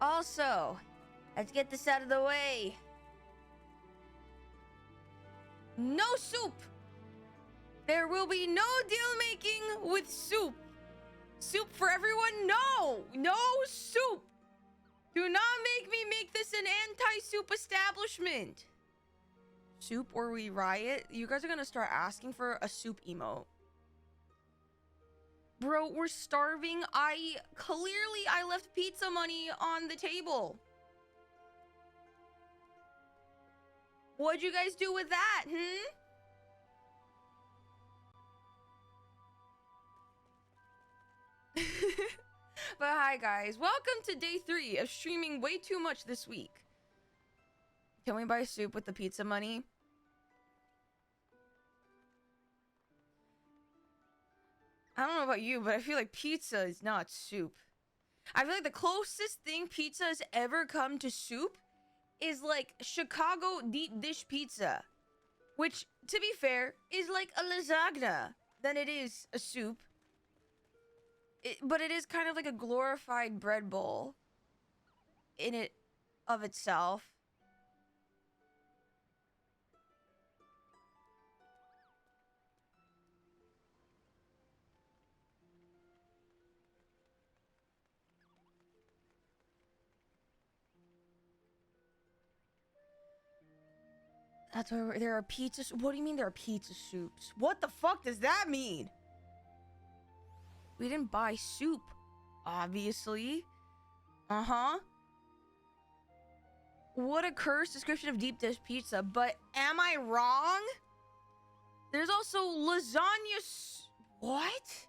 Also, let's get this out of the way. No soup! There will be no deal making with soup. Soup for everyone? No! No soup! Do not make me make this an anti-soup establishment. Soup or we riot? You guys are gonna start asking for a soup emote. Bro, we're starving. I left pizza money on the table. What'd you guys do with that, But hi guys, welcome to day 3 of streaming way too much this week. Can we buy soup with the pizza money? I don't know about you, but I feel like pizza is not soup. I feel like the closest thing pizza has ever come to soup is like Chicago deep dish pizza, which, to be fair, is like a lasagna than it is a soup. But it is kind of like a glorified bread bowl in it of itself. That's where there are pizza. What do you mean there are pizza soups? What the fuck does that mean? We didn't buy soup, obviously. What a cursed description of deep dish pizza, but am I wrong? There's also lasagna. What?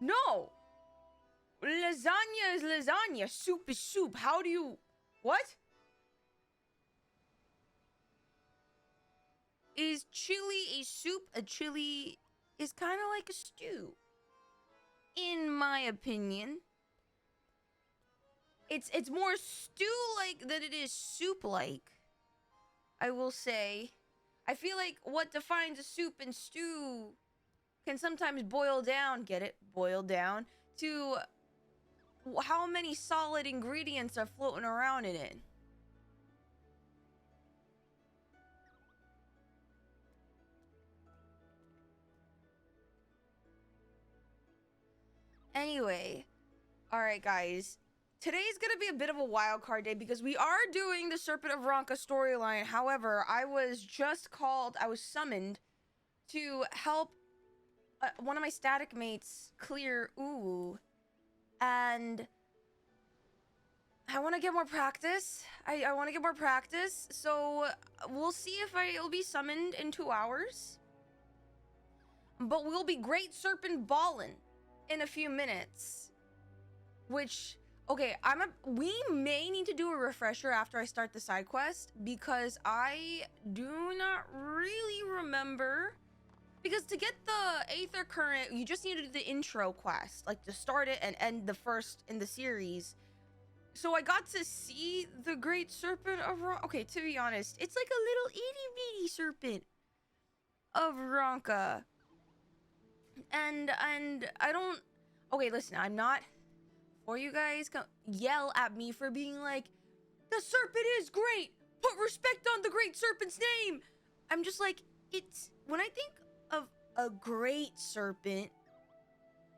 No. Lasagna is lasagna. Soup is soup. How do you... What? Is chili a soup? A chili is kind of like a stew. In my opinion. It's more stew-like than it is soup-like. I will say. I feel like what defines a soup and stew can sometimes boil down, get it? Boil down to how many solid ingredients are floating around in it. Anyway, alright guys, today's gonna be a bit of a wild card day because we are doing the Serpent of Ronka storyline. However, I was summoned to help one of my static mates clear and I want to get more practice. I want to get more practice, so we'll see if I'll be summoned in 2 hours. But we'll be Great Serpent ballin' in a few minutes, which okay, we may need to do a refresher after I start the side quest because I do not really remember, because to get the Aether Current you just need to do the intro quest, like to start it and end the first in the series. So I got to see the Great Serpent of Ronka. Okay, to be honest, it's like a little itty bitty serpent of Ronka. And I don't... Okay, listen, I'm not... For you guys, yell at me for being like, the serpent is great! Put respect on the Great Serpent's name! I'm just like, it's... When I think of a great serpent,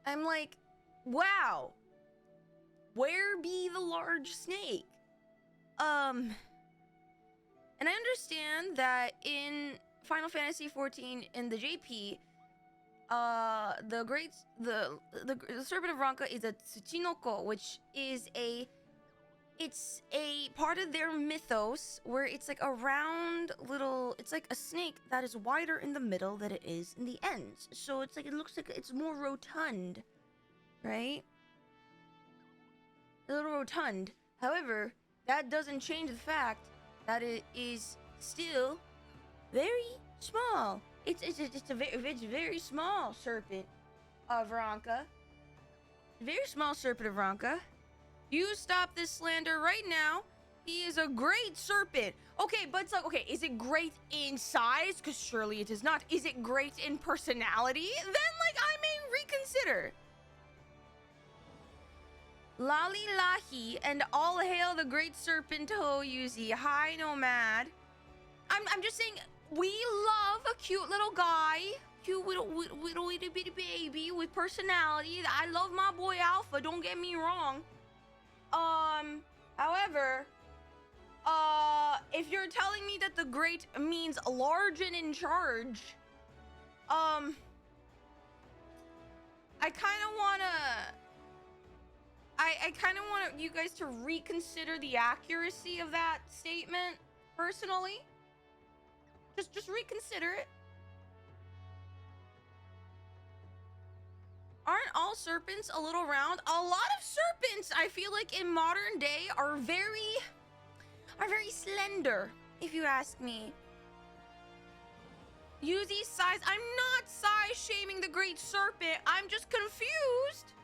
I'm like, wow! Where be the large snake? And I understand that in Final Fantasy XIV in the JP... the Serpent of Ronka is a Tsuchinoko, which is it's a part of their mythos where it's like a round little, it's like a snake that is wider in the middle than it is in the ends. So it's like, it looks like it's more rotund, right? A little rotund. However, that doesn't change the fact that it is still very small. It's a very small serpent of Ronka. Very small serpent of Ronka. You stop this slander right now. He is a great serpent. Okay, but it's like, okay, is it great in size? Because surely it is not. Is it great in personality? Then, like, I may reconsider. Lali Lahi, and all hail the great serpent Ho Yuzi. Hi, Nomad. I'm just saying, we love a cute little guy. Cute little itty bitty baby with personality. I love my boy Alpha, don't get me wrong. However, if you're telling me that the great means large and in charge, I kind of want you guys to reconsider the accuracy of that statement, personally. Just reconsider it. Aren't all serpents a little round? A lot of serpents, I feel like, in modern day are very slender, if you ask me. Yuzi's size. I'm not size shaming the great serpent. I'm just confused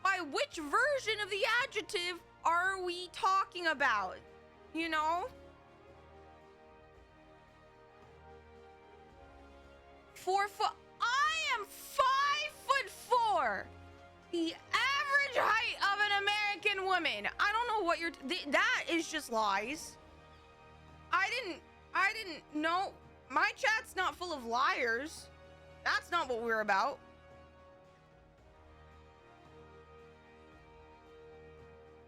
by which version of the adjective are we talking about, you know? I am 5'4", the average height of an American woman. I don't know what that is just lies. I didn't know. My chat's not full of liars. That's not what we're about.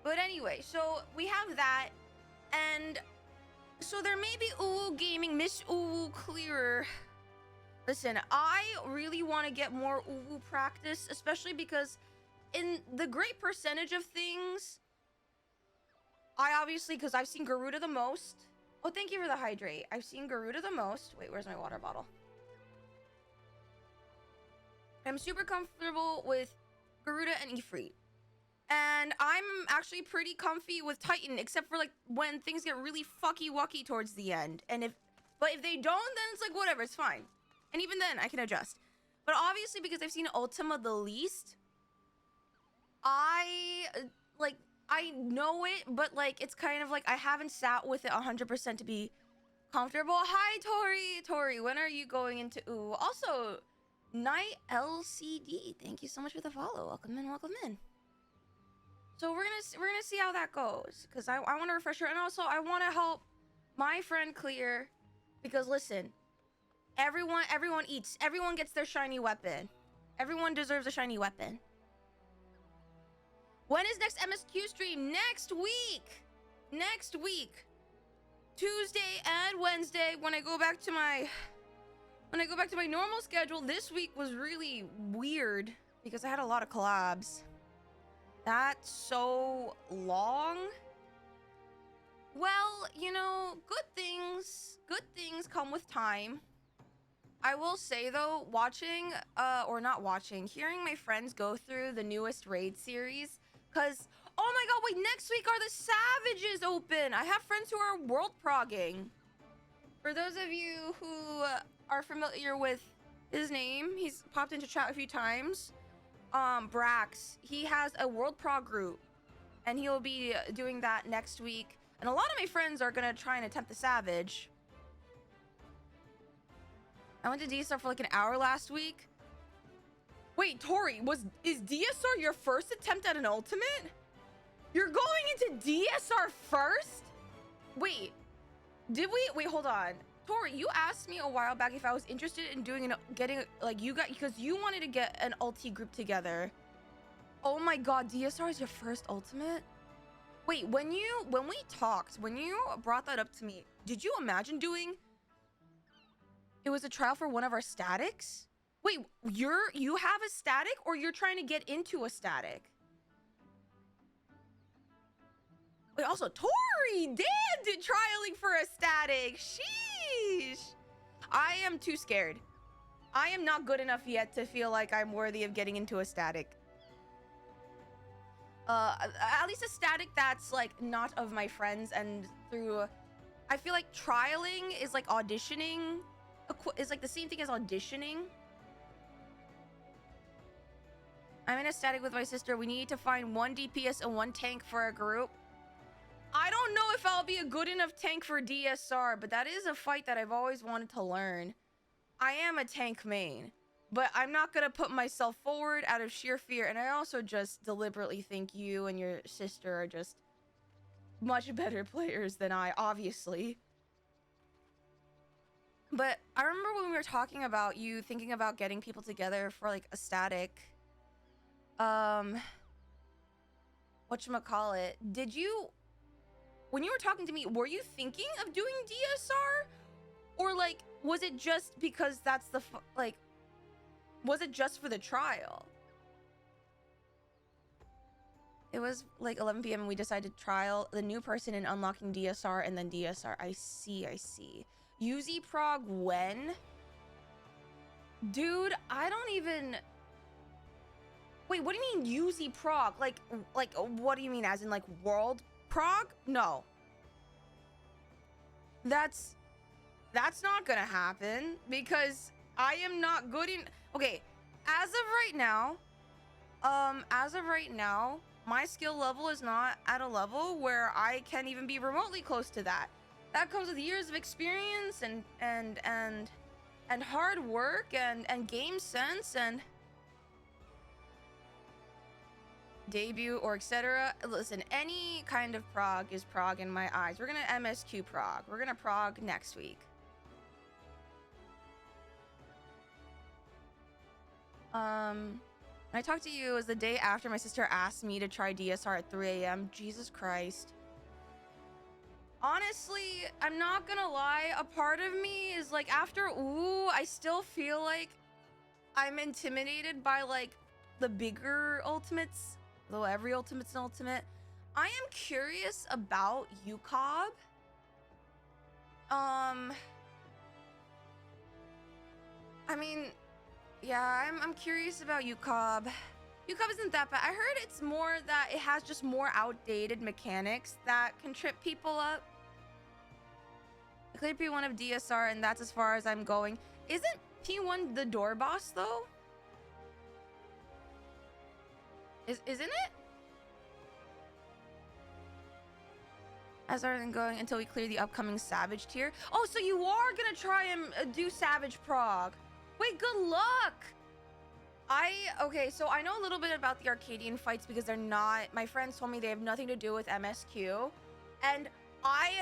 But anyway, so we have that, and so there may be gaming, Miss Clearer. Listen, I really want to get more practice, especially because in the great percentage of things, I obviously, because I've seen Garuda the most. Oh, thank you for the hydrate. I've seen Garuda the most. Wait, where's my water bottle? I'm super comfortable with Garuda and Ifrit. And I'm actually pretty comfy with Titan, except for like when things get really fucky-wucky towards the end. And but if they don't, then it's like whatever, it's fine. And even then, I can adjust. But obviously, because I've seen Ultima the least, I know it, but like it's kind of like I haven't sat with it 100% to be comfortable. Hi, Tori. Tori, when are you going into Also, Night LCD, thank you so much for the follow. Welcome in, welcome in. So we're gonna see how that goes, because I want to refresh her, and also I want to help my friend clear, because listen, everyone eats, everyone gets their shiny weapon, everyone deserves a shiny weapon. When is next MSQ stream? Next week, Tuesday and Wednesday, when I go back to my normal schedule. This week was really weird because I had a lot of collabs. That's so long. Well, you know, good things come with time. I will say though, hearing my friends go through the newest raid series, cause oh my god, wait, next week are the Savages open. I have friends who are world progging. For those of you who are familiar with his name, he's popped into chat a few times. Brax, he has a world prog group, and he'll be doing that next week. And a lot of my friends are gonna try and attempt the Savage. I went to DSR for like an hour last week. Wait, Tori, is DSR your first attempt at an ultimate? You're going into DSR first? Wait, wait, hold on. Tori, you asked me a while back if I was interested in because you wanted to get an ulti group together. Oh my god, DSR is your first ultimate? Wait, when we talked, when you brought that up to me, did you imagine it was a trial for one of our statics? Wait, you have a static, or you're trying to get into a static? Wait, also, Tori, damn, did trialing for a static. Sheesh. I am too scared. I am not good enough yet to feel like I'm worthy of getting into a static. At least a static that's like not of my friends, and I feel like trialing is like auditioning. Is like the same thing as auditioning. I'm in a static with my sister. We need to find 1 DPS and 1 tank for our group. I don't know if I'll be a good enough tank for DSR, but that is a fight that I've always wanted to learn. I am a tank main, But I'm not gonna put myself forward out of sheer fear. And I also just deliberately think you and your sister are just much better players than I, obviously. But I remember when we were talking about you thinking about getting people together for like a static, whatchamacallit, did you, when you were talking to me, were you thinking of doing DSR? Or like, was it just because that's the, like, was it just for the trial? It was like 11 p.m. and we decided to trial the new person in unlocking DSR and then DSR. I see. Yuzimii prog when? Dude, I don't even... Wait, what do you mean Yuzimii prog? Like, what do you mean? As in, like, world prog? No. That's not gonna happen because I am not good in... Okay, as of right now, my skill level is not at a level where I can even be remotely close to that. That comes with years of experience and hard work and game sense and debut or etc. Listen, any kind of prog is prog in my eyes. We're gonna MSQ prog. We're gonna prog next week. I talked to you, it was the day after my sister asked me to try DSR at 3 a.m. Jesus Christ. Honestly, I'm not gonna lie, a part of me is like, after ooh, I still feel like I'm intimidated by like the bigger ultimates, though every ultimate's an ultimate. I am curious about UCOB. I mean, yeah, I'm curious about UCOB. UCOB isn't that bad. I heard it's more that it has just more outdated mechanics that can trip people up. I cleared P1 of DSR and that's as far as I'm going. Isn't P1 the door boss though? Isn't it? As far as I'm going until we clear the upcoming Savage tier. Oh, so you are gonna try and do Savage prog. Wait, good luck. Okay, so I know a little bit about the Arcadian fights because they're not, my friends told me they have nothing to do with MSQ. And I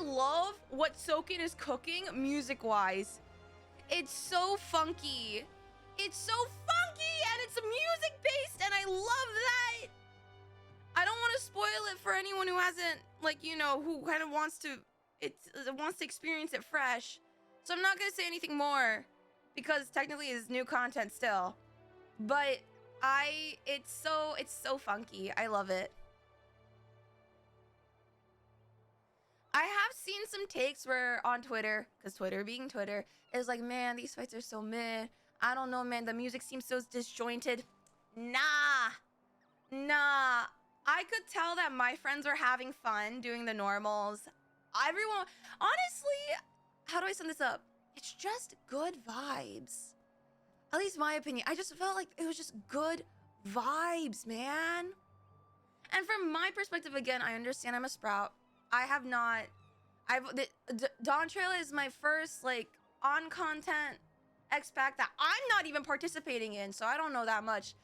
love what Soken is cooking music-wise. It's so funky. It's so funky and it's music-based and I love that. I don't want to spoil it for anyone who hasn't, like, you know, who kind of wants to experience it fresh. So I'm not going to say anything more because technically it's new content still. But it's so funky. I love it. I have seen some takes where on Twitter, because Twitter being Twitter, is like, man, these fights are so mid. I don't know, man. The music seems so disjointed. Nah. I could tell that my friends were having fun doing the normals. Everyone, honestly, how do I sum this up? It's just good vibes. At least my opinion. I just felt like it was just good vibes, man. And from my perspective, again, I understand I'm a Sprout. Dawn Trail is my first, like, on-content X-Pack that I'm not even participating in, so I don't know that much.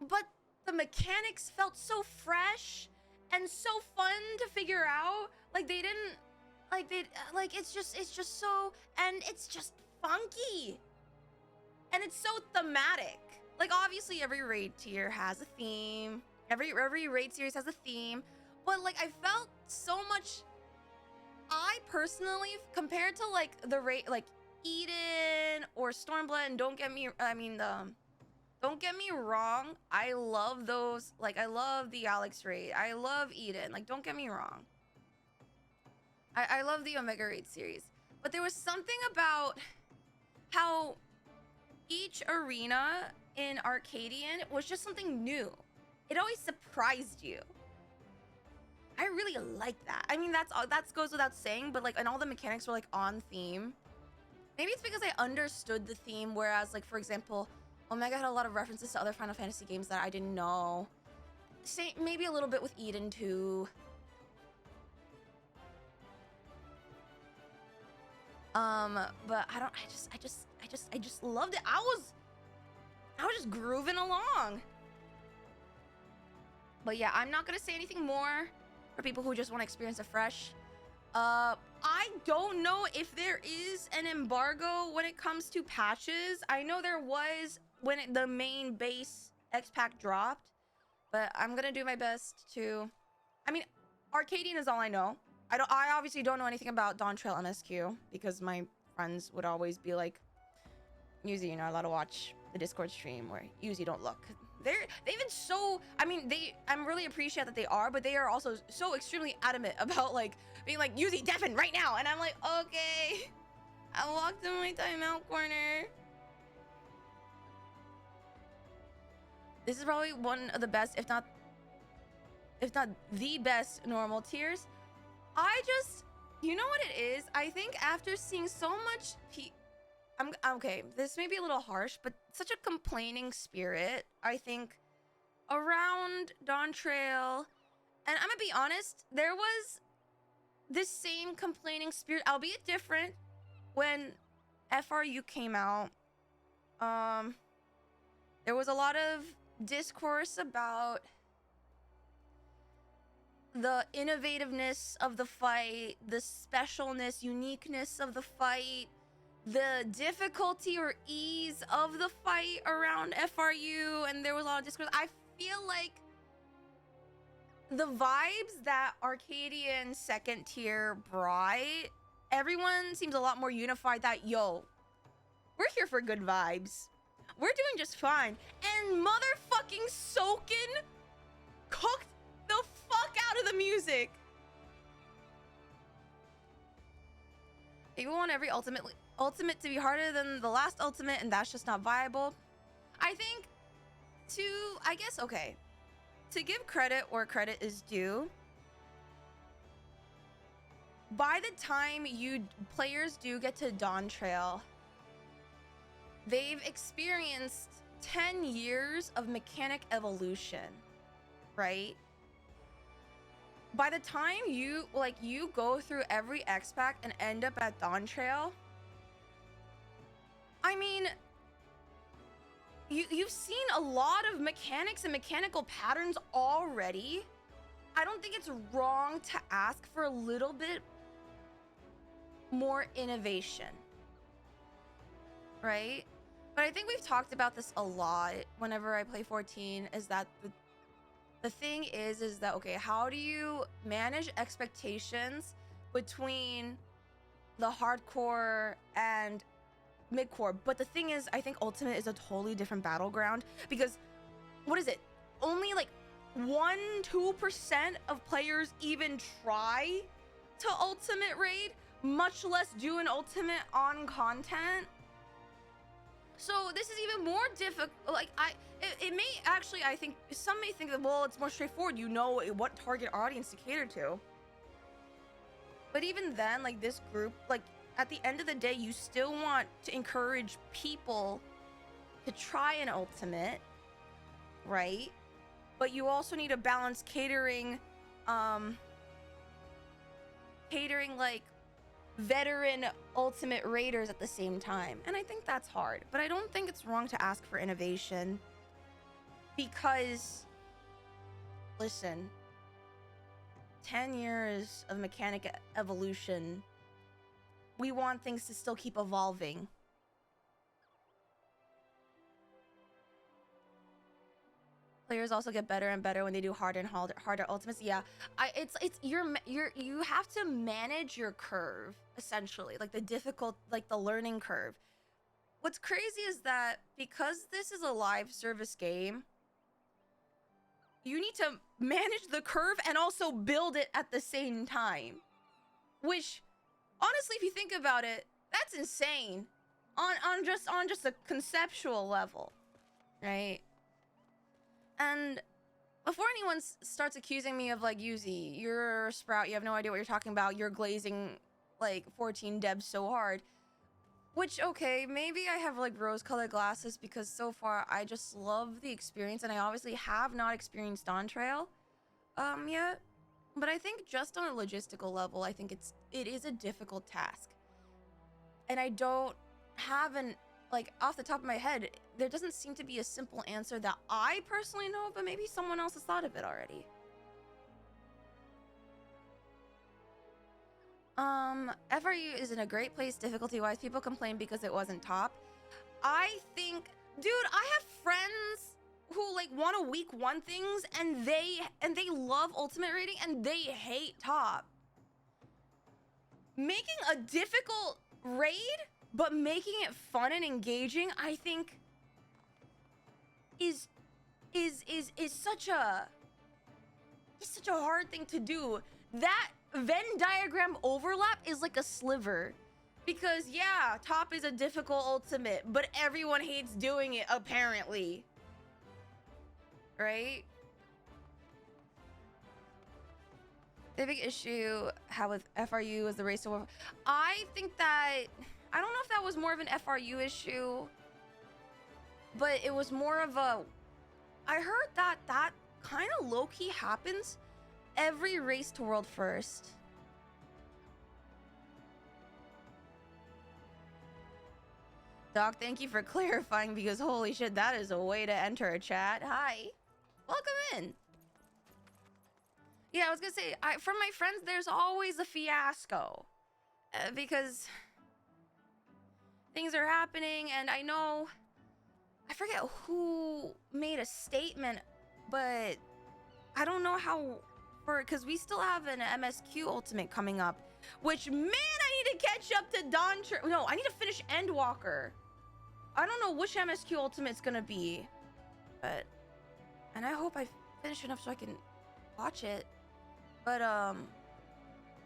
But the mechanics felt so fresh and so fun to figure out. Like, they didn't, like, it's just so, and it's just funky. And it's so thematic. Like, obviously, every raid tier has a theme. Every raid series has a theme. But, like, I felt so much... I personally, compared to, like, the raid... Like, Eden or Stormblood, and don't get me wrong. I love those. Like, I love the Alex raid. I love Eden. Like, don't get me wrong. I love the Omega raid series. But there was something about how each arena in Arcadian was just something new. It always surprised you. I really like that. I mean, that goes without saying, but like, and all the mechanics were like on theme. Maybe it's because I understood the theme, whereas like, for example, Omega had a lot of references to other Final Fantasy games that I didn't know. Maybe a little bit with Eden too. But I just loved it. I was just grooving along. But yeah, I'm not gonna say anything more for people who just want to experience it fresh. I don't know if there is an embargo when it comes to patches. I know there was when the main base X pack dropped, but I'm gonna do my best to. I mean, Arcadian is all I know. I obviously don't know anything about Dawn Trail MSQ because my friends would always be like, Yuzi, you're not allowed to watch the Discord stream where Yuzi don't look. They've been so, I mean, I'm really appreciate that they are, but they are also so extremely adamant about like being like, Yuzi, deafen right now. And I'm like, okay, I walked in my timeout corner. This is probably one of the best, if not the best normal tiers. You know what it is? I think after seeing so much okay, this may be a little harsh, but such a complaining spirit, I think, around Dawn Trail. And I'm gonna be honest, there was this same complaining spirit, albeit different, when FRU came out. There was a lot of discourse about the innovativeness of the fight, the specialness, uniqueness of the fight, the difficulty or ease of the fight around FRU, and there was a lot of discourse. I feel like the vibes that Arcadian second tier brought, everyone seems a lot more unified that, yo, we're here for good vibes. We're doing just fine. And motherfucking Soken cooked the fuck out of the music. People want every ultimate to be harder than the last ultimate, and that's just not viable. I think to give credit where credit is due, by the time players do get to Dawn Trail, they've experienced 10 years of mechanic evolution, right? By the time you go through every X pack and end up at Dawn Trail, I mean, you've seen a lot of mechanics and mechanical patterns already. I don't think it's wrong to ask for a little bit more innovation, right? But I think we've talked about this a lot whenever I play 14, is that the thing is that, okay, how do you manage expectations between the hardcore and midcore? But the thing is, I think Ultimate is a totally different battleground, because what is it? Only like 1-2% of players even try to Ultimate raid, much less do an Ultimate on content. So this is even more difficult. Like, it may actually, I think some may think that, well, it's more straightforward. You know what target audience to cater to. But even then, like, this group, like, at the end of the day, you still want to encourage people to try an ultimate, right? But you also need to balance catering like veteran ultimate raiders at the same time. And I think that's hard, but I don't think it's wrong to ask for innovation, because listen, 10 years of mechanic evolution, we want things to still keep evolving. Players also get better and better when they do harder and harder ultimates. Yeah, you have to manage your curve, essentially, like the learning curve. What's crazy is that because this is a live service game, you need to manage the curve and also build it at the same time, which honestly, if you think about it, that's insane on just a conceptual level, right? And before anyone starts accusing me of like, Yuzi, you're a sprout, you have no idea what you're talking about, you're glazing like 14 devs so hard, which, okay, maybe I have like rose-colored glasses because so far I just love the experience, and I obviously have not experienced Dawn Trail yet. But I think just on a logistical level, I think it is a difficult task. and I don't have an, like, off the top of my head, there doesn't seem to be a simple answer that I personally know, but maybe someone else has thought of it already. FRU isn't a great place difficulty-wise. People complain because it wasn't top. I think, dude, I have friends who like want to week 1 things and they love ultimate rating and they hate top. Making a difficult raid but making it fun and engaging, I think is such a hard thing to do. That Venn diagram overlap is like a sliver. Because yeah, top is a difficult ultimate, but everyone hates doing it apparently. Right? The big issue how with FRU is the race to war. I think that, I don't know if that was more of an FRU issue, but it was more of a, I heard that kind of low-key happens every race to world first. Doc, thank you for clarifying, because holy shit, that is a way to enter a chat. Hi. Welcome in. Yeah, I was gonna say, from my friends, there's always a fiasco. Because things are happening, and I know, I forget who made a statement, but I don't know how, because we still have an MSQ ultimate coming up, which, man, I need to catch up to no, I need to finish Endwalker. I don't know which MSQ ultimate's gonna be, but, and I hope I finish enough so I can watch it, but,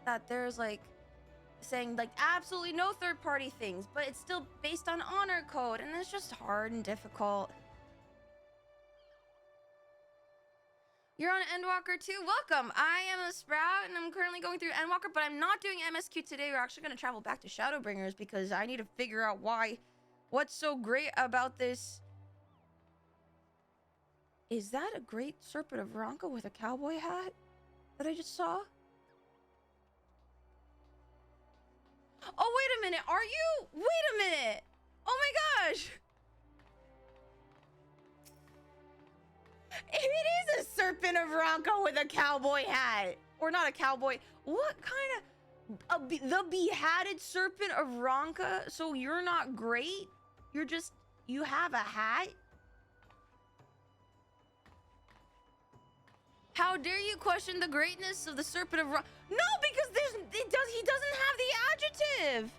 that there's, like, saying, like, absolutely no third-party things, but it's still based on honor code, and it's just hard and difficult. You're on Endwalker too? Welcome! I am a Sprout, and I'm currently going through Endwalker, but I'm not doing MSQ today. We're actually going to travel back to Shadowbringers, because I need to figure out what's so great about this. Is that a great Serpent of Ronka with a cowboy hat that I just saw? Oh, wait a minute. Are you? Wait a minute. Oh my gosh. It is a Serpent of Ronka with a cowboy hat. Or not a cowboy. What kind of... the behatted Serpent of Ronka? So you're not great? You're just... You have a hat? How dare you question the greatness of the Serpent of Ronka? No, because he doesn't have the adjective.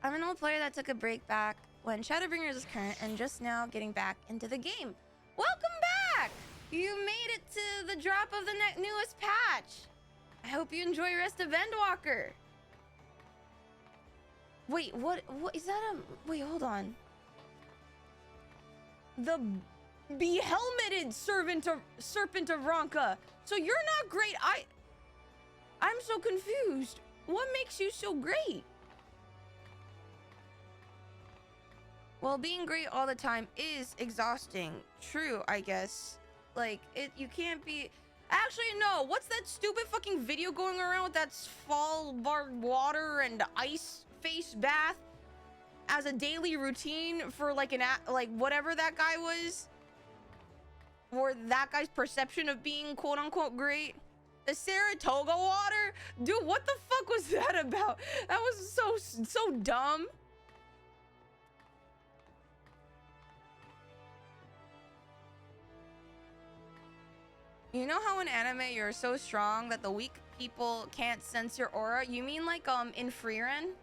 I'm an old player that took a break back when Shadowbringers is current and just now getting back into the game. Welcome back! You made it to the drop of the newest patch. I hope you enjoy the rest of Endwalker. Wait, what is that? Wait, hold on. The behelmeted Serpent of Ronka. So you're not great. I'm so confused. What makes you so great? Well, being great all the time is exhausting. True, I guess. Like, you can't be... Actually, no. What's that stupid fucking video going around with that Svalbard water and ice face bath as a daily routine for, like, whatever that guy was? Or that guy's perception of being quote-unquote great? The Saratoga water? Dude, what the fuck was that about? That was so dumb. You know how in anime you're so strong that the weak people can't sense your aura? You mean like in Frieren?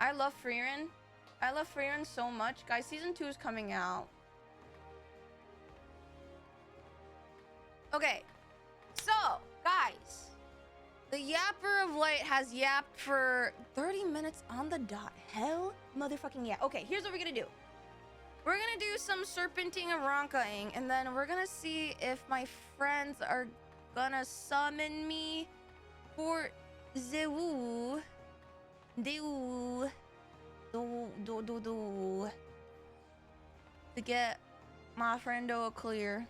I love Frieren. I love Frieren so much. Guys, season 2 is coming out. Okay. So, guys. The Yapper of Light has yapped for 30 minutes on the dot. Hell motherfucking yeah. Okay, here's what we're gonna do. We're gonna do some serpenting and ronkaing, and then we're gonna see if my friends are gonna summon me for Zewu. To get my friendo clear.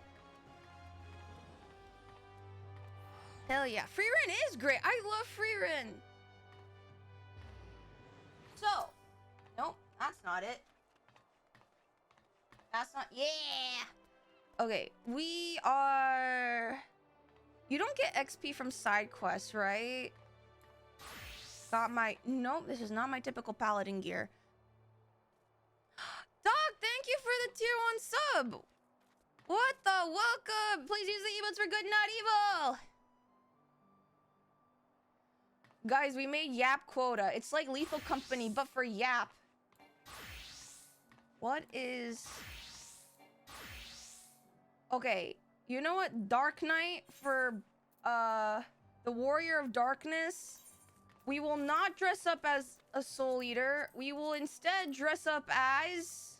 Hell yeah. Frieren is great. I love Frieren. So, nope, that's not it. That's not, yeah. Okay, we are... You don't get XP from side quests, right? Got my... Nope, this is not my typical paladin gear. Doc, thank you for the tier 1 sub. What the? Welcome. Please use the emotes for good, not evil. Guys, we made Yap quota. It's like Lethal Company, but for Yap. What is... Okay, you know what? Dark Knight for the Warrior of Darkness. We will not dress up as a Soul Eater. We will instead dress up as...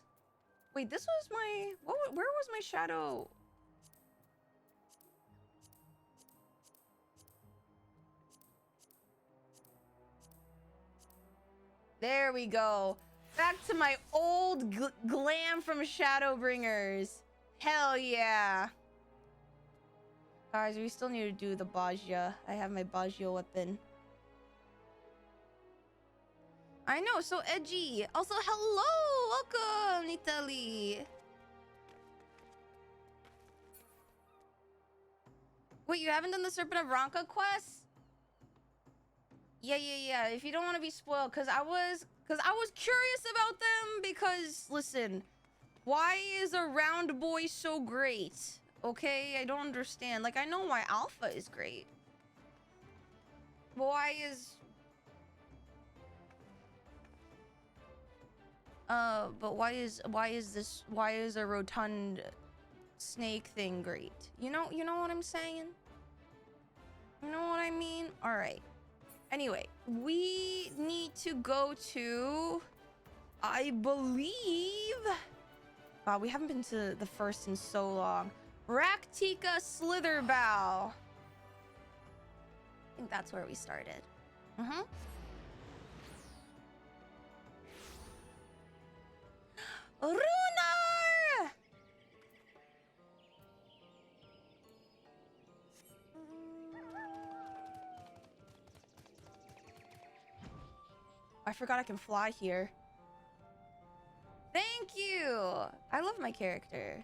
Wait, this was my... Where was my shadow? There we go. Back to my old glam from Shadowbringers. Hell yeah. Guys, we still need to do the Bajia. I have my Bajia weapon. I know, so edgy. Also, hello! Welcome, Nitali. Wait, you haven't done the Serpent of Ranka quest? Yeah. If you don't want to be spoiled, because I was curious about them. Because listen, why is a round boy so great? Okay, I don't understand. Like, I know why Alpha is great, but why is why is a rotund snake thing great? You know what I'm saying? You know what I mean? All right. Anyway, we need to go to, I believe... Wow, we haven't been to the first in so long. Raktika Slitherbow. I think that's where we started. Runar! I forgot I can fly here. Thank you! I love my character.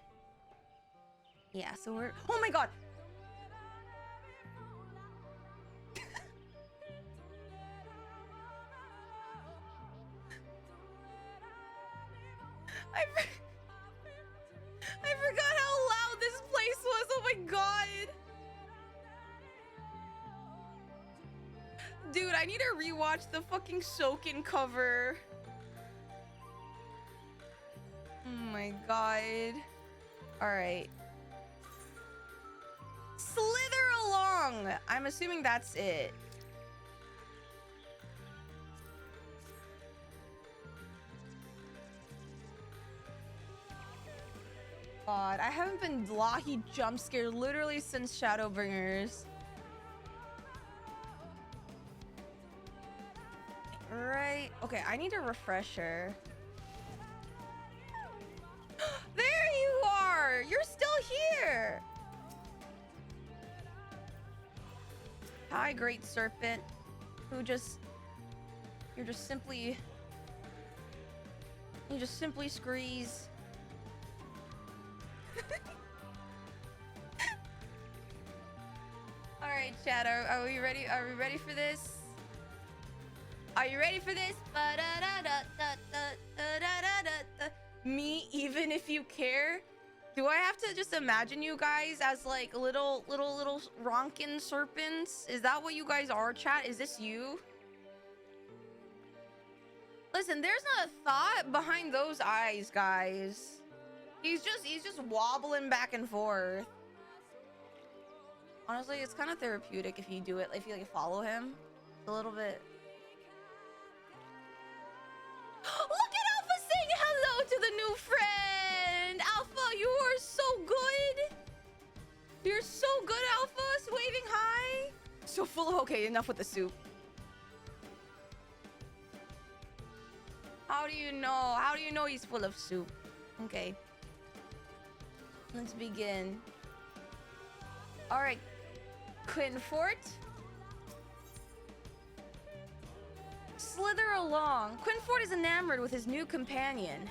Yeah, so we're... Oh my god! I forgot how loud this place was. Oh my god. Dude, I need to rewatch the fucking Soakin' cover. Oh my god. Alright. Slither along! I'm assuming that's it. God, I haven't been Lahi jump scared literally since Shadowbringers. Right. Okay, I need a refresher. There you are! You're still here! Hi, Great Serpent. Who just... You just simply squeeze. Alright, chat, are we ready? Are we ready for this? Are you ready for this? Me, even if you care? Do I have to just imagine you guys as like little ronkin serpents? Is that what you guys are, chat? Is this you? Listen, there's not a thought behind those eyes, guys. He's just wobbling back and forth. Honestly, it's kind of therapeutic if you do it, if you like follow him. It's a little bit. Look at Alpha saying hello to the new friend! Alpha, you are so good! You're so good, Alpha! Waving hi! So full of... Okay, enough with the soup. How do you know? How do you know he's full of soup? Okay. Let's begin. Alright. Quinfort. slither along. Quinford is enamored with his new companion.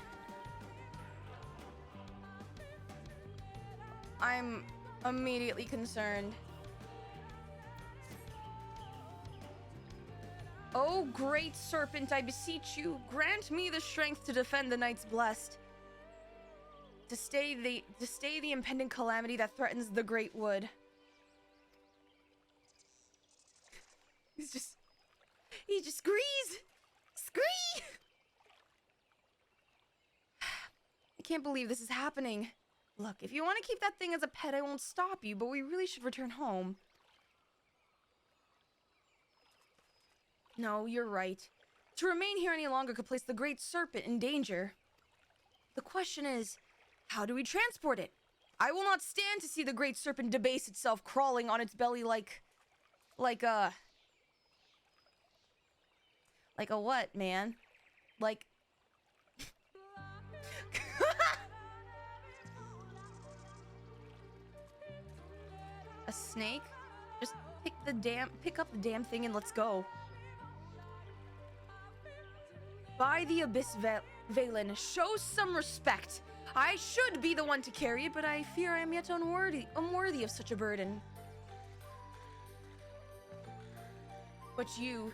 I'm immediately concerned. Oh, great serpent, I beseech you, grant me the strength to defend the Knights Blessed. To stay the impending calamity that threatens the Great Wood. He just screes! Scree! I can't believe this is happening. Look, if you want to keep that thing as a pet, I won't stop you, but we really should return home. No, you're right. To remain here any longer could place the Great Serpent in danger. The question is, how do we transport it? I will not stand to see the Great Serpent debase itself crawling on its belly like a what, man? Like... a snake? Just pick up the damn thing and let's go. By the Abyss Valen, show some respect. I should be the one to carry it, but I fear I am yet unworthy of such a burden. But you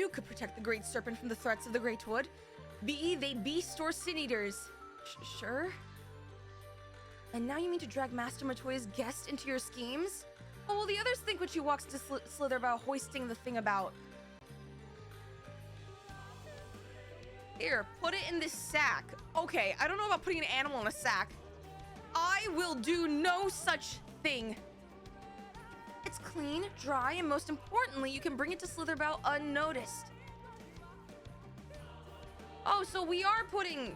could protect the Great Serpent from the threats of the Great Wood. Be they beast or sin-eaters. Sure? And now you mean to drag Master Matoya's guest into your schemes? What will the others think when she walks to slither about hoisting the thing about? Here, put it in this sack. Okay, I don't know about putting an animal in a sack. I will do no such thing. It's clean, dry, and most importantly, you can bring it to slither about unnoticed. Oh, so we are putting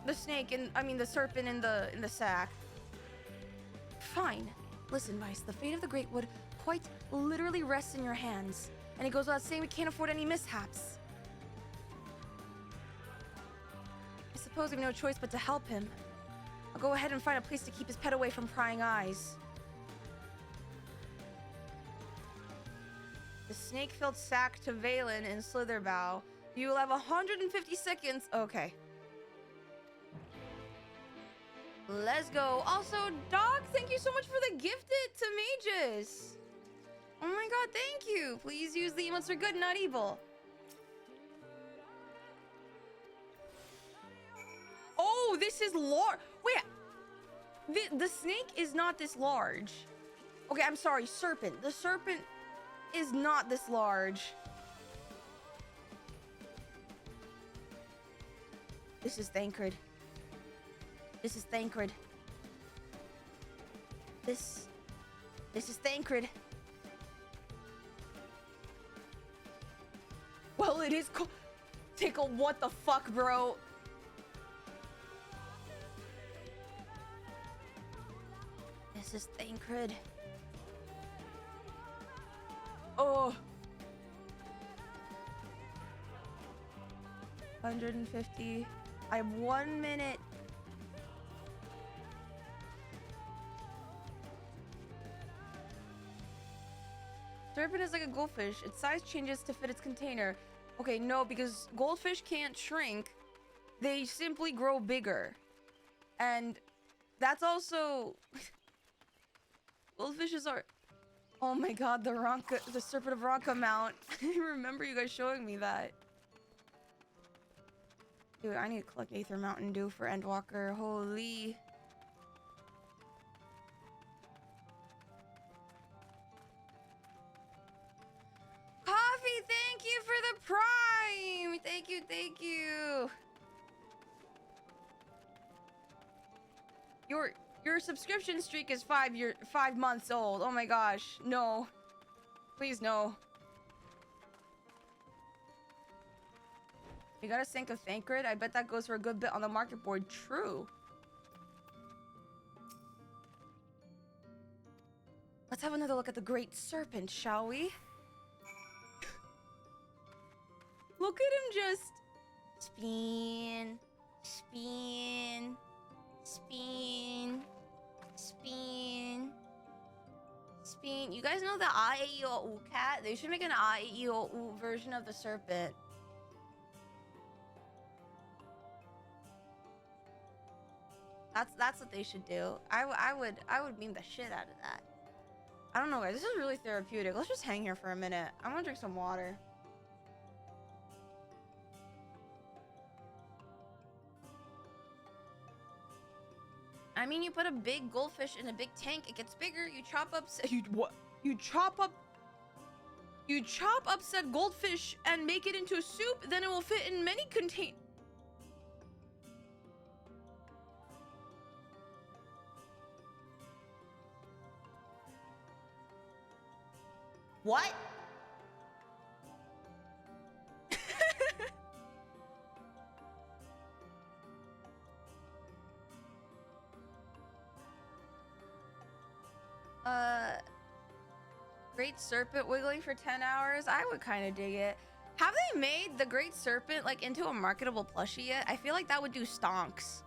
the the serpent in the sack. Fine. Listen, Vice, the fate of the Great Wood quite literally rests in your hands. And it goes without saying we can't afford any mishaps. I suppose we have no choice but to help him. I'll go ahead and find a place to keep his pet away from prying eyes. The snake-filled sack to Valen in Slitherbow. You will have 150 seconds. Okay. Let's go. Also, Dog, thank you so much for the gifted to Mages. Oh my god, thank you. Please use the emotes for good, not evil. Oh, this is large. Wait, the snake is not this large. Okay, I'm sorry, serpent. The serpent is not this large. This is Thancred. This is Thancred. This is Thancred. Well, it is Tickle, what the fuck, bro? This is Thancred. Oh. 150. I have 1 minute. Serpent is like a goldfish. Its size changes to fit its container. Okay, no, because goldfish can't shrink. They simply grow bigger. And that's also... Goldfishes are... Oh my god, the Serpent of Ronka mount. I remember you guys showing me that. Dude, I need to collect Aether Mountain Dew for Endwalker. Holy... Coffee, thank you for the prime! Thank you, thank you! Your subscription streak is 5 months old. Oh my gosh, no. Please, no. You got a sink of Thancred? I bet that goes for a good bit on the market board. True. Let's have another look at the Great Serpent, shall we? Look at him just... Spin. Spin. Spin. Spin. Spin. You guys know the I-A-E-O-U cat? They should make an I-A-E-O-U version of the serpent. That's what they should do. I would meme the shit out of that. I don't know, guys. This is really therapeutic. Let's just hang here for a minute. I want to drink some water. I mean, you put a big goldfish in a big tank, it gets bigger. You chop up you chop up said goldfish and make it into a soup, then it will fit in many containers. What? Great serpent wiggling for 10 hours? I would kind of dig it. Have they made the great serpent like into a marketable plushie yet? I feel like that would do stonks.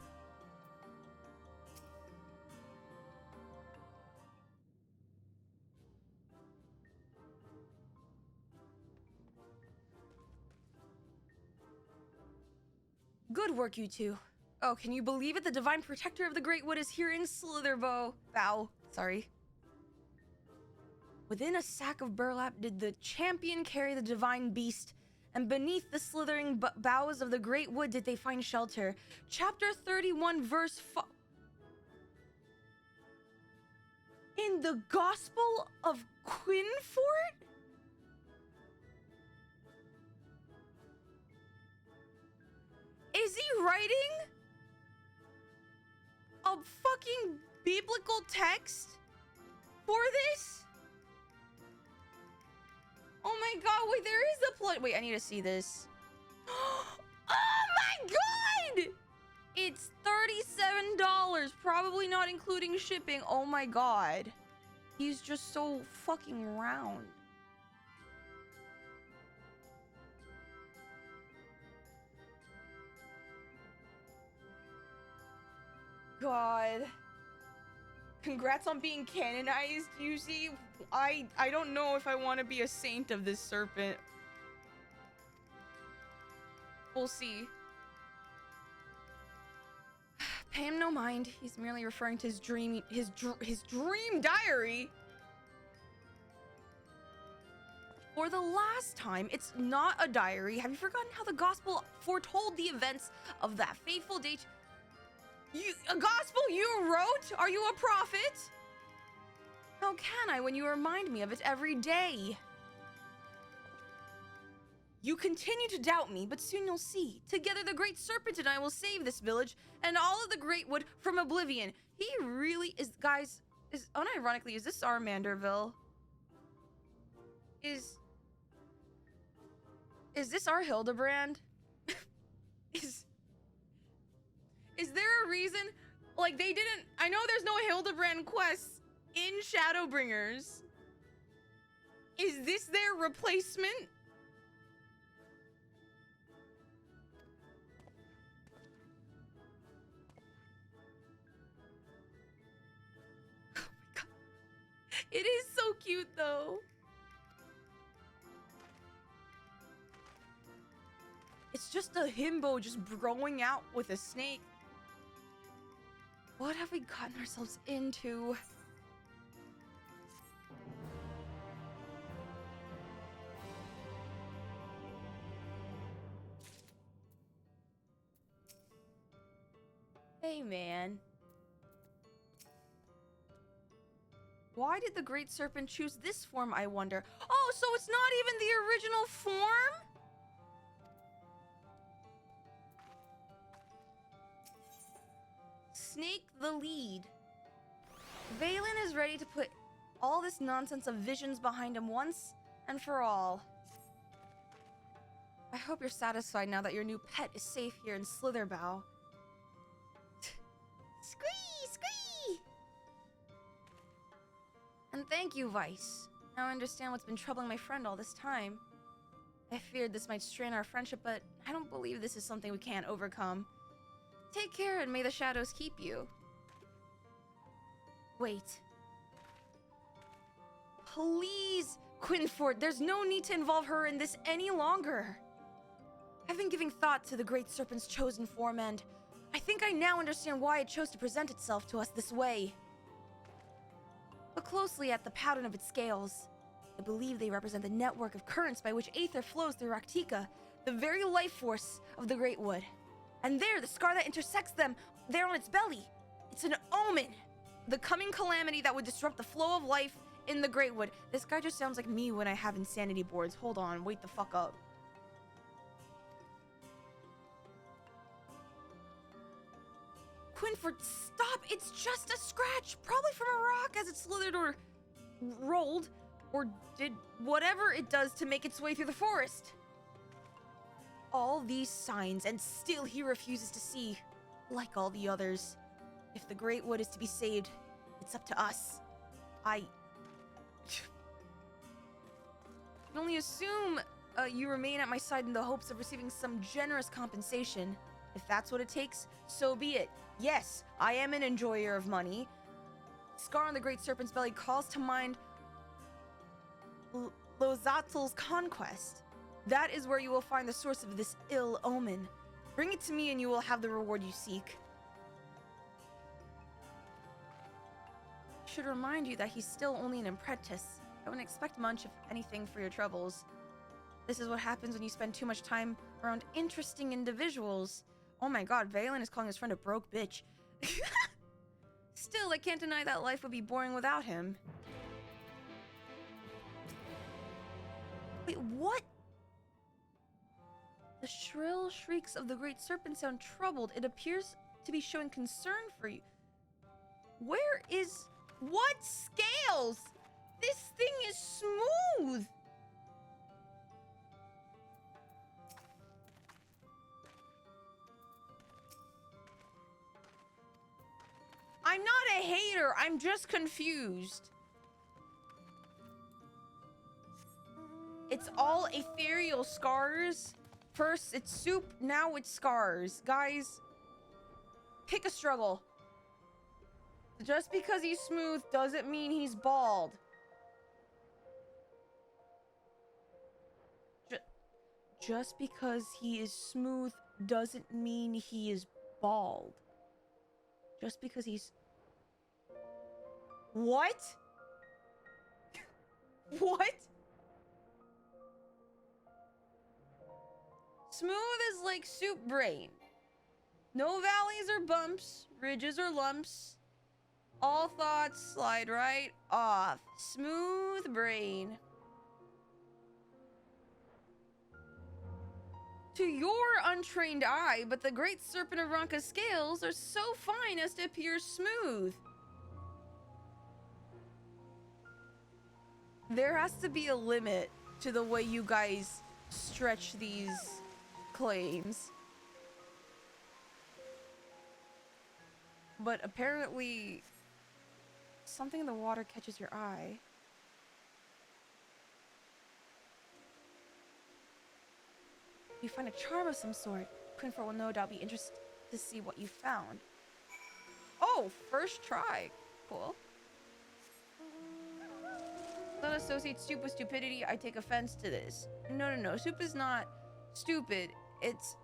Good work, you two. Oh, can you believe it? The divine protector of the Great Wood is here in Slitherbow. Sorry. Within a sack of burlap did the champion carry the divine beast, and beneath the slithering boughs of the Great Wood did they find shelter. Chapter 31, verse 5. In the Gospel of Quinford? Is he writing a fucking biblical text for this? Oh my god, wait, there is a plot. Wait, I need to see this. Oh my god! It's $37, probably not including shipping. Oh my god. He's just so fucking round. God. Congrats on being canonized, Yuzimii. I don't know if I want to be a saint of this serpent. We'll see. Pay him no mind. He's merely referring to his dream diary. For the last time, it's not a diary. Have you forgotten how the gospel foretold the events of that fateful date? A gospel you wrote? Are you a prophet? How can I when you remind me of it every day? You continue to doubt me, but soon you'll see. Together the great serpent and I will save this village and all of the great wood from oblivion. He really is, guys, unironically, is this our Manderville? Is this our Hildebrand? Is there a reason? Like, they didn't... I know there's no Hildebrand quests in Shadowbringers. Is this their replacement? Oh my god. It is so cute, though. It's just a himbo just growing out with a snake. What have we gotten ourselves into? Hey, man. Why did the Great Serpent choose this form, I wonder? Oh, so it's not even the original form? Snake the lead. Valen is ready to put all this nonsense of visions behind him once and for all. I hope you're satisfied now that your new pet is safe here in Slitherbow. Squee! Squee! And thank you, Vice. Now I understand what's been troubling my friend all this time. I feared this might strain our friendship, but I don't believe this is something we can't overcome. Take care and may the shadows keep you. Wait. Please, Quinford, there's no need to involve her in this any longer. I've been giving thought to the Great Serpent's chosen form and I think I now understand why it chose to present itself to us this way. Look closely at the pattern of its scales. I believe they represent the network of currents by which aether flows through Raktika, the very life force of the Great Wood. And there, the scar that intersects them, there on its belly. It's an omen. The coming calamity that would disrupt the flow of life in the Great Wood. This guy just sounds like me when I have insanity boards. Hold on, wait the fuck up. Quinford, stop! It's just a scratch! Probably from a rock as it slithered or rolled, or did whatever it does to make its way through the forest. All these signs, and still he refuses to see, like all the others. If the Great Wood is to be saved, it's up to us. I can only assume you remain at my side in the hopes of receiving some generous compensation. If that's what it takes, so be it. Yes, I am an enjoyer of money. Scar on the Great Serpent's belly calls to mind Lozatl's conquest. That is where you will find the source of this ill omen. Bring it to me and you will have the reward you seek. I should remind you that he's still only an apprentice. I wouldn't expect much, if anything, for your troubles. This is what happens when you spend too much time around interesting individuals. Oh my god, Valen is calling his friend a broke bitch. Still, I can't deny that life would be boring without him. Wait, what? The shrill shrieks of the Great Serpent sound troubled. It appears to be showing concern for you. Where is... What scales? This thing is smooth. I'm not a hater. I'm just confused. It's all ethereal scars. First, it's soup. Now it's scars. Guys, pick a struggle. Just because he's smooth doesn't mean he's bald. Just because he is smooth doesn't mean he is bald. Just because he's... What? What? Smooth is like soup brain. No valleys or bumps, ridges or lumps. All thoughts slide right off. Smooth brain. To your untrained eye, but the Great Serpent of Ranka's scales are so fine as to appear smooth. There has to be a limit to the way you guys stretch these claims. But apparently, something in the water catches your eye. You find a charm of some sort. Quinford will no doubt be interested to see what you found. Oh, first try. Cool. Don't associate soup with stupidity. I take offense to this. No. Soup is not stupid. It's...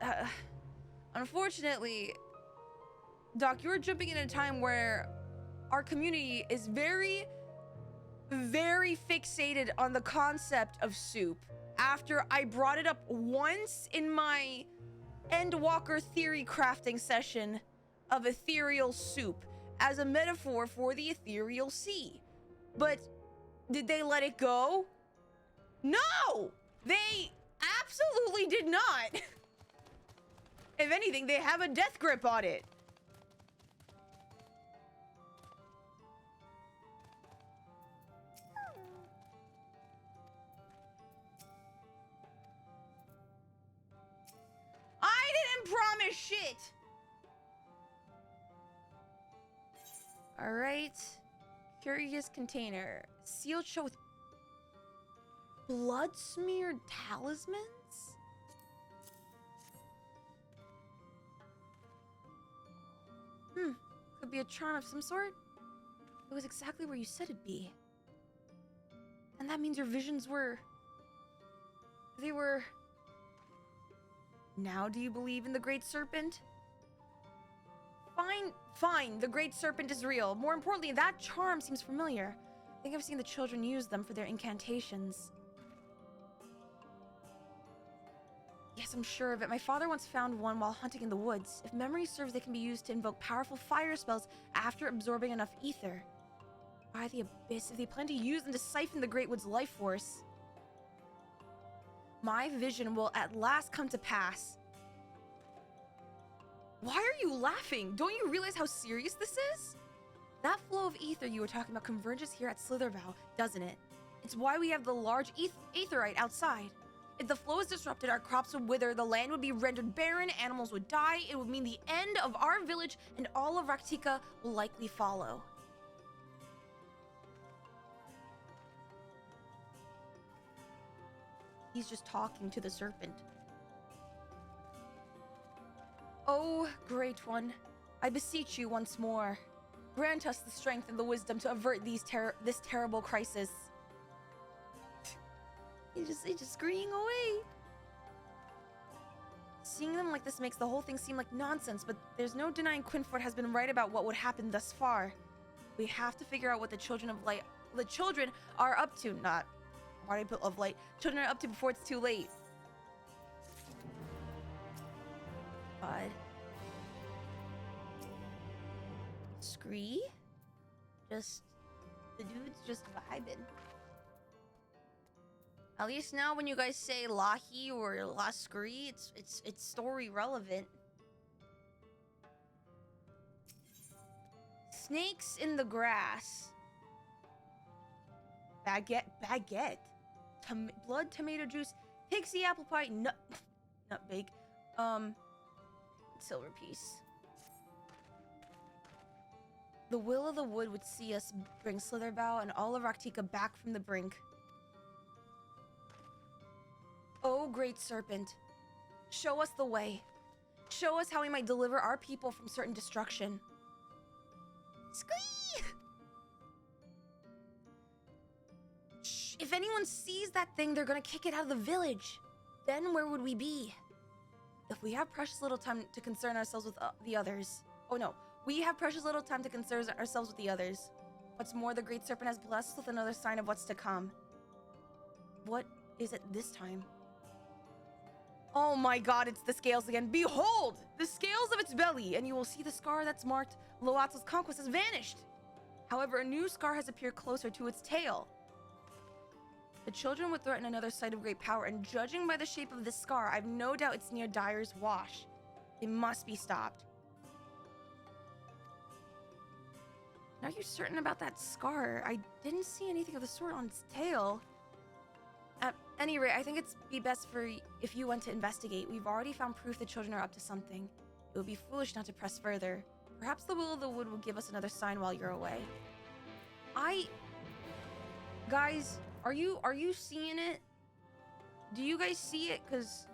unfortunately, Doc, you're jumping in a time where our community is very, very fixated on the concept of soup. After I brought it up once in my Endwalker theory crafting session of ethereal soup as a metaphor for the ethereal sea. But did they let it go? No! They absolutely did not. If anything, they have a death grip on it. I didn't promise shit. All right. Curious container. Sealed shut with blood smeared talismans? Could be a charm of some sort. It was exactly where you said it'd be. And that means your visions were... They were... Now do you believe in the Great Serpent? Fine. The great serpent is real. More importantly, that charm seems familiar. I think I've seen the children use them for their incantations. Yes, I'm sure of it. My father once found one while hunting in the woods. If memory serves, they can be used to invoke powerful fire spells after absorbing enough ether. By the abyss, if they plan to use them to siphon the Great Wood's life force, my vision will at last come to pass. Why are you laughing? Don't you realize how serious this is? That flow of ether you were talking about converges here at Slitherbow, doesn't it? It's why we have the large aetherite outside. If the flow is disrupted, our crops would wither, the land would be rendered barren, animals would die, it would mean the end of our village, and all of Raktika will likely follow. He's just talking to the serpent. Oh, Great One, I beseech you once more. Grant us the strength and the wisdom to avert this terrible crisis. He's just screaming away. Seeing them like this makes the whole thing seem like nonsense, but there's no denying Quinford has been right about what would happen thus far. We have to figure out what the children are up to. Not, why did I put of light? Children are up to before it's too late. God. Scree? The dude's just vibing. At least now when you guys say Lahi or La Scree, it's story relevant. Snakes in the grass. Baguette. Blood, tomato juice, pixie apple pie, nut bake. Silver piece. The will of the wood would see us bring Slitherbow and all of Raktika back from the brink. Oh, great serpent, show us the way. Show us how we might deliver our people from certain destruction. Squee! Shh, if anyone sees that thing, they're gonna kick it out of the village. Then where would we be? If we have precious little time to concern ourselves with the others. Oh no, we have precious little time to concern ourselves with the others. What's more, the great serpent has blessed us with another sign of what's to come. What is it this time? Oh my god, it's the scales again. Behold, the scales of its belly, and you will see the scar that's marked Loatzel's conquest has vanished. However, a new scar has appeared closer to its tail. The children would threaten another sight of great power, and judging by the shape of this scar, I've no doubt it's near Dyer's Wash. They must be stopped. Are you certain about that scar? I didn't see anything of the sort on its tail. At any rate, I think it's be best if you went to investigate. We've already found proof the children are up to something. It would be foolish not to press further. Perhaps the will of the wood will give us another sign while you're away. Guys, are you seeing it? Do you guys see it? Cause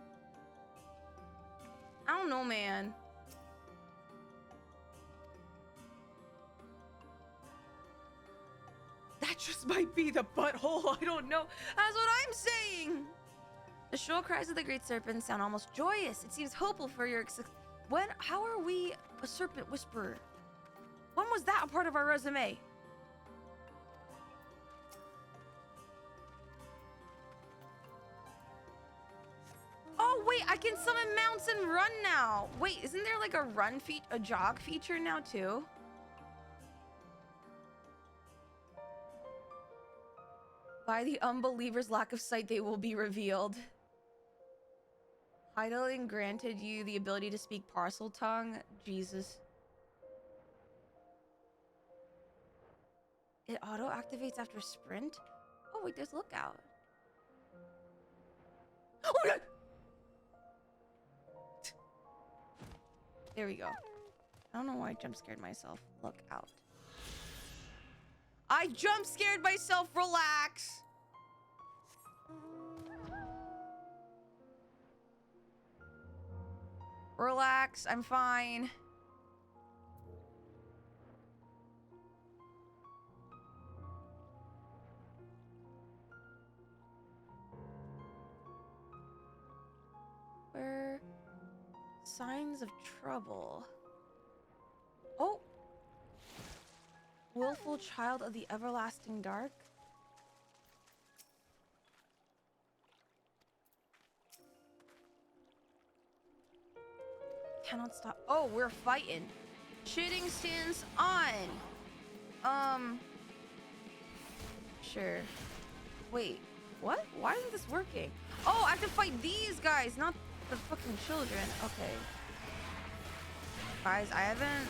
I don't know, man. That just might be the butthole. I don't know. That's what I'm saying. The shrill cries of the great serpent sound almost joyous. It seems hopeful for your how are we a serpent whisperer? When was that a part of our resume? Oh wait, I can summon mounts and run now. Wait, isn't there like a jog feature now too? By the unbeliever's lack of sight, they will be revealed. Hydaelyn granted you the ability to speak parcel tongue. Jesus. It auto-activates after sprint? Oh wait, there's lookout. Oh my god! There we go. I don't know why I jump scared myself. Look out. I jump scared myself. Relax. Relax. I'm fine. Where signs of trouble. willful child of the everlasting dark. Cannot stop. Oh, we're fighting. Shitting stance on. Sure. Wait, what? Why isn't this working? Oh, I have to fight these guys, not the fucking children. Okay. Guys, I haven't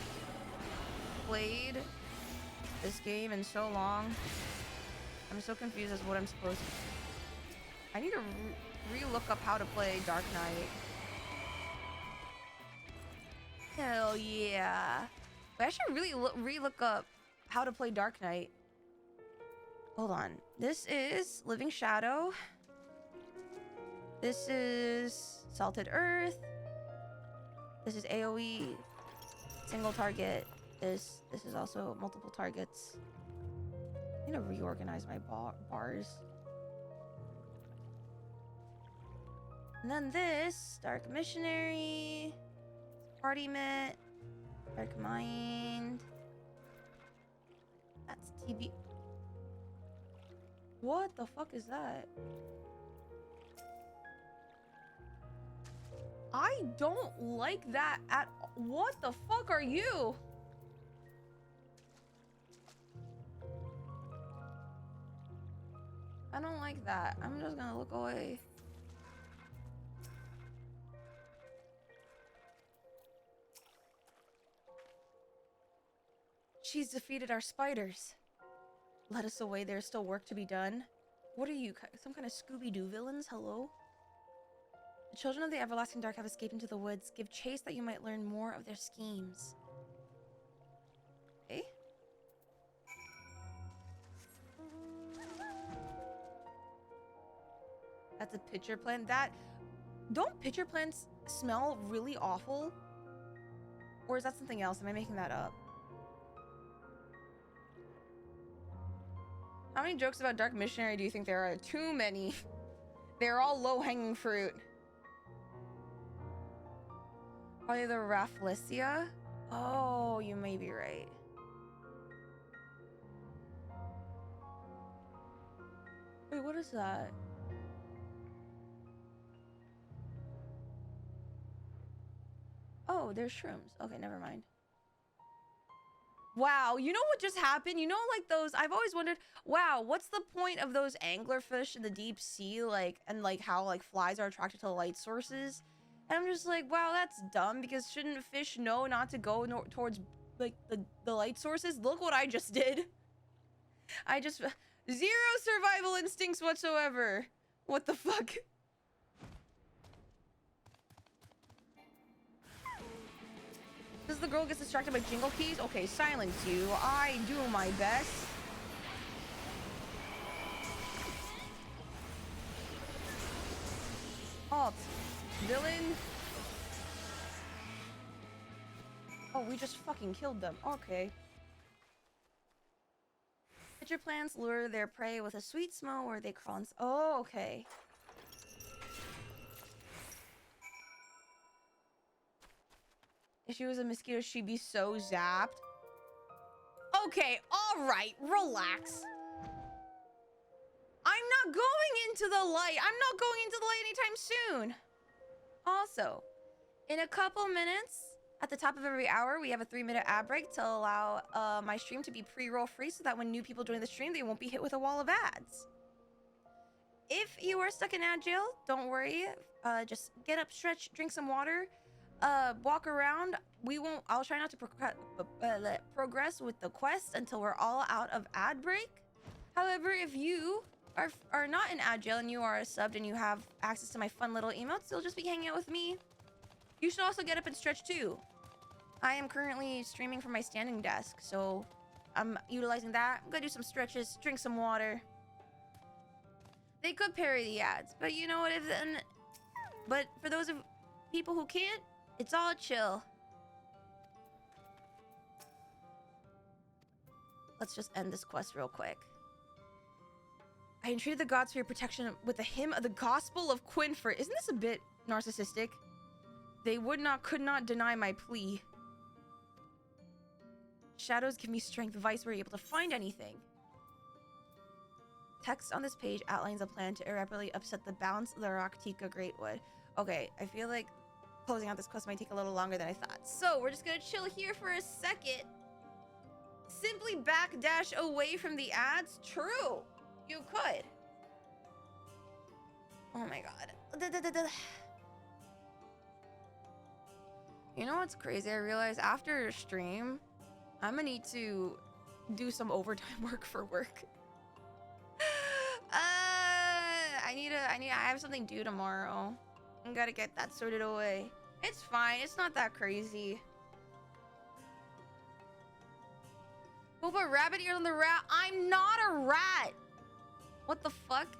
played this game in so long. I'm so confused as to what I'm supposed to. I need to re-look up how to play Dark Knight. Hell yeah. But I should really re-look up how to play Dark Knight. Hold on. This is Living Shadow. This is Salted Earth. This is AoE. Single target. This is also multiple targets. I need to reorganize my bars. And then this, Dark Missionary. Party Mit. Dark Mind. That's TB. What the fuck is that? I don't like that at all. What the fuck are you? I don't like that. I'm just gonna look away. She's defeated our spiders. Let us away. There's still work to be done. What are you? Some kind of Scooby-Doo villains? Hello? The children of the everlasting dark have escaped into the woods. Give chase that you might learn more of their schemes. Okay. That's a pitcher plant. Don't pitcher plants smell really awful? Or is that something else? Am I making that up? How many jokes about Dark Missionary do you think there are? Too many. They're all low-hanging fruit. Probably the Rafflesia? Oh, you may be right. Wait, what is that? Oh, there's shrooms. Okay, never mind. Wow, you know what just happened? You know, like those, I've always wondered, wow, what's the point of those anglerfish in the deep sea, like, and like how like flies are attracted to light sources? And I'm just like, wow, that's dumb, because shouldn't fish know not to go towards like the light sources? Look what I just did. I just, zero survival instincts whatsoever. What the fuck? Does the girl get distracted by jingle keys? Okay, silence you. I do my best. Halt. Villain. Oh, we just fucking killed them. Okay. Pitcher plants lure their prey with a sweet smell where they crawl in. Oh, okay. If she was a mosquito, she'd be so zapped. Okay, all right, relax. I'm not going into the light. I'm not going into the light anytime soon. Also, in a couple minutes, at the top of every hour, we have a 3-minute ad break to allow my stream to be pre-roll free so that when new people join the stream, they won't be hit with a wall of ads. If you are stuck in ad jail, don't worry. Just get up, stretch, drink some water. Walk around. I'll try not to progress with the quest until we're all out of ad break. However, if you are not in ad jail and you are a sub and you have access to my fun little emotes, you'll just be hanging out with me. You should also get up and stretch too. I am currently streaming from my standing desk, so I'm utilizing that. I'm gonna do some stretches, drink some water. They could parry the ads, but you know what? But for those of people who can't, it's all chill. Let's just end this quest real quick. I entreated the gods for your protection with the hymn of the Gospel of Quinford. Isn't this a bit narcissistic? They could not deny my plea. Shadows give me strength. Vice, we're able to find anything. Text on this page outlines a plan to irreparably upset the balance of the Raktika Greatwood. Okay, I feel like closing out this quest might take a little longer than I thought. So we're just gonna chill here for a second. Simply backdash away from the ads? True. You could. Oh my god. You know what's crazy? I realized after stream, I'm gonna need to do some overtime work for work. I have something due tomorrow. I gotta get that sorted away. It's fine. It's not that crazy. We'll put rabbit ears on the rat. I'm not a rat. What the fuck?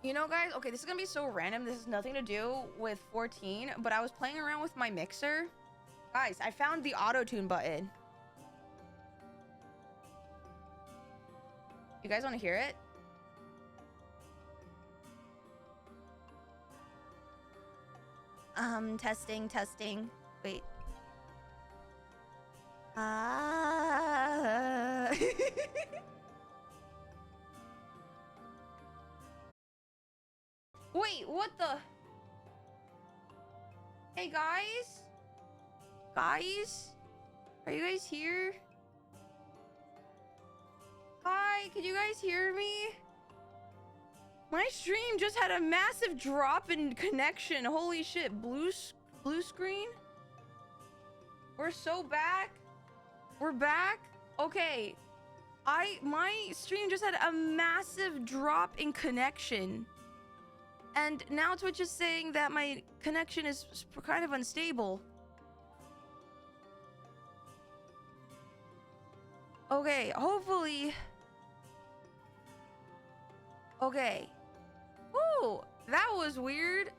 You know, guys, okay, this is gonna be so random. This has nothing to do with 14, but I was playing around with my mixer. Guys, I found the auto-tune button. You guys want to hear it? Testing. Wait. Wait, what the? Hey, guys? Guys? Are you guys here? Hi, can you guys hear me? My stream just had a massive drop in connection. Holy shit, blue screen? We're so back. We're back? Okay. My stream just had a massive drop in connection. And now Twitch is saying that my connection is kind of unstable. Okay, hopefully. Okay. Ooh, that was weird.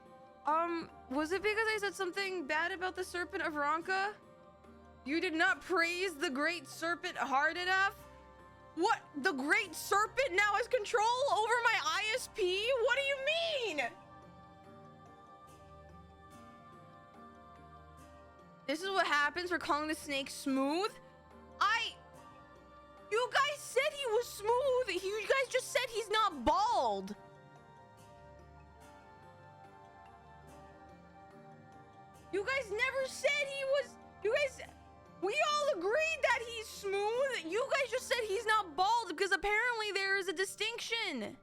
Was it because I said something bad about the serpent of Ronka? You did not praise the great serpent hard enough? What? The great serpent now has control over my ISP? What do you mean? This is what happens for calling the snake smooth? You guys said he was smooth. You guys just said he's not bald. You guys never said he was. We all agreed that he's smooth. You guys just said he's not bald because apparently there is a distinction.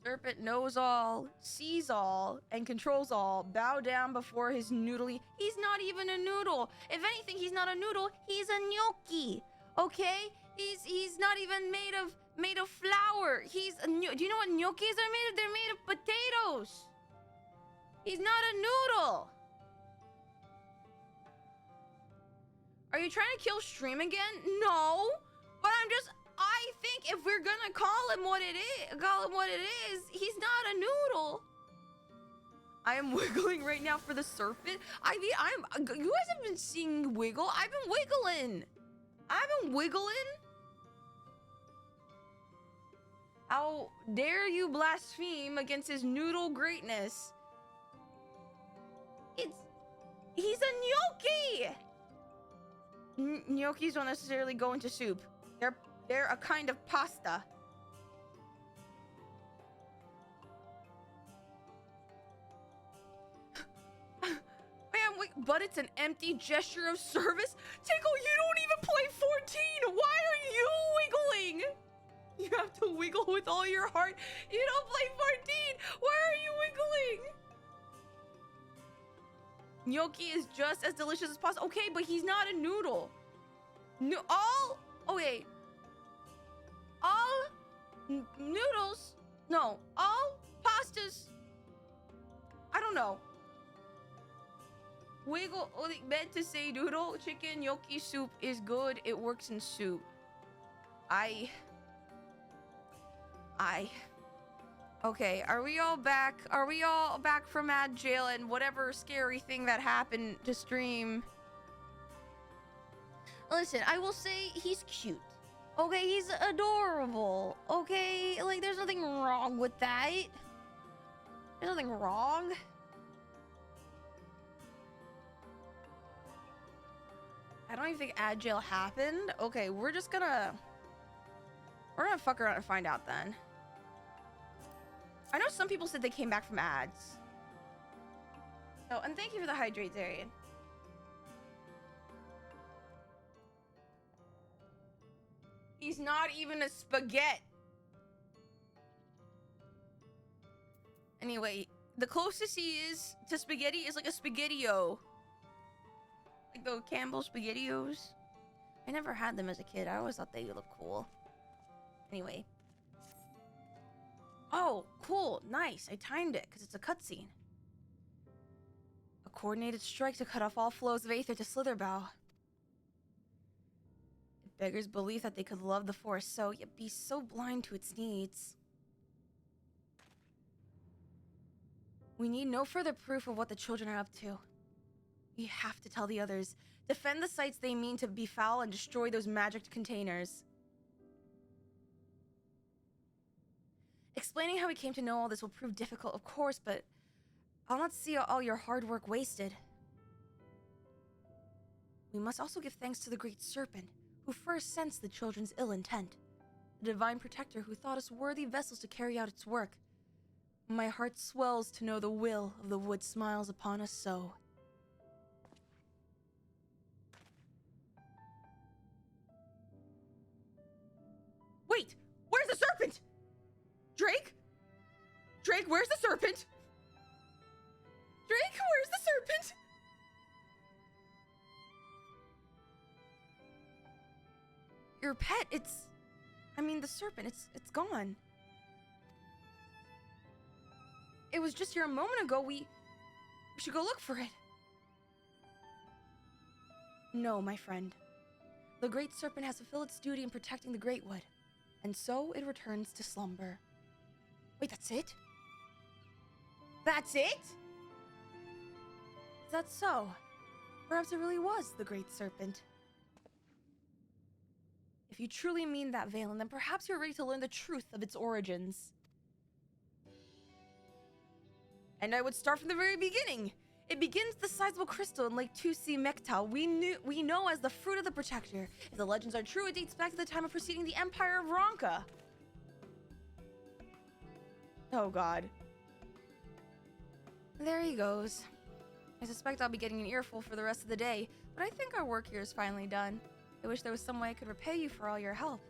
Serpent knows all, sees all, and controls all. Bow down before his noodly. He's not even a noodle. If anything, he's not a noodle. He's a gnocchi. Okay? He's not even made of flour. Do you know what gnocchis are made of? They're made of potatoes. He's not a noodle. Are you trying to kill stream again? No. But I think if we're gonna call him what it is, he's not a noodle. I am wiggling right now for the serpent. You guys have been seeing me wiggle. I've been wiggling. How dare you blaspheme against his noodle greatness? He's a gnocchi. Gnocchis don't necessarily go into soup. They're a kind of pasta. But it's an empty gesture of service? Tickle, you don't even play 14! Why are you wiggling? You have to wiggle with all your heart. You don't play 14! Why are you wiggling? Gnocchi is just as delicious as pasta. Okay, but he's not a noodle. Okay. All noodles, no, all pastas, I don't know. Wiggle, meant to say noodle, chicken, gnocchi soup is good. It works in soup. Okay, are we all back? Are we all back from ad jail and whatever scary thing that happened to stream? Listen, I will say he's cute. Okay, he's adorable. Okay, like there's nothing wrong with that. something wrong? I don't even think ad jail happened. Okay, we're gonna fuck around and find out then. I know some people said they came back from ads. Oh, and thank you for the hydrate, Darian. He's not even a spaghetti. Anyway, the closest he is to spaghetti is like a spaghetti-o. Like the Campbell SpaghettiOs. I never had them as a kid. I always thought they looked cool. Anyway. Oh, cool. Nice. I timed it because it's a cutscene. A coordinated strike to cut off all flows of aether to Slitherbow. It beggars belief that they could love the force so, yet be so blind to its needs. We need no further proof of what the children are up to. We have to tell the others. Defend the sites they mean to befoul and destroy those magic containers. Explaining how we came to know all this will prove difficult, of course, but I'll not see all your hard work wasted. We must also give thanks to the great serpent, who first sensed the children's ill intent. The divine protector who thought us worthy vessels to carry out its work. My heart swells to know the will of the wood smiles upon us so. Wait! Where's the serpent? Drake? Drake, where's the serpent? Drake, where's the serpent? Your pet, the serpent, it's gone. It was just here a moment ago. We should go look for it. No, my friend. The great serpent has fulfilled its duty in protecting the great wood, and so it returns to slumber. Wait, that's it? That's it? Is that so? Perhaps it really was the great serpent. If you truly mean that, Valen, then perhaps you're ready to learn the truth of its origins. And I would start from the very beginning. It begins the sizable crystal in Lake 2C Mektal. We know as the fruit of the protector. If the legends are true, it dates back to the time of preceding the Empire of Ronka. Oh god. There he goes. I suspect I'll be getting an earful for the rest of the day, but I think our work here is finally done. I wish there was some way I could repay you for all your help.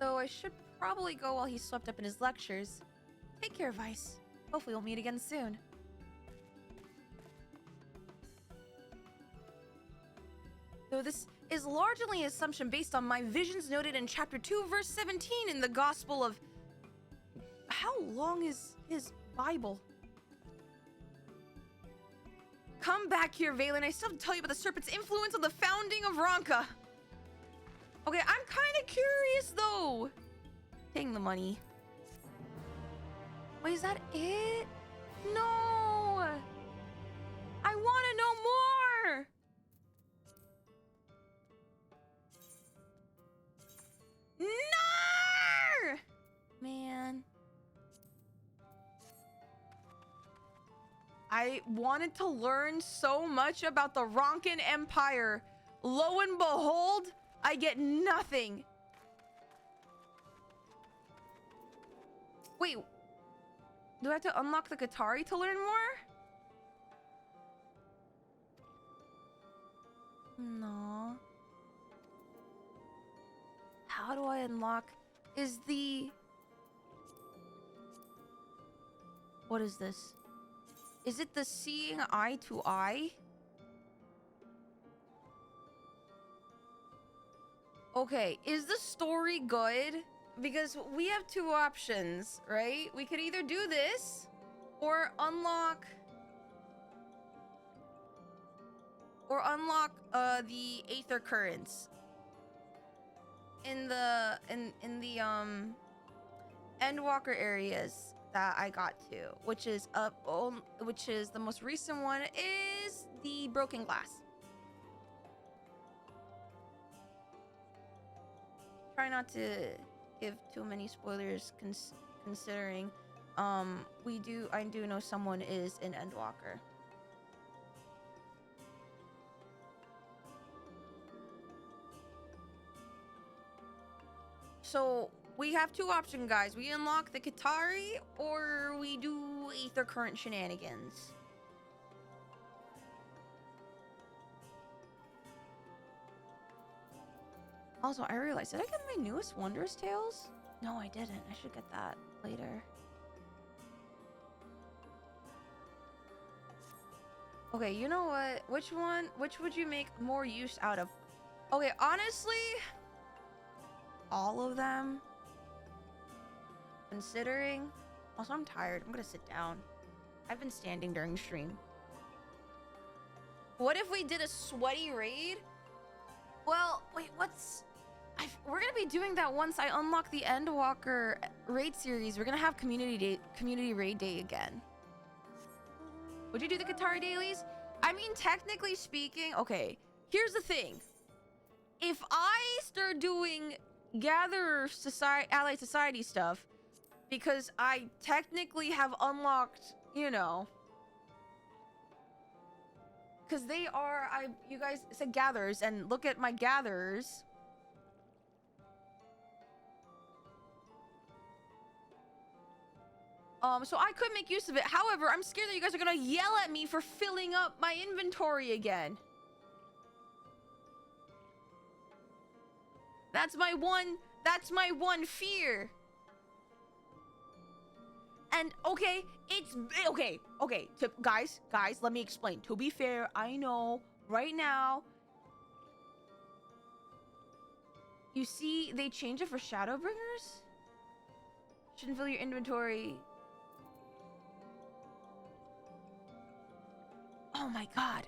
Though I should probably go while he's swept up in his lectures. Take care, Vice. Hopefully we'll meet again soon. Though this is largely an assumption based on my visions noted in chapter 2, verse 17 in the Gospel of... How long is his Bible? Come back here, Valen. I still have to tell you about the serpent's influence on the founding of Ronka. Okay, I'm kind of curious, though. Taking the money. Wait, is that it? No! I want to know more! No! Man. I wanted to learn so much about the Ronkan Empire. Lo and behold, I get nothing. Wait. Do I have to unlock the Qatari to learn more? No. How do I unlock? Is the... What is this? Is it the seeing eye to eye? Okay, is the story good? Because we have two options, right? We could either do this or unlock the aether currents in the Endwalker areas that I got to, which is the most recent one is the broken glass. Try not to give too many spoilers considering I do know someone is an Endwalker. So we have two options, guys. We unlock the Qatari or we do Aether Current shenanigans. Also, I realized, did I get my newest Wondrous Tales? No, I didn't. I should get that later. Okay, you know what? Which would you make more use out of? Okay, honestly, all of them. Considering. Also, I'm tired. I'm gonna sit down. I've been standing during the stream. What if we did a sweaty raid? Well, wait, we're gonna be doing that once I unlock the Endwalker raid series. We're gonna have community raid day again. Would you do the Qatari dailies? I mean, technically speaking, okay, here's the thing. If I start doing Gatherer Society, Allied Society stuff, because I technically have unlocked, you know, because they are, you guys said gatherers, and look at my gatherers. So I could make use of it. However, I'm scared that you guys are gonna yell at me for filling up my inventory again. That's my one fear. And okay, guys, let me explain. To be fair, I know right now, you see they change it for Shadowbringers? Shouldn't fill your inventory. Oh my god.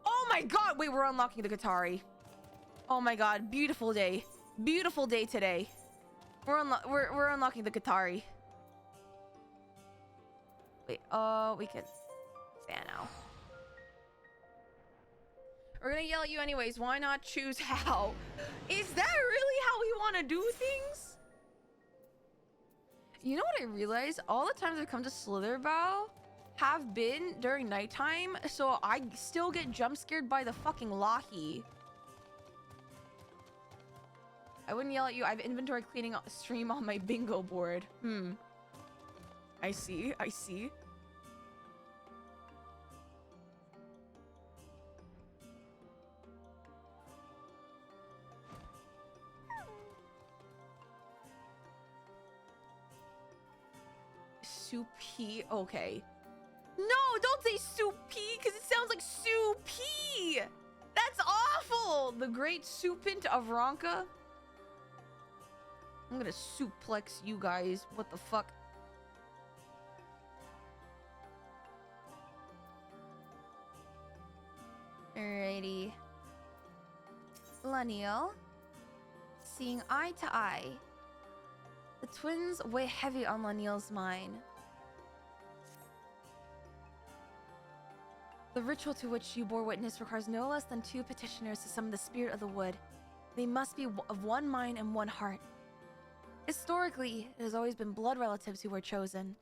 Oh my god! Wait, we're unlocking the Qatari. Oh my god, beautiful day. Beautiful day today. We're unlocking the Qatari. Wait, we can fan now. We're gonna yell at you anyways. Why not choose how? Is that really how we want to do things? You know what I realized? All the times I've come to Slitherbow have been during nighttime, so I still get jump scared by the fucking Lahi. I wouldn't yell at you. I have inventory cleaning stream on my bingo board. I see. Soupy. Okay. No, don't say soupy, because it sounds like soupy. That's awful. The great serpent of Ronka. I'm gonna suplex you guys. What the fuck? Alrighty. Laniel. Seeing eye to eye. The twins weigh heavy on Laniel's mind. The ritual to which you bore witness requires no less than 2 petitioners to summon the spirit of the wood. They must be of one mind and one heart. Historically, it has always been blood relatives who were chosen.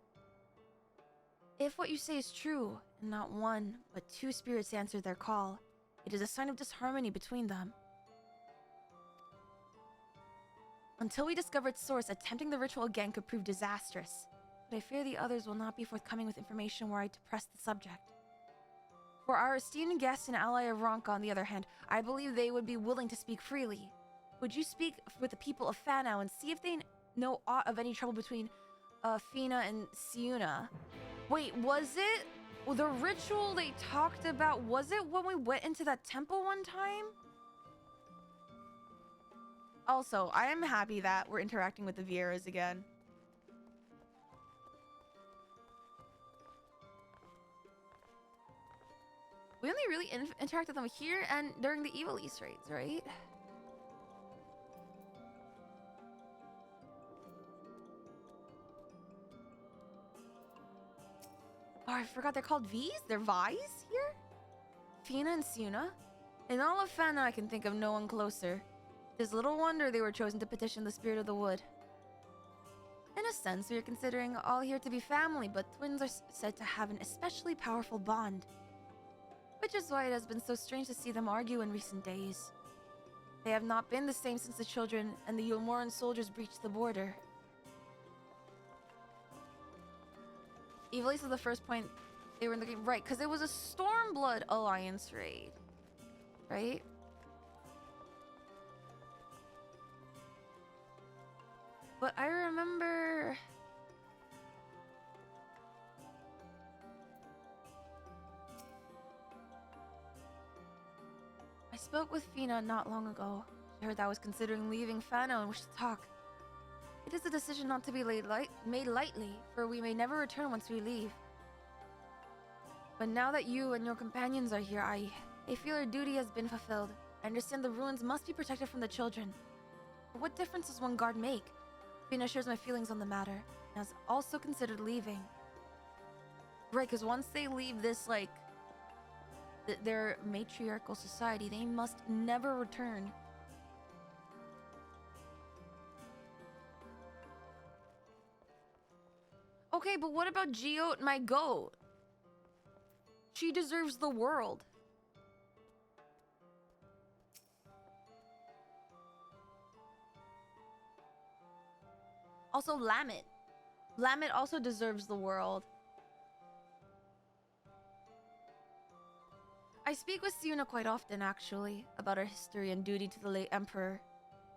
If what you say is true, and not 1, but 2 spirits answer their call, it is a sign of disharmony between them. Until we discover its source, attempting the ritual again could prove disastrous. But I fear the others will not be forthcoming with information were I to press the subject. For our esteemed guest and ally of Ronka, on the other hand, I believe they would be willing to speak freely. Would you speak with the people of Fanau and see if they know aught of any trouble between Fina and Siuna? Wait, was it the ritual they talked about? Was it when we went into that temple one time? Also, I am happy that we're interacting with the Vieras again. We only really interact with them here and during the Evil East raids, right? Oh, I forgot they're called V's? They're Vi's here? Fina and Siuna? In all of Fana, I can think of no one closer. It is little wonder they were chosen to petition the spirit of the wood. In a sense, we are considering all here to be family, but twins are said to have an especially powerful bond. Which is why it has been so strange to see them argue in recent days. They have not been the same since the children and the Yomoran soldiers breached the border. Evilise is the first point they were in the game. Right, because it was a Stormblood Alliance raid. Right? But I remember... I spoke with Fina not long ago. She heard that I was considering leaving Fano and wished to talk. It is a decision not to be made lightly, for we may never return once we leave. But now that you and your companions are here, I feel our duty has been fulfilled. I understand the ruins must be protected from the children. But what difference does one guard make? Fina shares my feelings on the matter, and has also considered leaving. Right, because once they leave this, like, their matriarchal society, they must never return. Okay, but what about Geote, my goat? She deserves the world. Also, Lamet. Lamet also deserves the world. I speak with Siuna quite often, actually, about our history and duty to the late Emperor.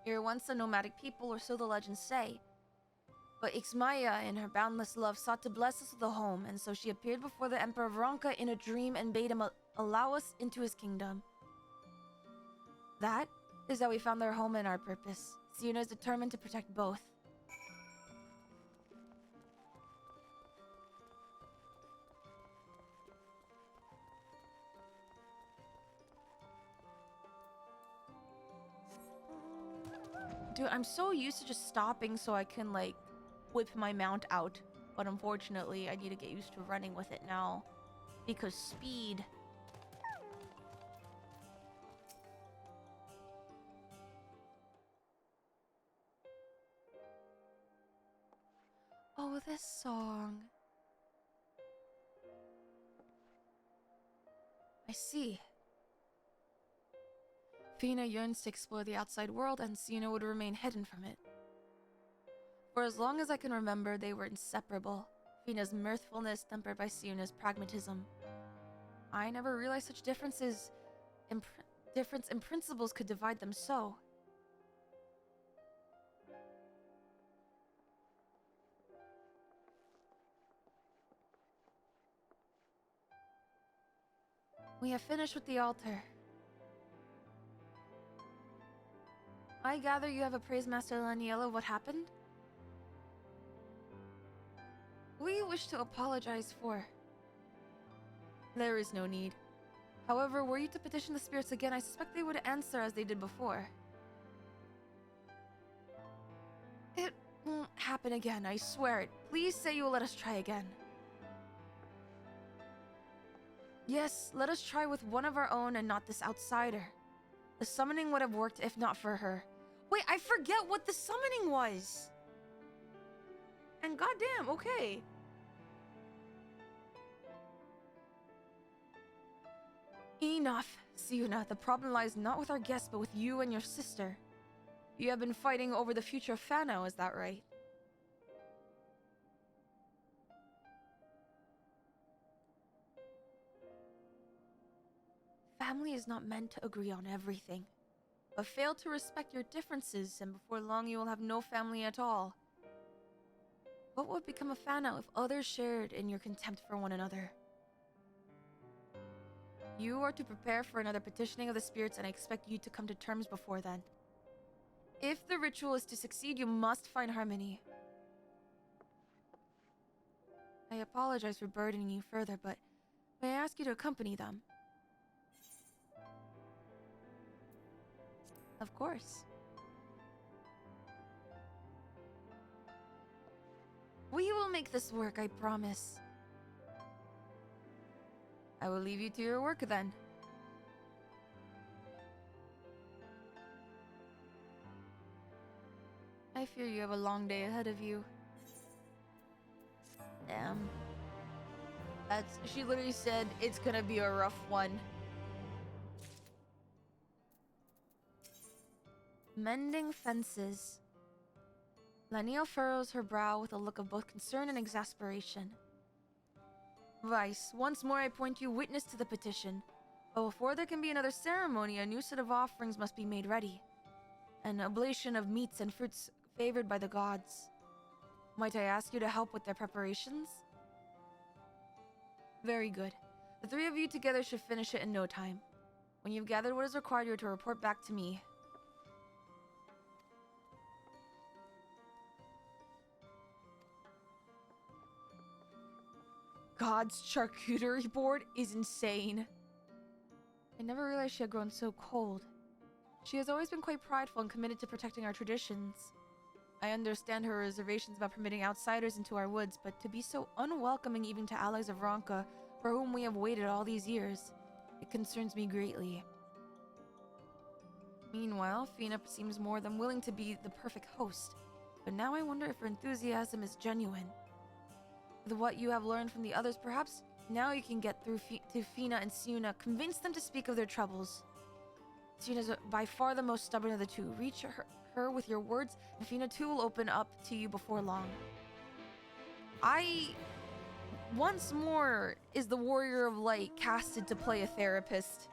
We were once a nomadic people, or so the legends say. But Ixmaya, in her boundless love, sought to bless us with a home, and so she appeared before the Emperor Veronka in a dream and bade him allow us into his kingdom. That is how we found our home and our purpose. Siuna is determined to protect both. Dude, I'm so used to just stopping so I can, like, whip my mount out. But unfortunately, I need to get used to running with it now. Because speed. Oh, this song. I see. Fina yearns to explore the outside world, and Siuna would remain hidden from it. For as long as I can remember, they were inseparable. Fina's mirthfulness tempered by Siuna's pragmatism. I never realized such difference in principles could divide them so. We have finished with the altar. I gather you have appraised Master Laniela of what happened? We wish to apologize for. There is no need. However, were you to petition the spirits again, I suspect they would answer as they did before. It won't happen again, I swear it. Please say you will let us try again. Yes, let us try with one of our own and not this outsider. The summoning would have worked if not for her. Wait, I forget what the summoning was! And goddamn, okay. Enough, Siuna. The problem lies not with our guest, but with you and your sister. You have been fighting over the future of Fano, is that right? Family is not meant to agree on everything. But fail to respect your differences, and before long you will have no family at all. What would become of Fano if others shared in your contempt for one another? You are to prepare for another petitioning of the spirits, and I expect you to come to terms before then. If the ritual is to succeed, you must find harmony. I apologize for burdening you further, but may I ask you to accompany them? Of course. We will make this work, I promise. I will leave you to your work then. I fear you have a long day ahead of you. Damn. She literally said it's gonna be a rough one. Mending fences. Laniel furrows her brow with a look of both concern and exasperation. Vice, once more I point you witness to the petition. But before there can be another ceremony, a new set of offerings must be made ready. An oblation of meats and fruits favored by the gods. Might I ask you to help with their preparations? Very good. The three of you together should finish it in no time. When you've gathered what is required, you are to report back to me. God's charcuterie board is insane. I never realized she had grown so cold. She has always been quite prideful and committed to protecting our traditions. I understand her reservations about permitting outsiders into our woods, but to be so unwelcoming even to allies of Ronka, for whom we have waited all these years, it concerns me greatly. Meanwhile, Fina seems more than willing to be the perfect host, but now I wonder if her enthusiasm is genuine. With what you have learned from the others, perhaps now you can get through to Fina and Siuna, convince them to speak of their troubles. Siuna is by far the most stubborn of the two. Reach her with your words, and Fina too will open up to you before long. Once more is the Warrior of Light casted to play a therapist.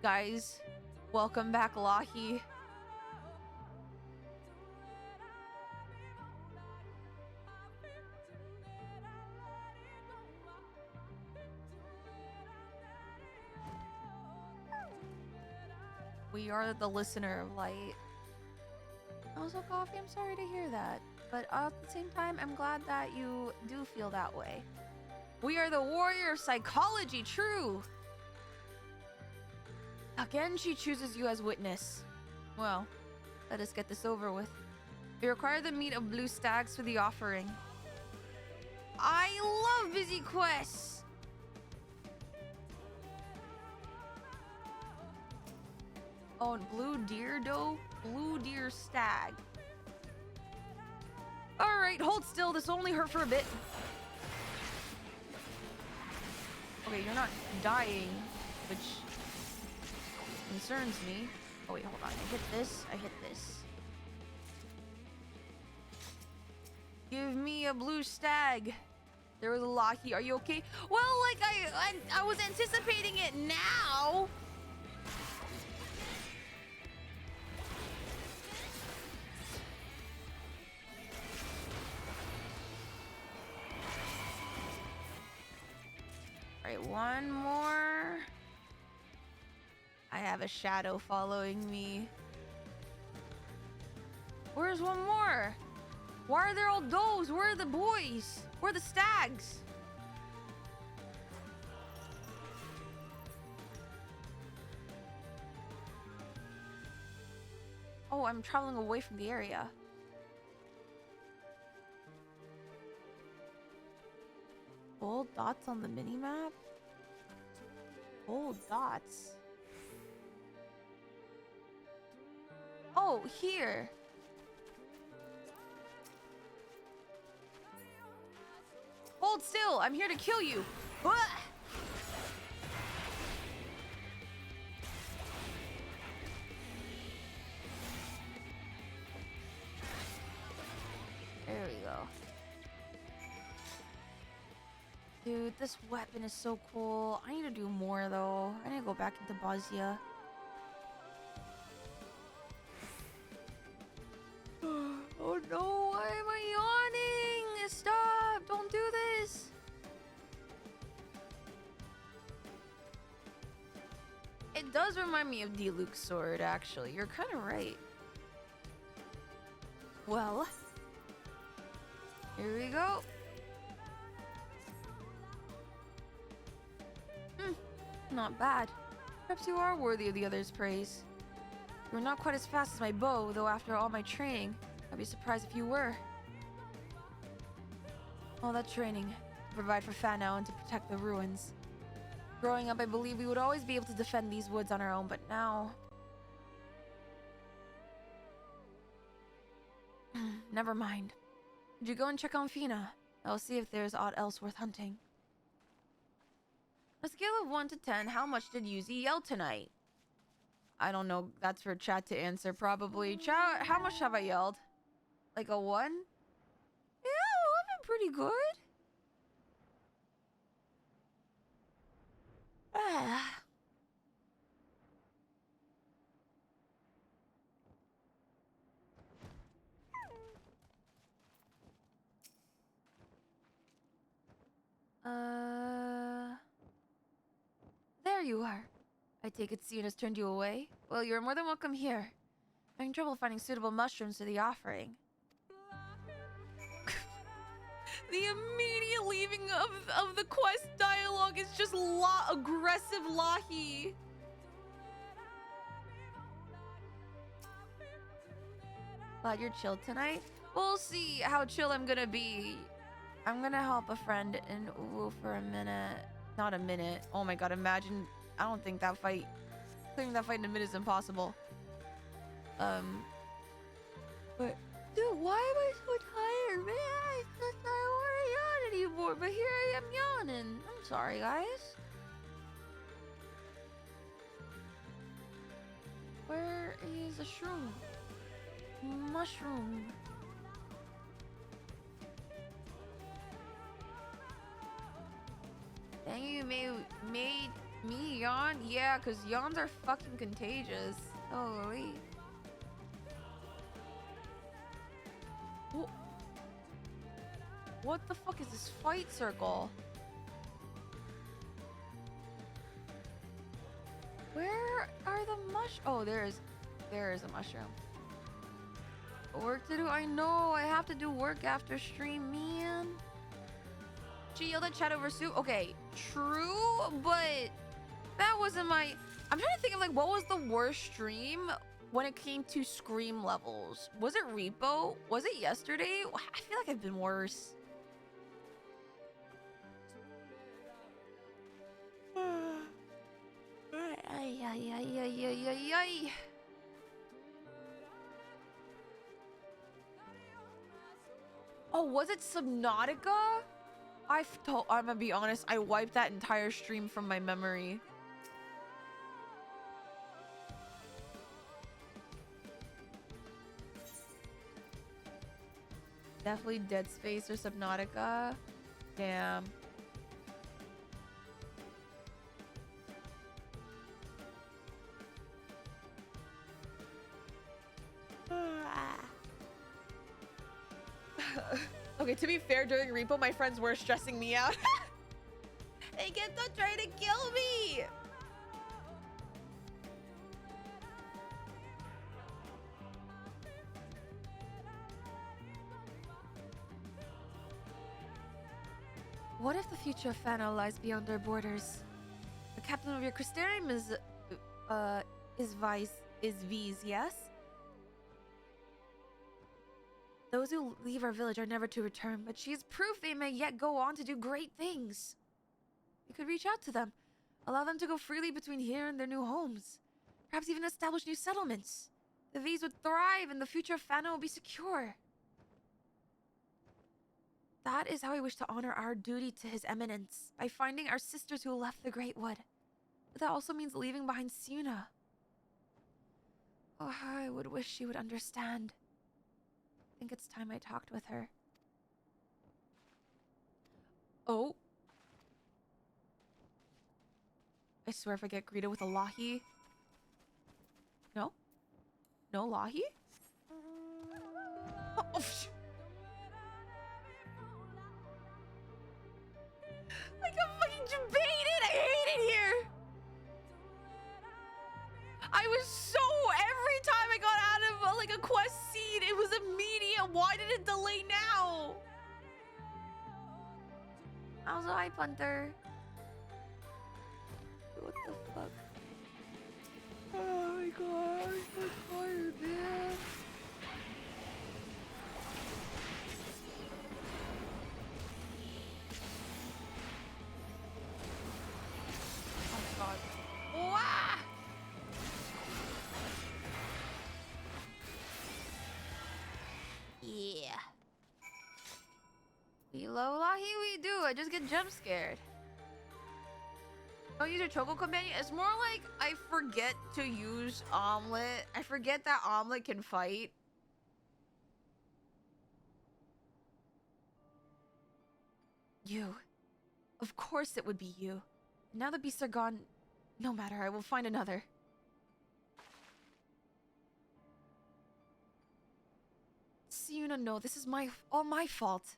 Guys, welcome back, Lahi. We are the listener of light. Also, Coffee, I'm sorry to hear that. But at the same time, I'm glad that you do feel that way. We are the warrior of psychology, true! Again, she chooses you as witness. Well, let us get this over with. We require the meat of blue stags for the offering. I love busy quests! Oh, and blue deer doe? Blue deer stag. Alright, hold still. This will only hurt for a bit. Okay, you're not dying, which concerns me. Oh wait, hold on. I hit this. I hit this. Give me a blue stag. There was a Lahi. Are you okay? Well, like I was anticipating it now. Alright, one more. I have a shadow following me. Where's one more? Why are there all does? Where are the boys? Where are the stags? Oh, I'm traveling away from the area. Bold dots on the minimap? Bold dots. Oh, here. Hold still. I'm here to kill you. Ah! There we go. Dude, this weapon is so cool. I need to do more though. I need to go back into Bosnia. Oh no, why am I yawning? Stop! Don't do this! It does remind me of Diluc's sword, actually. You're kind of right. Well, here we go. Not bad. Perhaps you are worthy of the others' praise. You're not quite as fast as my bow, though after all my training, I'd be surprised if you were. All that training to provide for Fanao and to protect the ruins. Growing up, I believed we would always be able to defend these woods on our own, but now... Never mind. Did you go and check on Fina? I'll see if there's aught else worth hunting. On a scale of 1 to 10, how much did Yuzi yell tonight? I don't know. That's for chat to answer, probably. Chat, how much have I yelled? Like a 1? Yeah, I've been pretty good. Ah. There you are. I take it Sienna's turned you away? Well, you're more than welcome here. I'm having trouble finding suitable mushrooms for the offering. The immediate leaving of the quest dialogue is just aggressive Lahi. Glad you're chilled tonight? We'll see how chill I'm gonna be. I'm gonna help a friend in Uwu for a minute. Not a minute. Oh my god, imagine. I don't think that fight... Clearing that fight in a minute is impossible. But... Dude, why am I so tired, man? I don't want to yawn anymore, but here I am yawning. I'm sorry, guys. Where is a shroom? Mushroom. Dang, you made me yawn? Yeah, because yawns are fucking contagious. Holy. What the fuck is this fight circle? Where are the Oh, there is a mushroom. Work to do? I know, I have to do work after stream, man. She yelled at chat over soup. Okay, true, but that wasn't my... I'm trying to think of like what was the worst stream when it came to scream levels. Was it Repo? Was it yesterday? I feel like I've been worse. Oh, was it Subnautica? I'm gonna be honest, I wiped that entire stream from my memory. Definitely Dead Space or Subnautica. Damn. Okay, to be fair, during Repo, my friends were stressing me out. They kept on trying to kill me! What if the future of Fano lies beyond our borders? The captain of your Crystarium is V's, yes? Those who leave our village are never to return, but she is proof they may yet go on to do great things. We could reach out to them, allow them to go freely between here and their new homes. Perhaps even establish new settlements. The V's would thrive and the future of Fano will be secure. That is how I wish to honor our duty to His Eminence, by finding our sisters who left the Great Wood. But that also means leaving behind Siuna. Oh, I would wish she would understand. I think it's time I talked with her. Oh. I swear if I get greeted with a Lahi. No? No Lahi? Oh, I got fucking debated! I hate it here! I was so... Every time I got out of like a quest scene, it was immediate. Why did it delay now? Also, hi, Punter. What the fuck? Oh my god, I'm so tired, man. Oh my god. Wah! Yeah. Wallahi we do. I just get jump scared. Don't use your choco companion. It's more like I forget to use Omelet. I forget that Omelet can fight. You. Of course it would be you. Now the beasts are gone. No matter, I will find another. Siuna, no, this is all my fault.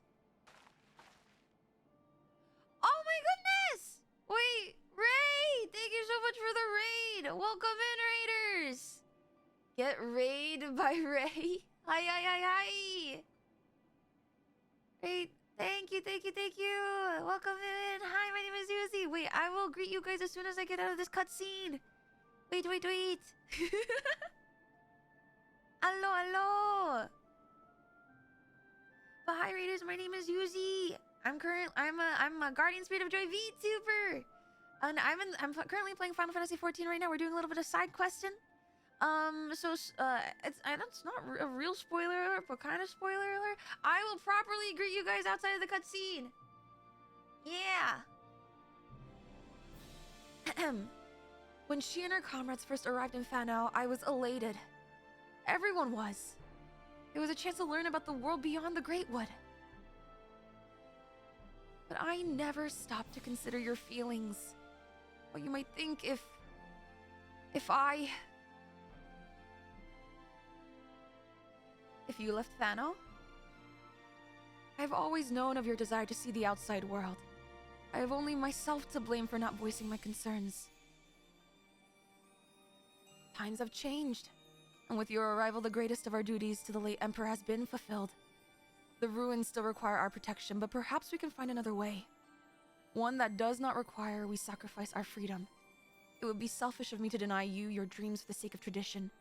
Oh my goodness! Wait, Ray! Thank you so much for the raid! Welcome in, raiders! Get raided by Ray. Hi, hi, hi, hi! Raid, thank you, thank you, thank you! Welcome in! Hi, my name is Yuzimii! Wait, I will greet you guys as soon as I get out of this cutscene! Wait, wait, wait! Hello, hello! But hi, raiders, my name is Yuzimii! I'm a Guardian Spirit of Joy vtuber, and I'm currently playing Final Fantasy XIV right now. We're doing a little bit of side questing. It's not a real spoiler alert, but kind of spoiler alert. I will properly greet you guys outside of the cutscene. Yeah. When she and her comrades first arrived in Fano, I was elated. Everyone was. It was a chance to learn about the world beyond the Great Wood. But I never stopped to consider your feelings. What you might think if you left Fano? I've always known of your desire to see the outside world. I have only myself to blame for not voicing my concerns. Times have changed, and with your arrival, the greatest of our duties to the late Emperor has been fulfilled. The ruins still require our protection, but perhaps we can find another way. One that does not require we sacrifice our freedom. It would be selfish of me to deny you your dreams for the sake of tradition.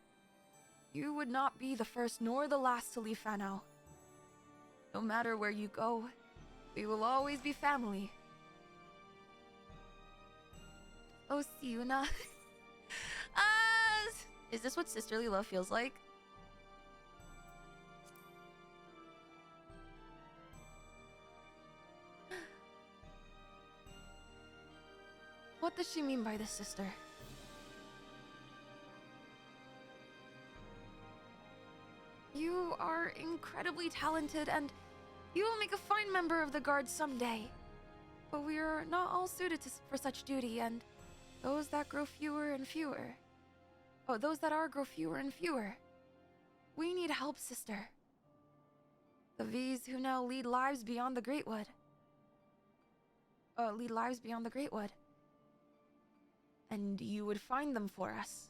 You would not be the first nor the last to leave Fano. No matter where you go, we will always be family. Oh, Siuna. Is this what sisterly love feels like? What does she mean by this, sister? You are incredibly talented, and you will make a fine member of the Guard someday. But we are not all suited for such duty, and those that grow fewer and fewer. Oh, those that are grow fewer and fewer. We need help, sister. The V's who now lead lives beyond the Great Wood. Lead lives beyond the Great Wood. And you would find them for us.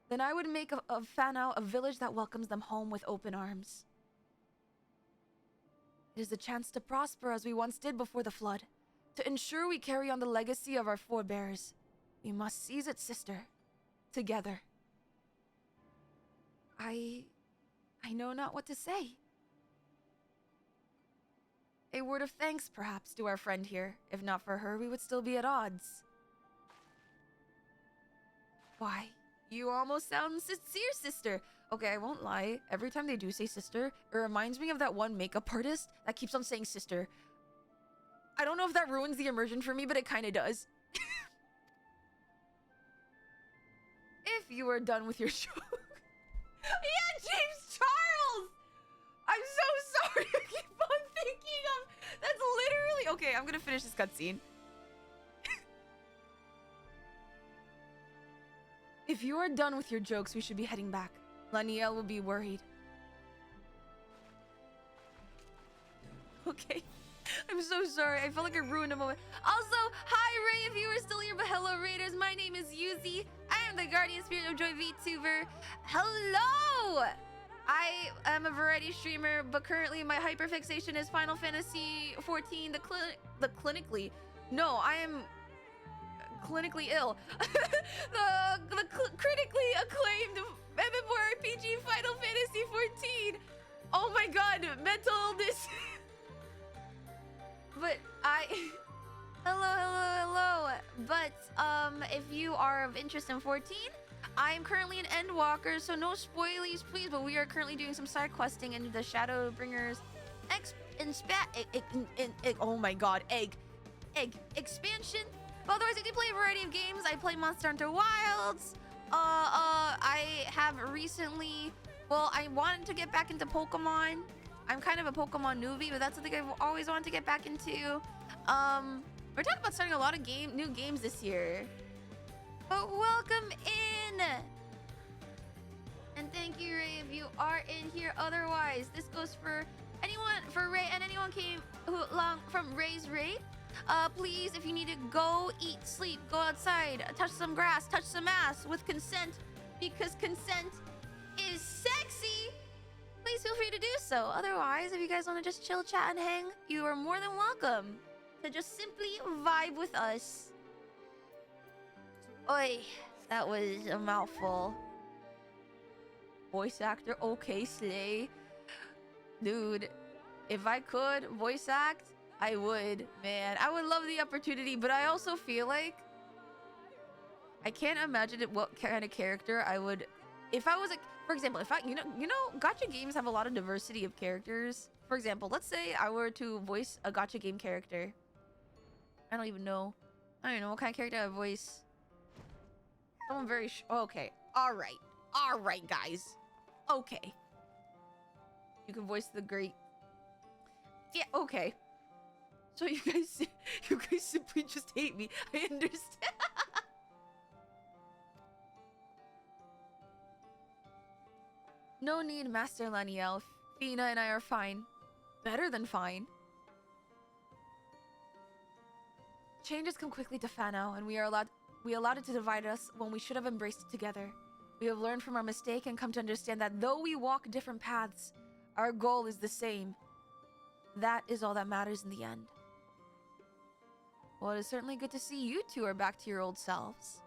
Then I would make of Fano a village that welcomes them home with open arms. It is a chance to prosper as we once did before the flood. To ensure we carry on the legacy of our forebears. We must seize it, sister. Together. I know not what to say. A word of thanks, perhaps, to our friend here. If not for her, we would still be at odds. Why, you almost sound sincere, sister. Okay, I won't lie. Every time they do say sister, it reminds me of that one makeup artist that keeps on saying sister. I don't know if that ruins the immersion for me, but it kind of does. If you are done with your show. Yeah, James Charles! I'm so sorry. I keep on thinking of... That's literally... Okay, I'm gonna finish this cutscene. If you are done with your jokes, we should be heading back. Laniel will be worried. Okay. I'm so sorry. I felt like I ruined a moment. Also, hi Ray if you are still here, but hello Raiders. My name is Yuzimii. I am the Guardian Spirit of Joy VTuber. Hello! I am a variety streamer, but currently my hyperfixation is Final Fantasy XIV, the clinically. No, I am clinically ill. the critically acclaimed MMORPG Final Fantasy XIV. Oh my god, mental illness. But hello. But if you are of interest in 14, I am currently an Endwalker, so no spoilies, please. But we are currently doing some side questing in the Shadowbringers oh my god, egg expansion. But otherwise, I do play a variety of games. I play Monster Hunter Wilds. I have recently, well, I wanted to get back into Pokemon. I'm kind of a Pokemon newbie, but that's something I've always wanted to get back into. We're talking about starting a lot of new games this year. But welcome in. And thank you, Ray, if you are in here. Otherwise, this goes for anyone, for Ray, and anyone came along from Ray's raid. Please, if you need to go eat, sleep, go outside, touch some grass, touch some ass with consent, because consent is sexy, please feel free to do so. Otherwise, if you guys want to just chill, chat, and hang, you are more than welcome to just simply vibe with us. Oi, that was a mouthful. Voice actor, okay, slay. Dude, if I could voice act, I would, man. I would love the opportunity, but I also feel like I can't imagine what kind of character I would, if I was a, for example, if I, you know, gacha games have a lot of diversity of characters. For example, let's say I were to voice a gacha game character. I don't even know. I don't even know what kind of character I would voice. Someone very okay. All right, guys. Okay. You can voice the great. Yeah, okay. So you guys simply just hate me. I understand. No need, Master Laniel. Fina and I are fine. Better than fine. Changes come quickly to Fano, and we allowed it to divide us when we should have embraced it together. We have learned from our mistake and come to understand that though we walk different paths, our goal is the same. That is all that matters in the end. Well, it is certainly good to see you two are back to your old selves.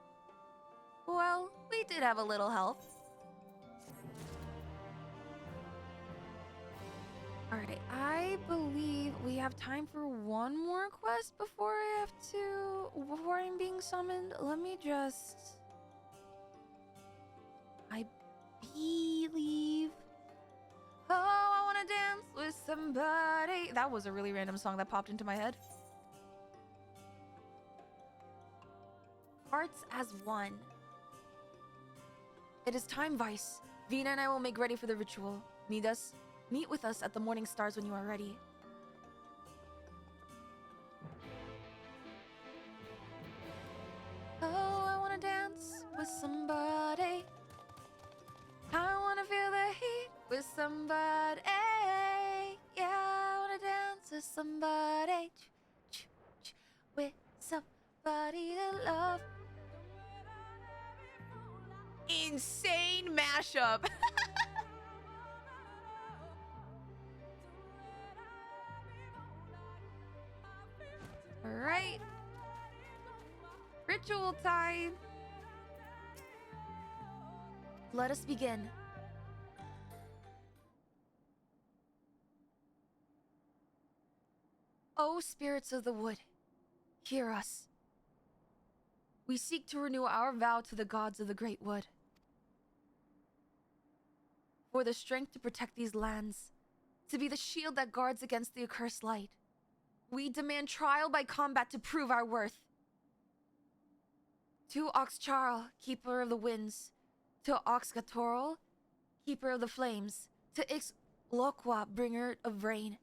Well, we did have a little help. Alright, I believe we have time for one more quest before I'm being summoned. Let me just... I believe... Oh, I wanna dance with somebody. That was a really random song that popped into my head. Hearts as one. It is time, Vice. Vina and I will make ready for the ritual. Meet with us at the Morning Stars when you are ready. Oh, I wanna dance with somebody. I wanna feel the heat with somebody. Yeah, I wanna dance with somebody. With somebody to love. Insane mashup. All right. Ritual time. Let us begin. O spirits of the wood, hear us. We seek to renew our vow to the gods of the great wood. For the strength to protect these lands, to be the shield that guards against the accursed light. We demand trial by combat to prove our worth. To Oxcharl, keeper of the winds. To Oxgatorl, keeper of the flames. To Ixlokwa, bringer of rain.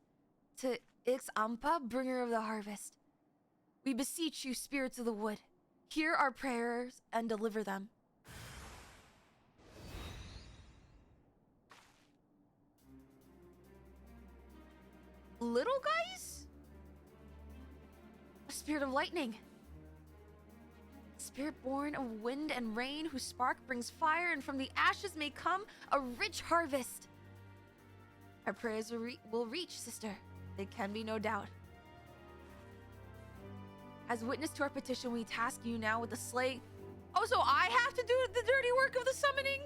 To Ixampa, bringer of the harvest. We beseech you, spirits of the wood, hear our prayers and deliver them. Little guys? A spirit of lightning. Spirit born of wind and rain, whose spark brings fire, and from the ashes may come a rich harvest. Our prayers will reach, sister. There can be no doubt. As witness to our petition, we task you now with the slaying. Oh, so I have to do the dirty work of the summoning?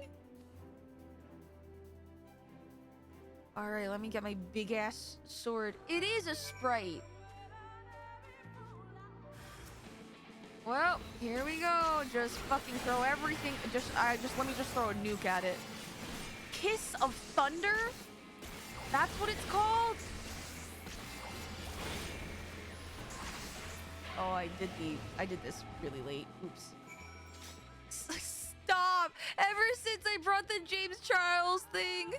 All right, let me get my big ass sword. It is a sprite. Well, here we go. Just fucking throw everything. Let me just throw a nuke at it. Kiss of Thunder? That's what it's called? Oh, I did this really late. Oops. Stop! Ever since I brought the James Charles thing.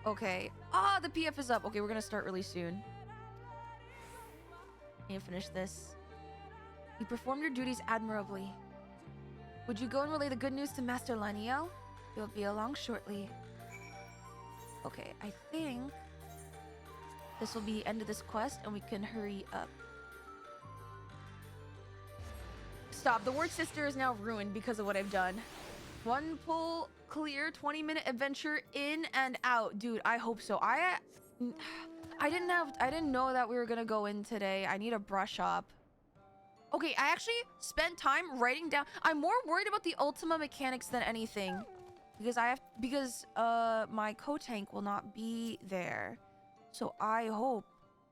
Okay. Ah, the PF is up. Okay, we're gonna start really soon. Need to finish this. You performed your duties admirably. Would you go and relay the good news to Master Laniel? He'll be along shortly. Okay, I think this will be the end of this quest and we can hurry up. Stop. The word sister is now ruined because of what I've done. One pull clear 20-minute adventure in and out. Dude, I hope so. I didn't know that we were gonna go in today. I need a brush up. Okay, I actually spent time writing down. I'm more worried about the Ultima mechanics than anything. Because my co-tank will not be there. So I hope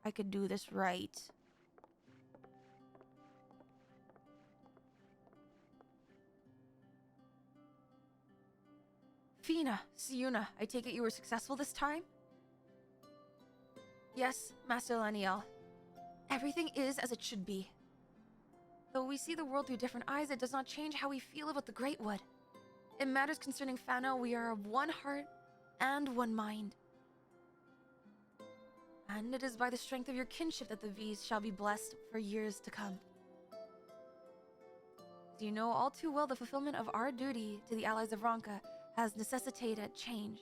I could do this right. Fina, Siuna, I take it you were successful this time? Yes, Master Laniel. Everything is as it should be. Though we see the world through different eyes, it does not change how we feel about the Great Wood. In matters concerning Fano, we are of one heart and one mind. And it is by the strength of your kinship that the V's shall be blessed for years to come. As you know all too well, the fulfillment of our duty to the allies of Ronka has necessitated change,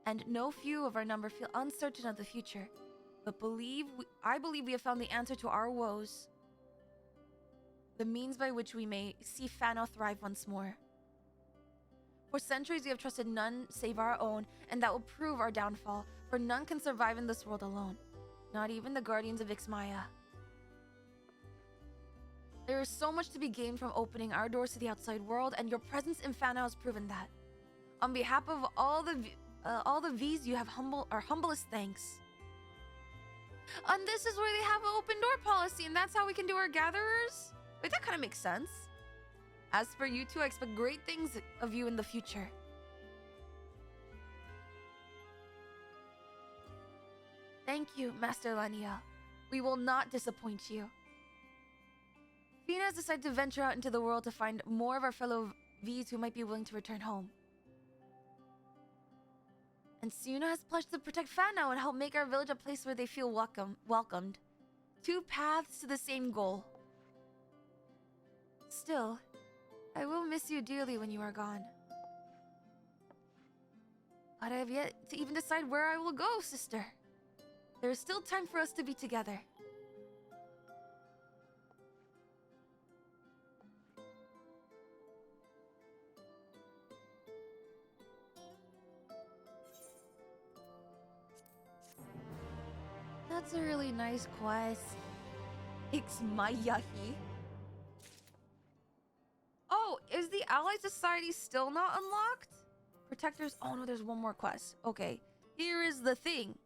and no few of our number feel uncertain of the future. But I believe we have found the answer to our woes. The means by which we may see Fano thrive once more. For centuries we have trusted none save our own, and that will prove our downfall, for none can survive in this world alone. Not even the guardians of Ixmaya. There is so much to be gained from opening our doors to the outside world, and your presence in Fano has proven that. On behalf of all the V's, you have our humblest thanks. And this is where they have an open door policy, and that's how we can do our gatherers? Wait, that kind of makes sense. As for you two, I expect great things of you in the future. Thank you, Master Laniel. We will not disappoint you. Fina has decided to venture out into the world to find more of our fellow V's who might be willing to return home. And Siuna has pledged to protect Fano and help make our village a place where they feel welcomed. Two paths to the same goal. Still, I will miss you dearly when you are gone. But I have yet to even decide where I will go, sister. There is still time for us to be together. That's a really nice quest. Ixmayahi. Oh, is the Allied Society still not unlocked? Protectors. Oh no, there's one more quest. Okay, here is the thing.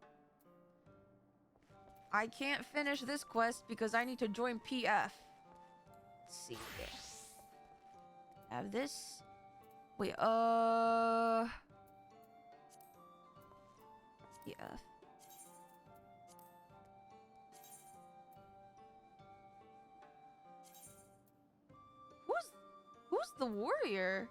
I can't finish this quest because I need to join PF. Let's see here. Have this. Wait, PF. Who's the warrior?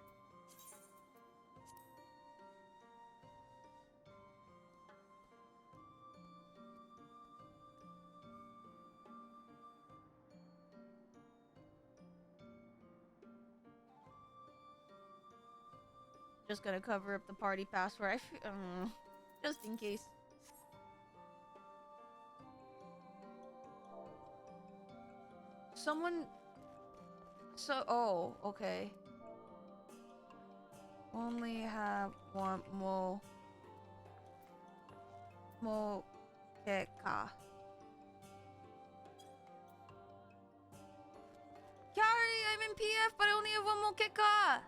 Just gonna cover up the party password. Just in case. Someone. Oh, okay. Only have one more. Keka. Kari, I'm in PF, but I only have one more Keka.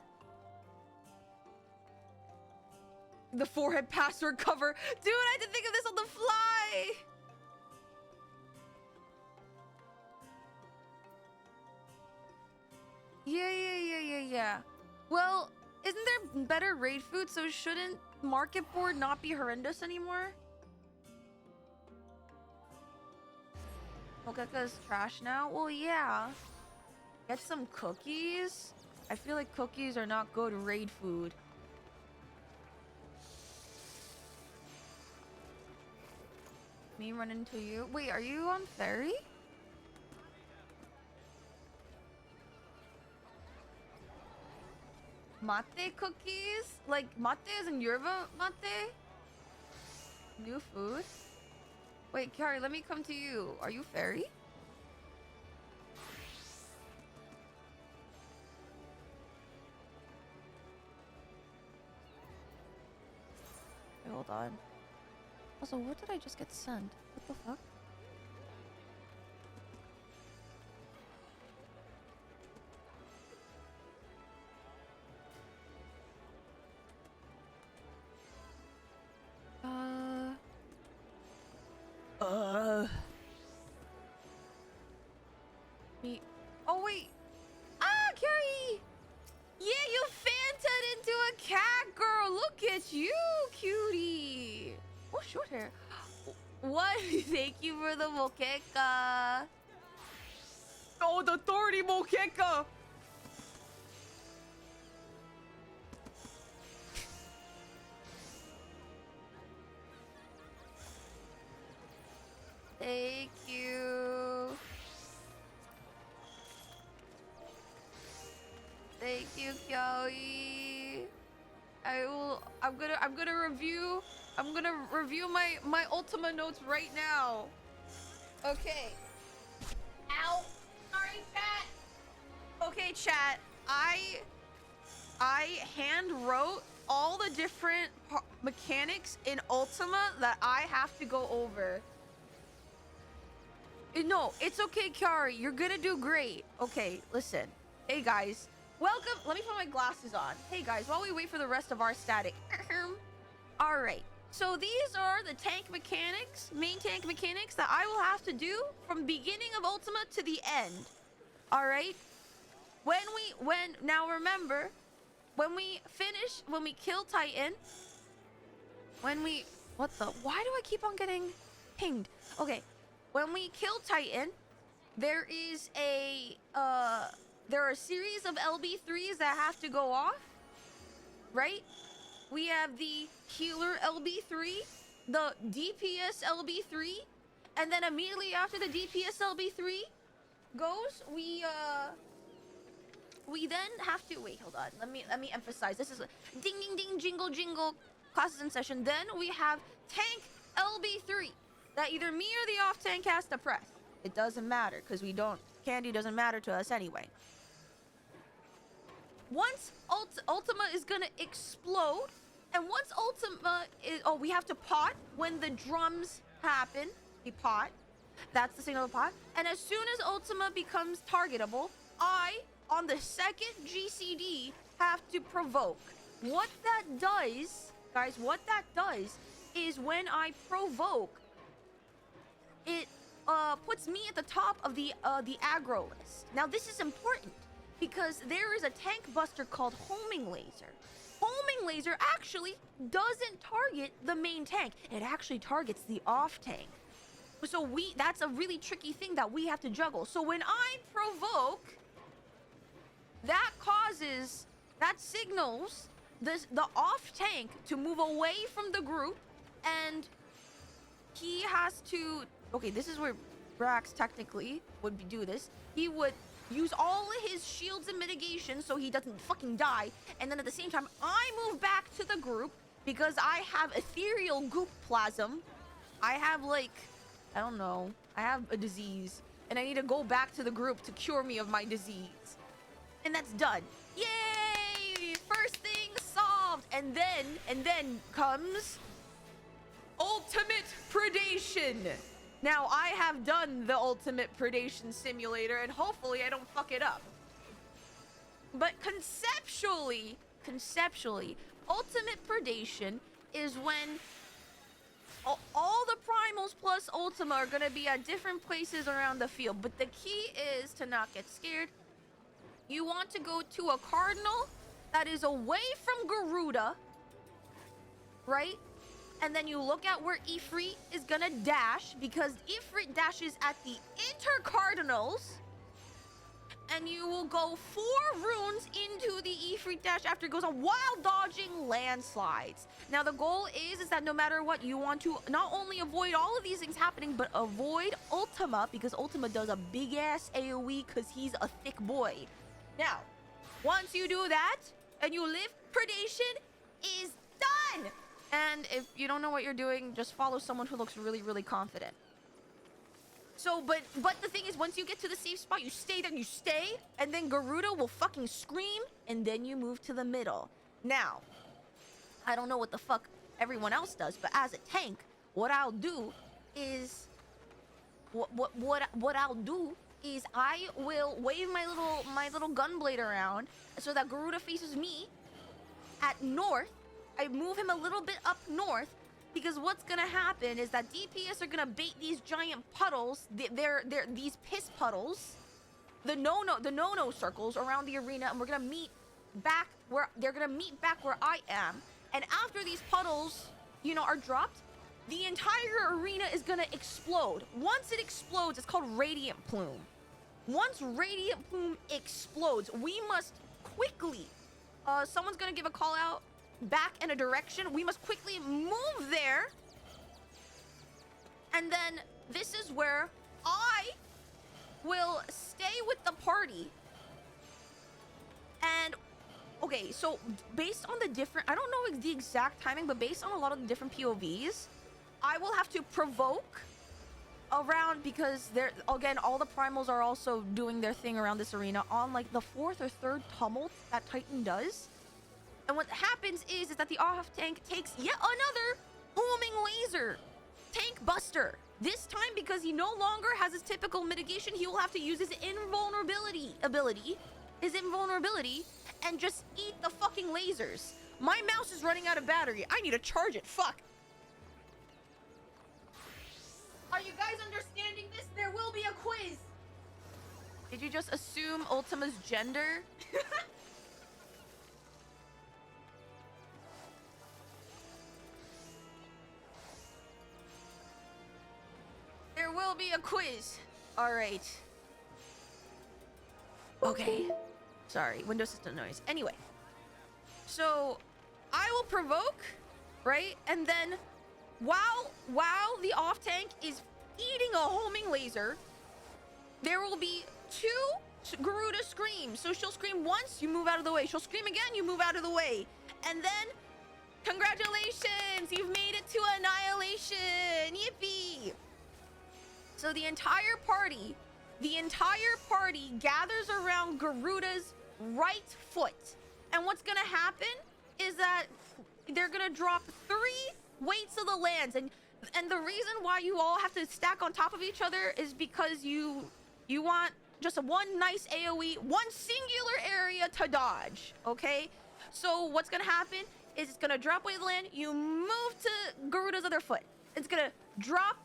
The forehead password cover. Dude, I had to think of this on the fly. Yeah. Well, isn't there better raid food, so shouldn't market board not be horrendous anymore? Mokeka's trash now? Well, yeah. Get some cookies? I feel like cookies are not good raid food. Me run into you? Wait, are you on ferry? Mate cookies? Like mate is in yerba mate? New food? Wait, Kari, let me come to you. Are you ferry? Wait, hold on. Also, what did I just get sent? What the fuck? Me. Oh, wait. Ah, Carrie! Yeah, you fanted into a cat, girl. Look at you, cutie. Oh, short hair. What? Thank you for the moqueca. Oh, the 30 moqueca. Thank you. Thank you, Kelly. I'm gonna review my Ultima notes right now. Okay. Ow. Sorry, chat. Okay, chat. I hand wrote all the different mechanics in Ultima that I have to go over. No, it's okay, Kiari. You're gonna do great. Okay, listen. Hey, guys. Welcome. Let me put my glasses on. Hey, guys, while we wait for the rest of our static. All right. So these are the tank mechanics, main tank mechanics that I will have to do from beginning of Ultima to the end. All right. Now remember, when we kill Titan, why do I keep on getting pinged? Okay. When we kill Titan, there are a series of LB3s that have to go off, right? We have the healer LB3, the DPS LB3, and then immediately after the DPS LB3 goes, we then have to wait. Hold on. Let me emphasize. This is a ding ding ding jingle jingle classes in session. Then we have tank LB3 that either me or the off tank has to press. It doesn't matter because candy doesn't matter to us anyway. Once Ultima is gonna explode, and once Ultima is, we have to pot when the drums happen. We pot. That's the signal of pot. And as soon as Ultima becomes targetable, I, on the second GCD, have to provoke. What that does, guys, is when I provoke, it puts me at the top of the aggro list. Now this is important because there is a tank buster called homing laser. Homing laser actually doesn't target the main tank. It actually targets the off tank. So that's a really tricky thing that we have to juggle. So when I provoke, that signals the off tank to move away from the group, and he has to. Okay, this is where Brax technically would do this. He would use all of his shields and mitigation so he doesn't fucking die. And then at the same time, I move back to the group because I have ethereal goop plasm. I have I have a disease. And I need to go back to the group to cure me of my disease. And that's done. Yay! First thing solved. And then comes ultimate predation. Now, I have done the ultimate predation simulator, and hopefully I don't fuck it up. But conceptually, ultimate predation is when all the primals plus Ultima are going to be at different places around the field. But the key is to not get scared. you want to go to a cardinal that is away from Garuda, right? And then you look at where Ifrit is gonna dash, because Ifrit dashes at the intercardinals, and you will go 4 runes into the Ifrit dash after it goes on, while dodging landslides. Now the goal is that no matter what, you want to not only avoid all of these things happening, but avoid Ultima, because Ultima does a big ass AoE because he's a thick boy. Now, once you do that and you live, predation is done. And if you don't know what you're doing, just follow someone who looks really, really confident. So, but the thing is, once you get to the safe spot, you stay there, you stay, and then Garuda will fucking scream, and then you move to the middle. Now, I don't know what the fuck everyone else does, but as a tank, what I'll do is, what I'll do is I will wave my little gunblade around so that Garuda faces me at north. I move him a little bit up north, because what's gonna happen is that DPS are gonna bait these giant puddles, these piss puddles, the no-no circles around the arena, and we're gonna meet back where they're gonna meet back where I am. And after these puddles, you know, are dropped, the entire arena is gonna explode. Once it explodes, it's called Radiant Plume. Once Radiant Plume explodes, we must quickly, someone's gonna give a call out back in a direction. We must quickly move there. And then this is where I will stay with the party. And okay, so based on the different, I don't know the exact timing, but based on a lot of the different POVs, I will have to provoke around, because they're, again, all the primals are also doing their thing around this arena on like the 4th or 3rd tumult that Titan does. And what happens is that the off tank takes yet another homing laser tank buster. This time, because he no longer has his typical mitigation, he will have to use his invulnerability ability, and just eat the fucking lasers. My mouse is running out of battery. I need to charge it. Fuck. Are you guys understanding this? There will be a quiz. Did you just assume Ultima's gender? There will be a quiz. All right. Okay. Sorry, Windows system noise. Anyway. So, I will provoke, right? And then while the off tank is eating a homing laser, there will be 2 Garuda screams. So she'll scream once, you move out of the way. She'll scream again, you move out of the way. And then, congratulations, you've made it to annihilation. Yippee! So the entire party gathers around Garuda's right foot. And what's gonna happen is that they're gonna drop 3 weights of the lands, and the reason why you all have to stack on top of each other is because you want just one nice AoE, one singular area to dodge, okay? So what's gonna happen is it's gonna drop weight of the land, you move to Garuda's other foot. It's gonna drop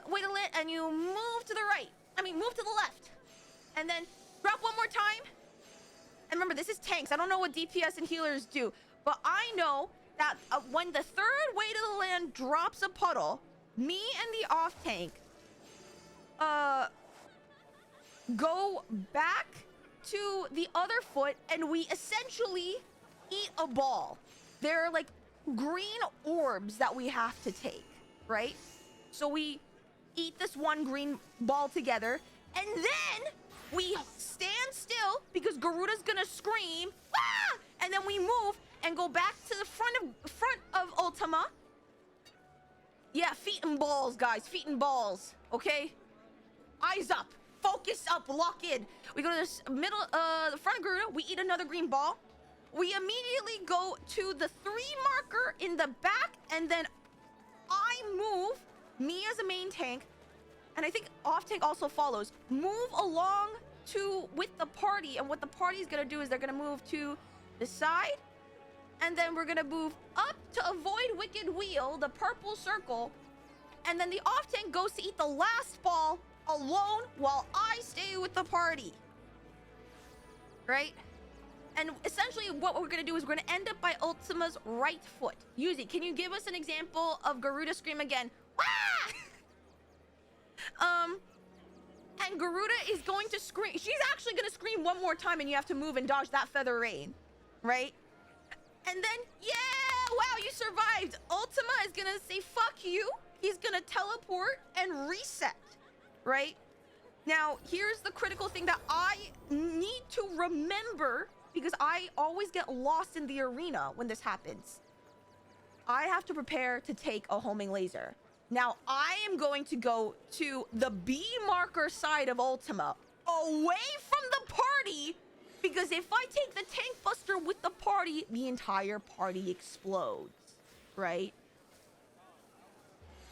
weight of the land, and you move to the right. Move to the left. And then drop one more time. And remember, this is tanks. I don't know what DPS and healers do, but I know that when the 3rd weight of the land drops a puddle, me and the off tank go back to the other foot, and we essentially eat a ball. There are like green orbs that we have to take, right? So we eat this one green ball together, and then we stand still because Garuda's gonna scream, ah! And then we move and go back to the front of Ultima. Yeah, feet and balls, guys, feet and balls, okay? Eyes up, focus up, lock in. We go to this middle, the front of Garuda, we eat another green ball. We immediately go to the 3 marker in the back, and then I move, me as a main tank, and I think off tank also follows, move along with the party. And what the party is gonna do is they're gonna move to the side, and then we're gonna move up to avoid Wicked Wheel, the purple circle, and then the off tank goes to eat the last ball alone while I stay with the party. right? And essentially what we're gonna do is we're gonna end up by Ultima's right foot. Yuzi, can you give us an example of Garuda scream again? Wah! And Garuda is going to scream. She's actually gonna scream one more time and you have to move and dodge that feather rain, right? And then, yeah, wow, you survived. Ultima is gonna say, fuck you. He's gonna teleport and reset, right? Now, here's the critical thing that I need to remember, because I always get lost in the arena when this happens. I have to prepare to take a homing laser. Now, I am going to go to the B marker side of Ultima, away from the party, because if I take the tank buster with the party, the entire party explodes, right?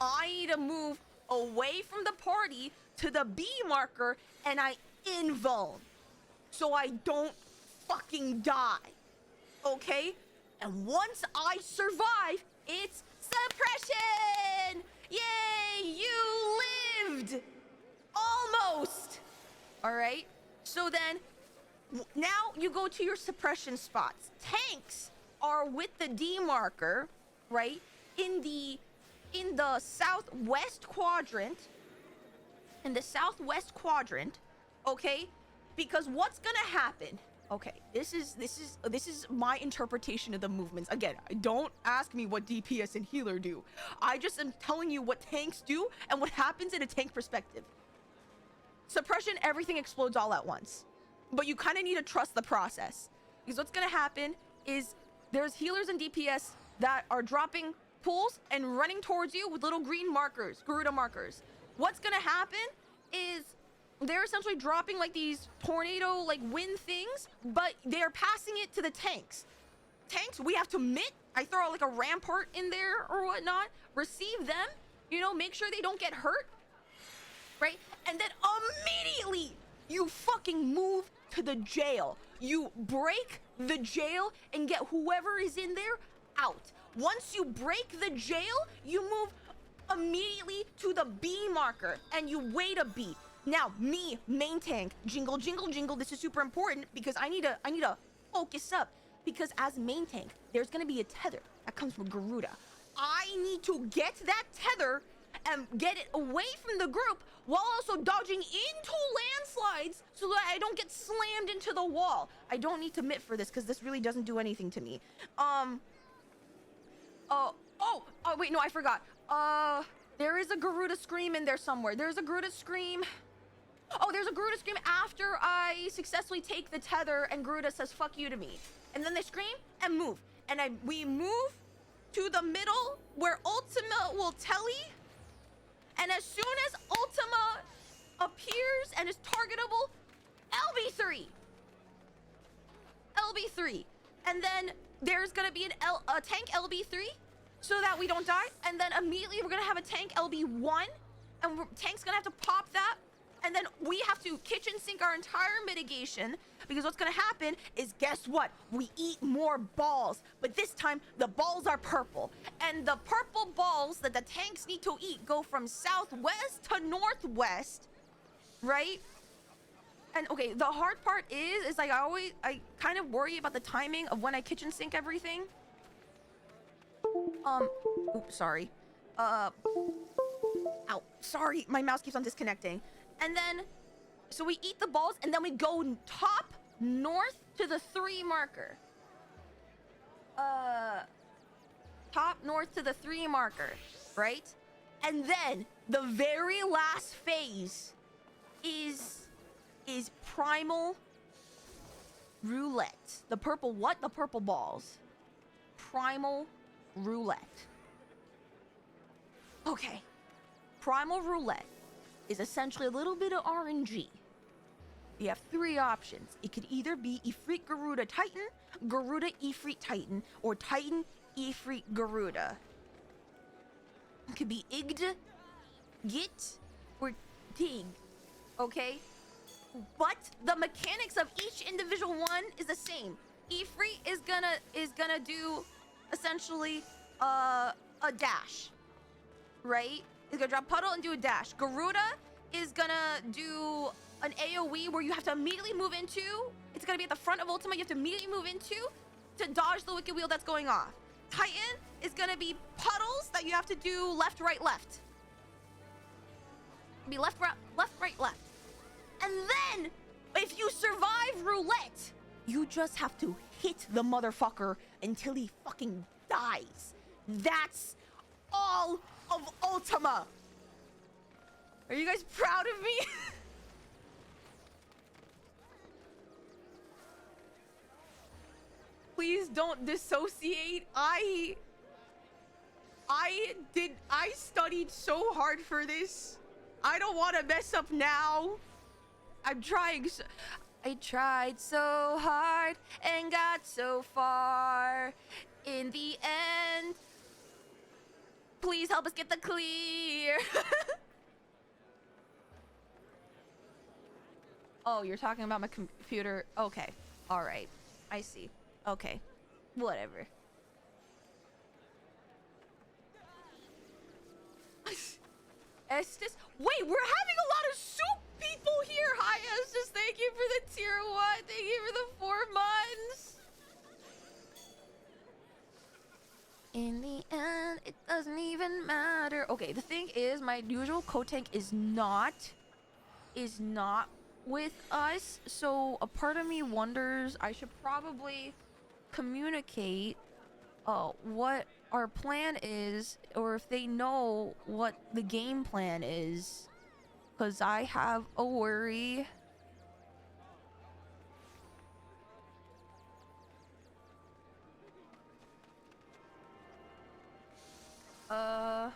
I need to move away from the party to the B marker, and I invuln, so I don't fucking die, okay? And once I survive, it's suppression! Yay, you lived! Almost! All right, so then, now you go to your suppression spots. Tanks are with the D marker, right? In the southwest quadrant. In the southwest quadrant, okay? Because what's gonna happen? Okay, this is my interpretation of the movements. Again, don't ask me what DPS and healer do. I just am telling you what tanks do and what happens in a tank perspective. Suppression, everything explodes all at once. But you kind of need to trust the process. Because what's gonna happen is there's healers and DPS that are dropping pools and running towards you with little green markers, Garuda markers. What's gonna happen is they're essentially dropping like these tornado like wind things, but they're passing it to the tanks. Tanks, we have to mitt. I throw like a rampart in there or whatnot, receive them, you know, make sure they don't get hurt, right? And then immediately you fucking move to the jail. You break the jail and get whoever is in there out. Once you break the jail, you move immediately to the B marker and you wait a beat. Now, me, main tank, jingle, jingle, jingle. This is super important because I need to focus up, because as main tank, there's gonna be a tether that comes from Garuda. I need to get that tether and get it away from the group while also dodging into landslides so that I don't get slammed into the wall. I don't need to mitt for this because this really doesn't do anything to me. Oh, wait, no, I forgot. There is a Garuda scream in there somewhere. There's a Garuda scream. Oh, there's a Garuda scream after I successfully take the tether and Garuda says, fuck you to me. And then they scream and move. And we move to the middle where Ultima will telly. And as soon as Ultima appears and is targetable, LB3. LB3. And then there's gonna be a tank LB3 so that we don't die. And then immediately we're gonna have a tank LB1 and tank's gonna have to pop that. And then we have to kitchen sink our entire mitigation, because what's gonna happen is, guess what? We eat more balls, but this time the balls are purple. And the purple balls that the tanks need to eat go from southwest to northwest, right? And okay, the hard part is like I kind of worry about the timing of when I kitchen sink everything. Oops, sorry. Ow, sorry, my mouse keeps on disconnecting. And then, so we eat the balls, and then we go top north to the 3 marker. Top north to the 3 marker, right? And then the very last phase is primal roulette. The purple what? The purple balls. Primal roulette. Okay. Primal roulette is essentially a little bit of RNG. You have 3 options. It could either be Ifrit Garuda Titan, Garuda Ifrit Titan, or Titan Ifrit Garuda. It could be Igd, Git, or Tig. Okay? But the mechanics of each individual one is the same. Ifrit is gonna do essentially a dash, right? He's gonna drop puddle and do a dash. Garuda is gonna do an AoE where you have to immediately move into It's gonna be at the front of Ultima. You have to immediately move into to dodge the wicked wheel that's going off. Titan is gonna be puddles that you have to do left, right, left. Be left, right, left. And then, if you survive roulette, you just have to hit the motherfucker until he fucking dies. That's all of Ultima. Are you guys proud of me? Please don't dissociate. I studied so hard for this. I don't want to mess up now. I'm trying so... I tried so hard and got so far. In the end, please help us get the clear. Oh, you're talking about my computer. Okay. All right. I see. Okay. Whatever. Estes. Wait, we're having a lot of soup people here. Hi, Estes. Thank you for the tier 1. Thank you for the 4 months. In the end, it doesn't even matter. Okay, the thing is, my usual code tank is not with us. So a part of me wonders I should probably communicate what our plan is, or if they know what the game plan is, because I have a worry. Oh.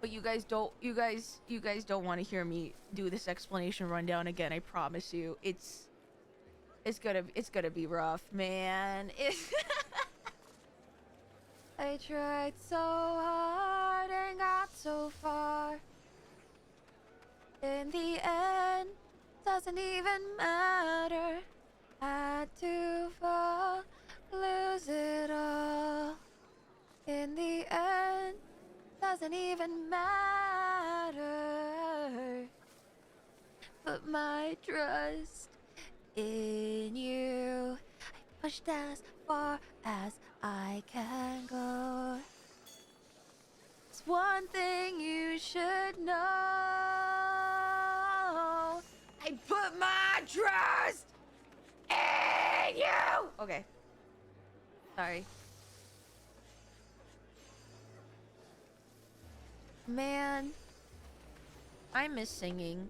But you guys don't want to hear me do this explanation rundown again. I promise you. It's gonna be rough, man. I tried so hard and got so far. In the end, doesn't even matter. Had to fall, lose it all. In the end, doesn't even matter. Put my trust in you. I pushed as far as I can go. It's one thing you should know. I put my trust in you. Okay. Sorry. Man, I miss singing.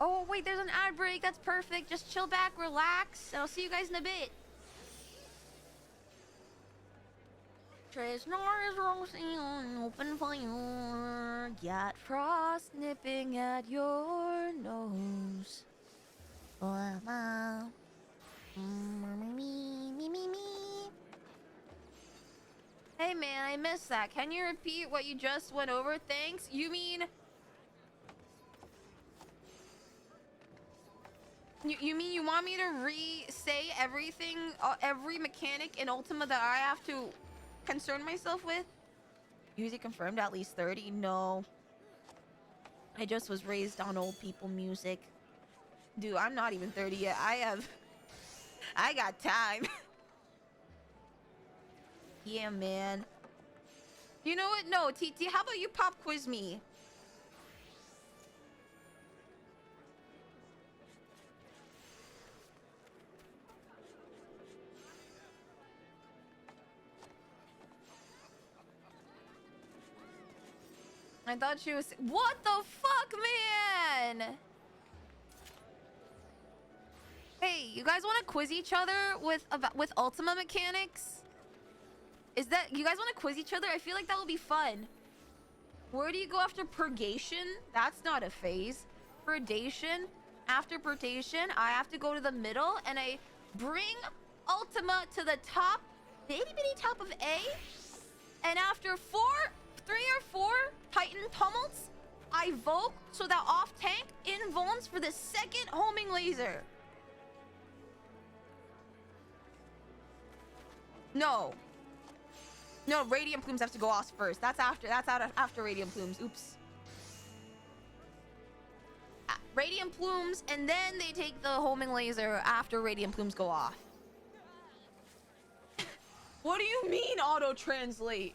Oh, wait, there's an ad break. That's perfect. Just chill back, relax, and I'll see you guys in a bit. Tres Norris roasting on open fire. Got frost nipping at your nose. Hey man, I missed that. Can you repeat what you just went over? Thanks. You mean... You mean you want me to re-say everything, every mechanic in Ultima that I have to concern myself with? Music confirmed at least 30? No. I just was raised on old people music. Dude, I'm not even 30 yet. I got time. Yeah, man. You know what? No, TT, how about you pop quiz me? I thought she was... What the fuck, man? Hey, you guys want to quiz each other with Ultima mechanics? Is that... You guys want to quiz each other? I feel like that would be fun. Where do you go after purgation? That's not a phase. Purgation. After purgation, I have to go to the middle, and I Bring Ultima to the top, the itty bitty top of A, and after 3 or 4 Titan tumults, I Volk so that off tank invulns for the second homing laser. No. No, radiant plumes have to go off first. That's after radiant plumes. Oops. Radiant plumes, and then they take the homing laser after radiant plumes go off. What do you mean auto translate?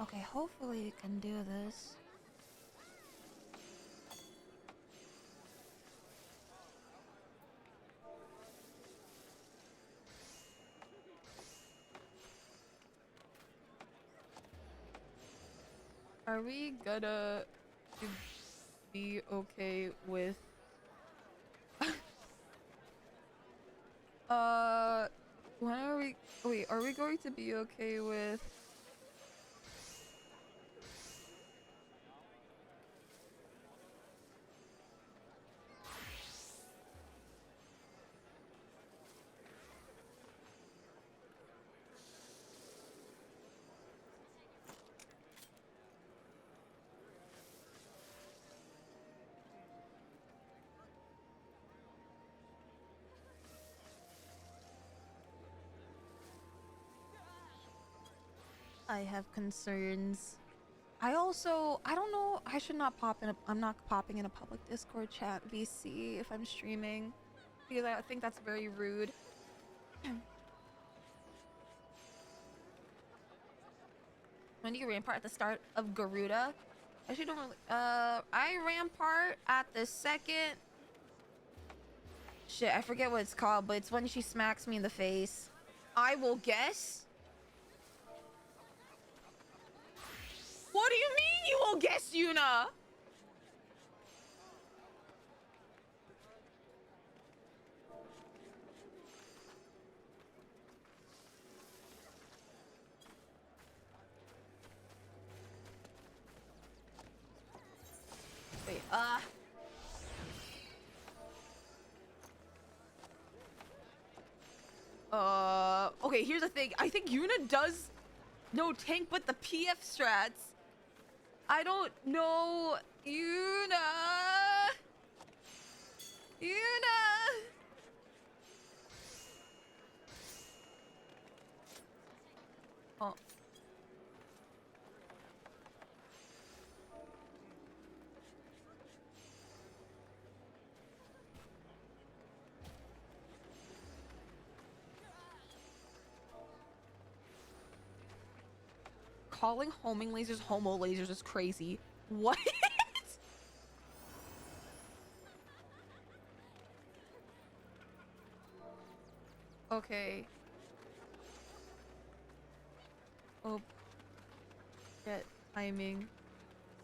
Okay, hopefully you can do this. Are we gonna be okay with when are we wait, are we going to be okay with I have concerns. I don't know, I should not I'm not popping in a public Discord chat VC if I'm streaming, because I think that's very rude. When do you rampart at the start of Garuda? I actually don't really, I rampart at the second, shit, I forget what it's called, but it's when she smacks me in the face. I will guess. What do you mean you will guess, Yuna? Wait, okay, here's the thing. I think Yuna does no tank, but the PF strats. I don't know. Yuna! Oh. Calling homing lasers homo lasers is crazy. What? Okay. Oh. Get timing.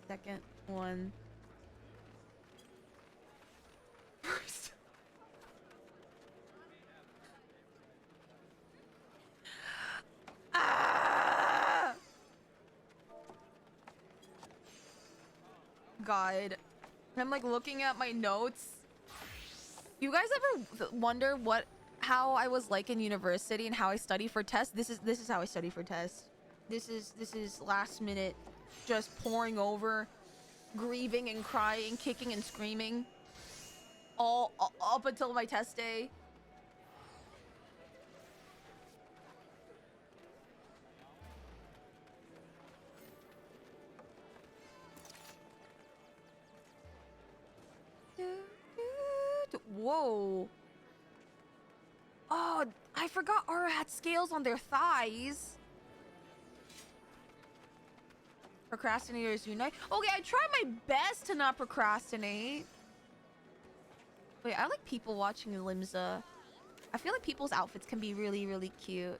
Second one. First. Ah! God. I'm like looking at my notes. You guys ever wonder how I was like in university and how I study for tests? This is how I study for tests. This is last minute, just pouring over, grieving and crying, kicking and screaming, all up until my test day. Whoa. Oh, I forgot Aura had scales on their thighs. Procrastinators unite. Okay, I try my best to not procrastinate. Wait, I like people watching Limsa. I feel like people's outfits can be really, really cute.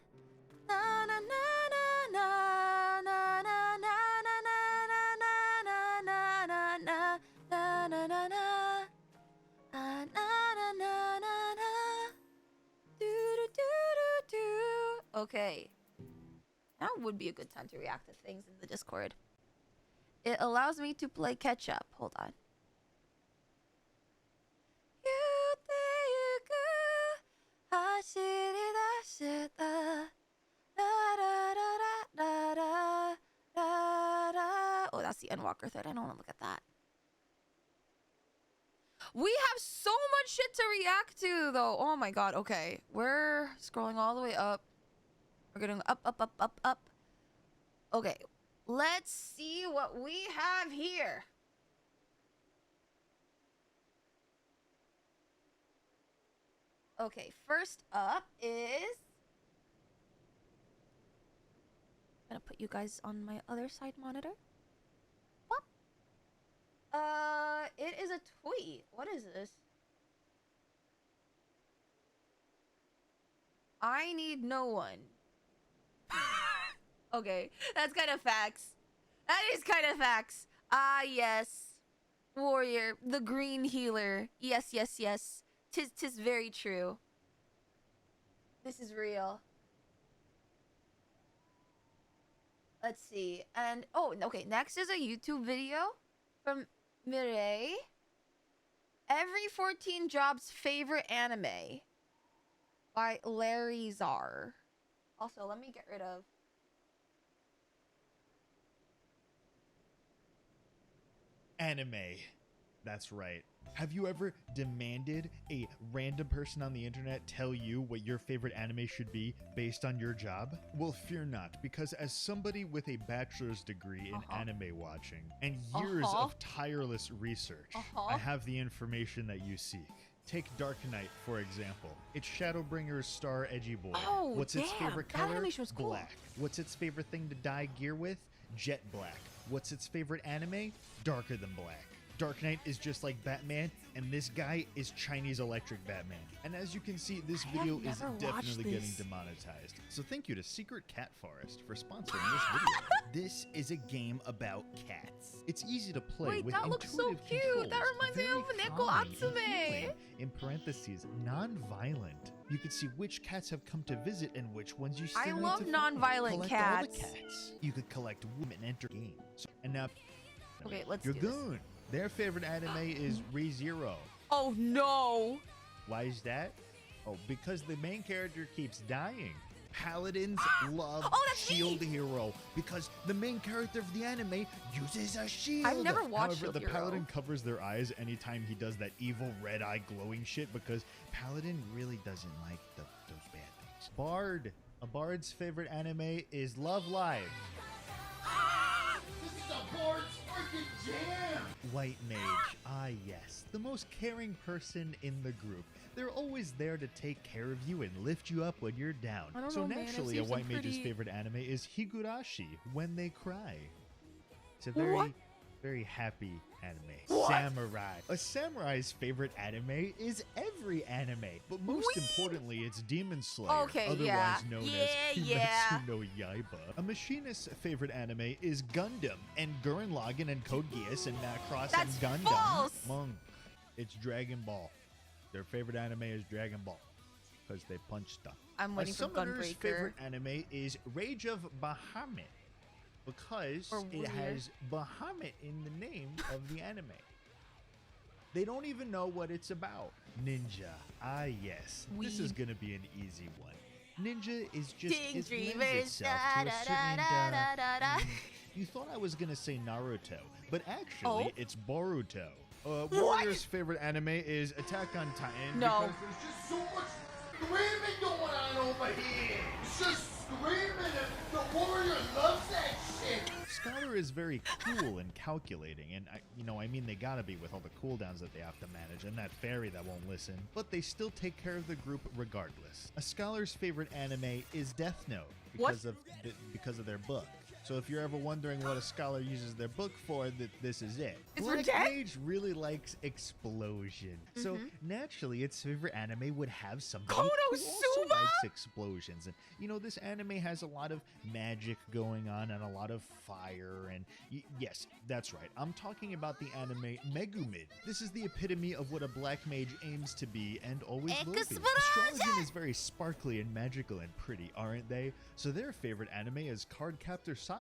Okay. That would be a good time to react to things in the Discord. It allows me to play catch up. Hold on. Oh, that's the Endwalker thread. I don't want to look at that. We have so much shit to react to, though. Oh my god. Okay. We're scrolling all the way up. We're getting up, up, up, up, up. Okay. Let's see what we have here. Okay. First up is... I'm gonna put you guys on my other side monitor. Pop. It is a tweet. What is this? I need no one. Okay, that's kind of facts. That is kind of facts. Ah, yes. Warrior, the green healer. Yes, yes, yes. Tis very true. This is real. Let's see. And, oh, okay, next is a YouTube video from Mireille. Every 14 Jobs' favorite anime by Larry Czar. Also, let me get rid of... Anime. That's right. Have you ever demanded a random person on the internet tell you what your favorite anime should be based on your job? Well, fear not, because as somebody with a bachelor's degree in anime watching and years of tireless research, I have the information that you seek. Take Dark Knight, for example. It's Shadowbringer's star edgy boy. Oh, what's its favorite that color? animation was cool. Black. What's its favorite thing to dye gear with? Jet black. What's its favorite anime? Darker than black. Dark Knight is just like Batman, and this guy is Chinese electric Batman. And as you can see, this video is definitely getting demonetized. So thank you to Secret Cat Forest for sponsoring this video. This is a game about cats. It's easy to play. Wait, with that looks so intuitive cute. controls, That reminds me of very Neko calming and Atsume. healing, in parentheses, non-violent. You can see which cats have come to visit and which ones you still I need love to find. non-violent Collect cats. all the cats. You could collect women and enter games. And now, Okay, let's you're do this. good. Their favorite anime is ReZero. Oh no! Why is that? Oh, because the main character keeps dying. Paladins love Shield Hero because the main character of the anime uses a shield. I've never watched However, Shield the Hero. Paladin covers their eyes anytime he does that evil red eye glowing shit because Paladin really doesn't like those bad things. Bard. A Bard's favorite anime is Love Live. This is a Bard's freaking jam! White Mage, ah yes, the most caring person in the group. They're always there to take care of you and lift you up when you're down. I don't So know, man. I've naturally, seen a White some Mage's pretty- favorite anime is Higurashi, When They Cry. It's a What? very happy anime. What? Samurai. A samurai's favorite anime is every anime, but most importantly, it's Demon Slayer, Okay, otherwise yeah. known Yeah, as yeah. Kimetsu no Yaiba. A machinist's favorite anime is Gundam, and Gurren Lagann and Code Geass and Macross and That's Gundam. false. Monk. It's Dragon Ball. Their favorite anime is Dragon Ball because they punch stuff. I'm waiting for Summoner's Gunbreaker. favorite anime is Rage of Bahamut because Or it Weird. has Bahamut in the name of the anime. They don't even know what it's about. Ninja. Ah, yes. This is Weed. going to be an easy one. Ninja is just it lends Daydreamers, itself to a da, certain, da, da, da, da. You thought I was gonna say Naruto, but actually Oh. it's Boruto. Warrior's favorite anime is Attack on Titan. No. because There's just so much screaming going on over here! It's just screaming and the warrior loves that shit! Scholar is very cool and calculating, and I mean they gotta be with all the cooldowns that they have to manage, and that fairy that won't listen, but they still take care of the group regardless. A scholar's favorite anime is Death Note because of their book. So if you're ever wondering what a scholar uses their book for, this is it. It's for Black death? Mage really likes explosion, so naturally its favorite anime would have somebody who also likes explosions. And you know, this anime has a lot of magic going on and a lot of fire. And yes, that's right, I'm talking about the anime Megumi. This is the epitome of what a black mage aims to be and always will be. Astrologian is very sparkly and magical and pretty, aren't they? So their favorite anime is Cardcaptor Sakura.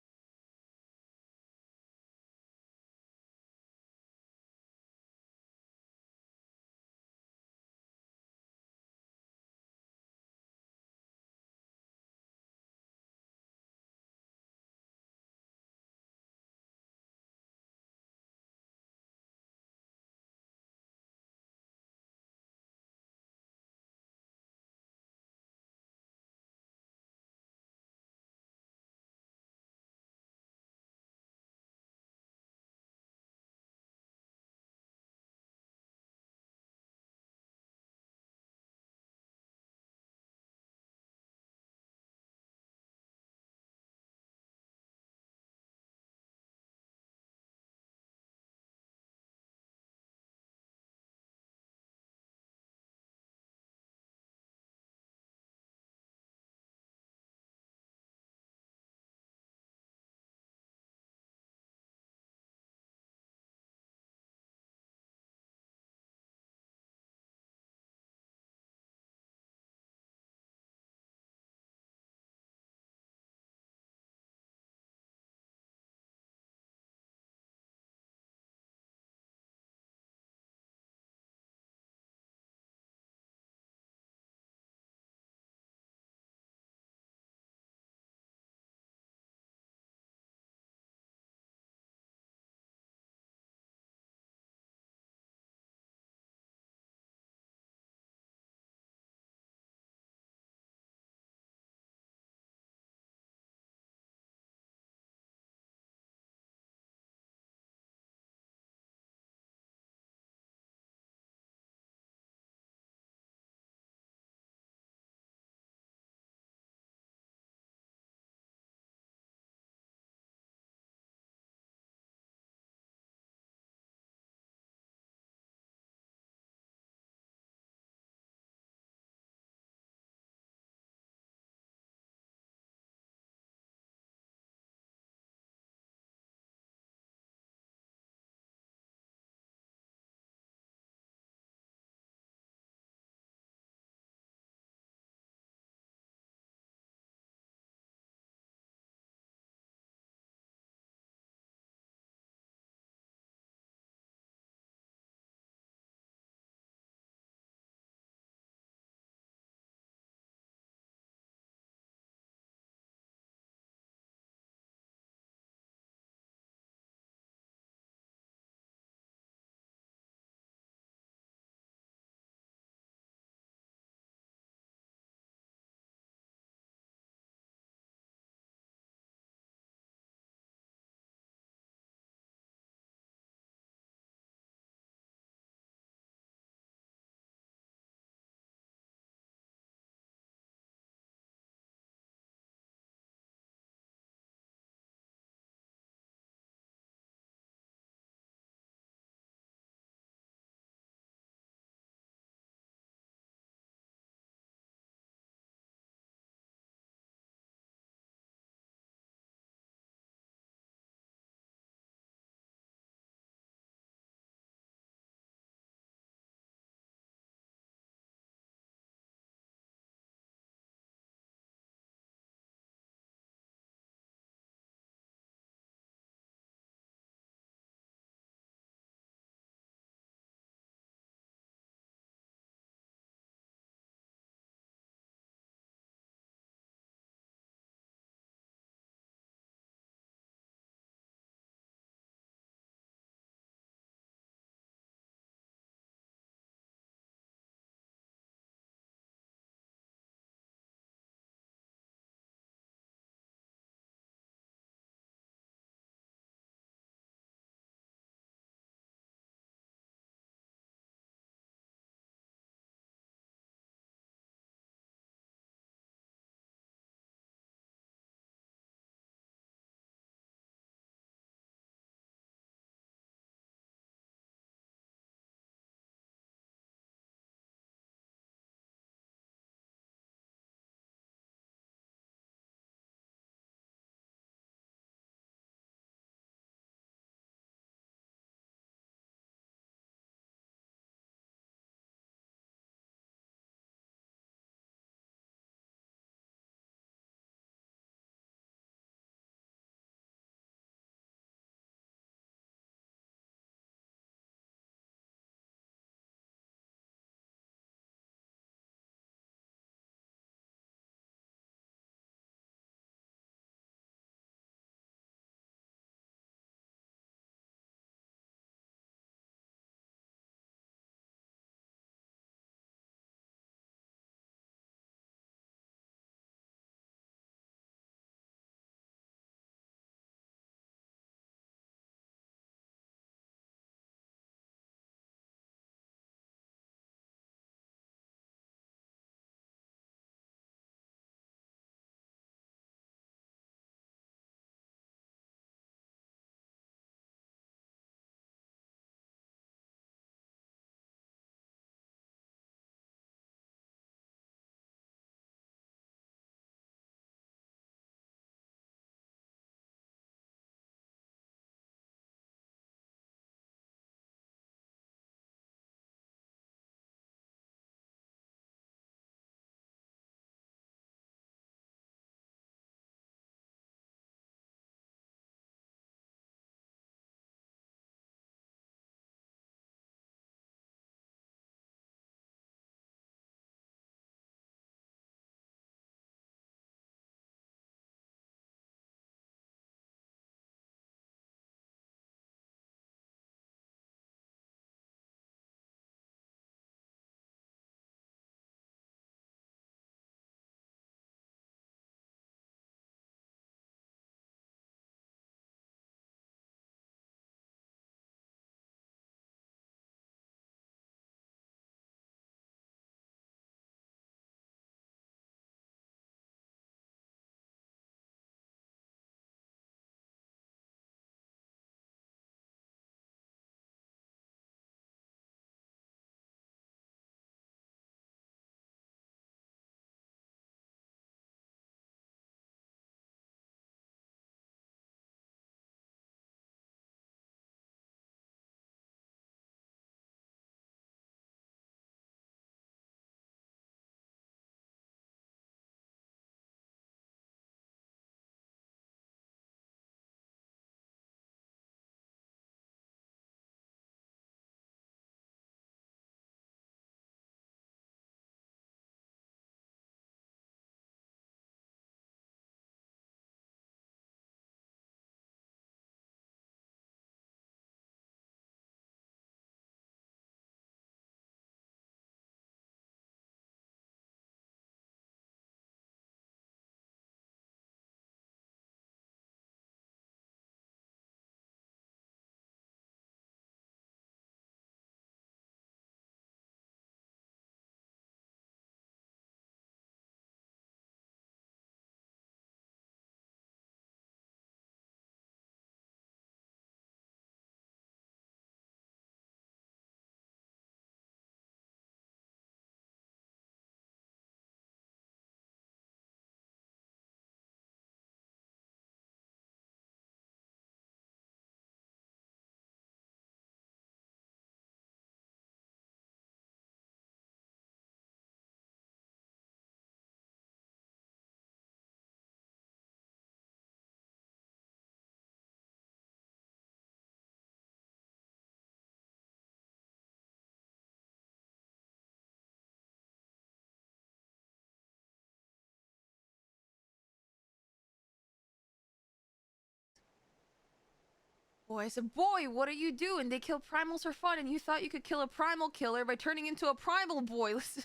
Boy, I said, boy, what are you doing? They kill primals for fun, and you thought you could kill a primal killer by turning into a primal boy. Listen.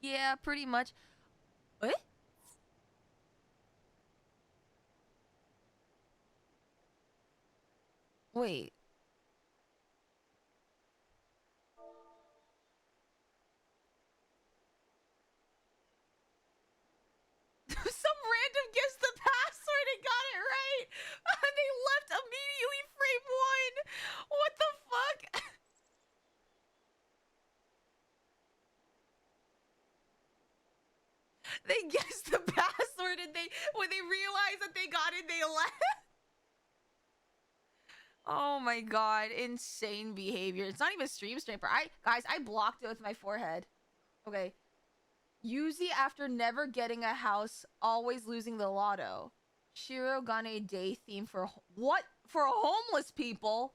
Yeah, pretty much. What? Wait. Some random guessed the password and got it right. And they left immediately frame one. What the fuck? They guessed the password and when they realized that they got it, they left. Oh my god, insane behavior. It's not even stream sniper. Guys, I blocked it with my forehead. Okay. Yuzi after never getting a house, always losing the lotto. Shirogane day theme for what? For homeless people?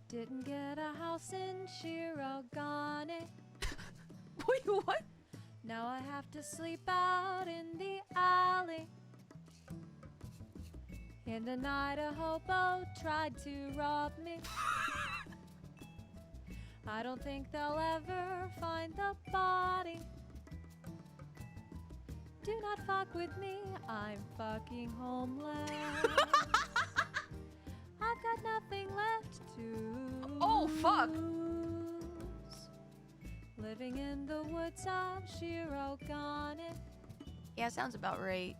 Didn't get a house in Shirogane. Wait, what? Now I have to sleep out in the alley. In the night a hobo tried to rob me. I don't think they'll ever find the body. Do not fuck with me, I'm fucking homeless. I've got nothing left to Oh, fuck. lose. Living in the woods of Shirogane. Yeah, sounds about right.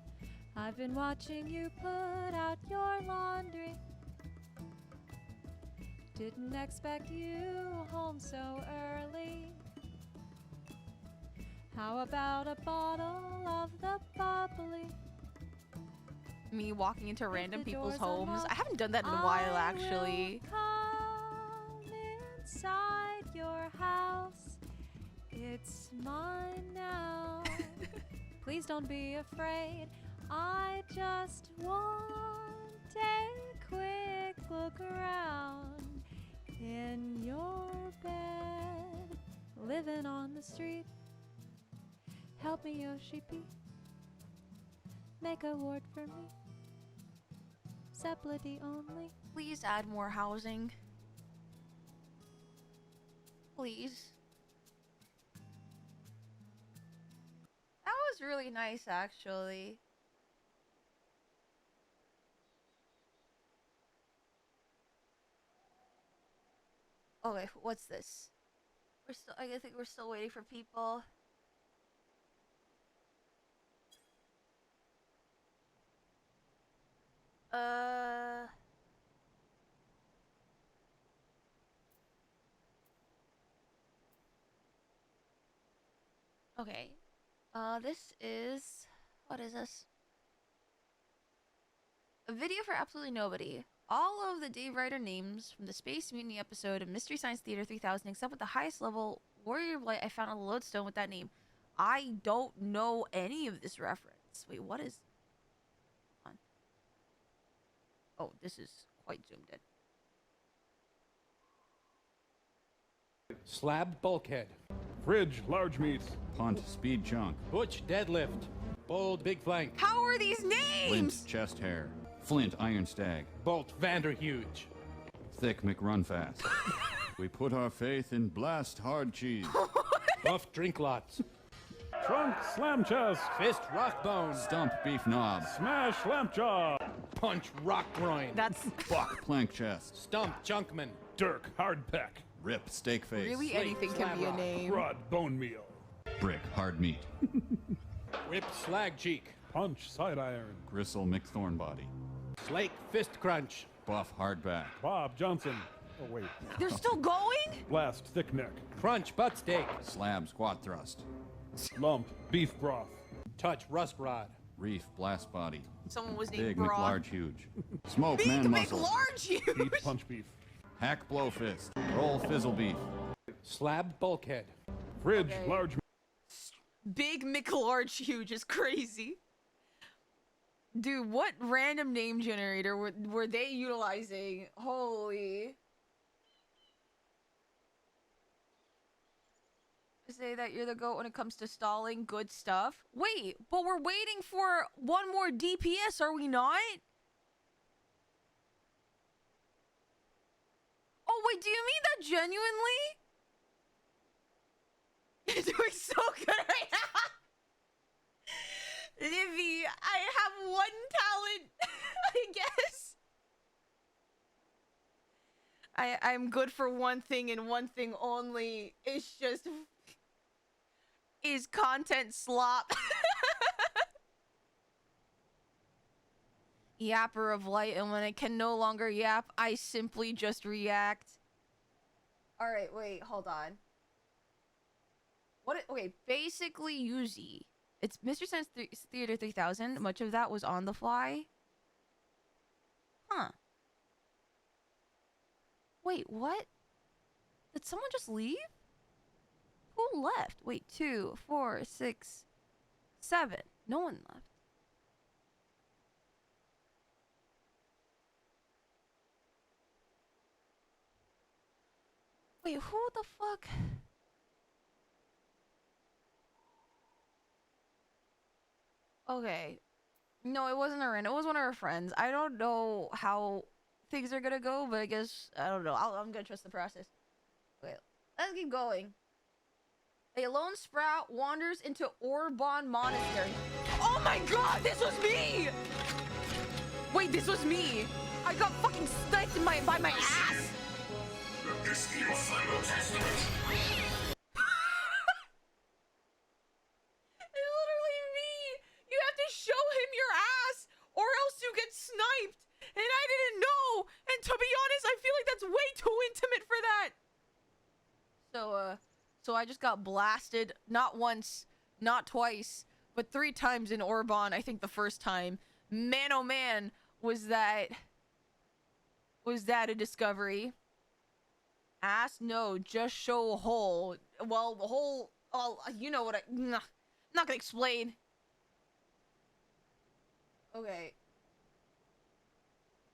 I've been watching you put out your laundry. Didn't expect you home so early. How about a bottle of the bubbly? Me walking into random the people's doors homes. unlocked, I haven't done that in a while, I actually. will come inside your house. It's mine now. Please don't be afraid. I just want a quick look around in your bed, living on the street. Help me, Yoshi P. Make a ward for me. Zeppelity only. Please add more housing. Please. That was really nice, actually. Okay, what's this? I think we're still waiting for people. Okay. This is... What is this? A video for absolutely nobody. All of the Dave Ryder names from the Space Mutiny episode of Mystery Science Theater 3000, except with the highest level Warrior of Light I found on the lodestone with that name. I don't know any of this reference. Wait, what is... Hold on. Oh, this is quite zoomed in. Slab bulkhead. Fridge, large meat. Punt, speed chunk. Butch deadlift. Bold big flank. How are these names? Flint, chest hair. Flint, iron stag. Bolt Vanderhuge. Thick McRunfast. We put our faith in blast hard cheese. Buff drink lots. Trunk, slam chest. Fist rock bone. Stump beef knob. Smash, lamp jaw. Punch rock groin. That's Buck plank chest. Stump junkman. Dirk, hard peck. Rip steak face. really Slate, anything can be a slam rock. name. Rod, bone meal. Brick hard meat. Rip slag cheek. Punch, side iron. Gristle McThornbody. Slake fist crunch. Buff hardback. Bob Johnson. Oh, wait. They're still going? Blast, thick neck. Crunch butt steak. Slab squat thrust. Lump, beef broth. Touch rust rod. Reef blast body. Someone was named Big Bra. McLarge huge. Smoke Big man muscle. McLarge Heat, huge. punch beef. Hack blow fist. Roll fizzle beef. Slab bulkhead. Fridge, Okay. large Big McLarge huge is crazy. Dude, what random name generator were they utilizing? Holy. say that you're the GOAT when it comes to stalling good stuff. Wait, but we're waiting for one more DPS, are we not? Oh, wait, do you mean that genuinely? You're doing so good right now. Livy, I have one talent, I guess. I'm good for one thing and one thing only. It's just... is content slop. Yapper of light, and when I can no longer yap, I simply just react. Alright, wait, hold on. Okay, basically Yuzimii. It's Mr. Science Theater 3000. Much of that was on the fly. Huh. Wait, what? Did someone just leave? Who left? Wait, 2, 4, 6, 7. No one left. Wait, who the fuck? Okay. No, it wasn't a random. It was one of her friends. I don't know how things are gonna go, but I guess, I don't know. I'm gonna trust the process. Okay, let's keep going. A lone sprout wanders into Orban Monastery. Oh my god, this was me! Wait, this was me! I got fucking sniped in by my ass! This be your final testament. It's literally me! You have to show him your ass, or else you get sniped! And I didn't know! And to be honest, I feel like that's way too intimate for that! So I just got blasted, not once, not twice, but 3 times in Orban. I think the first time. Man, oh man, was that a discovery? Ass? No, just show a hole. Well, the hole, oh, you know what not gonna explain. Okay.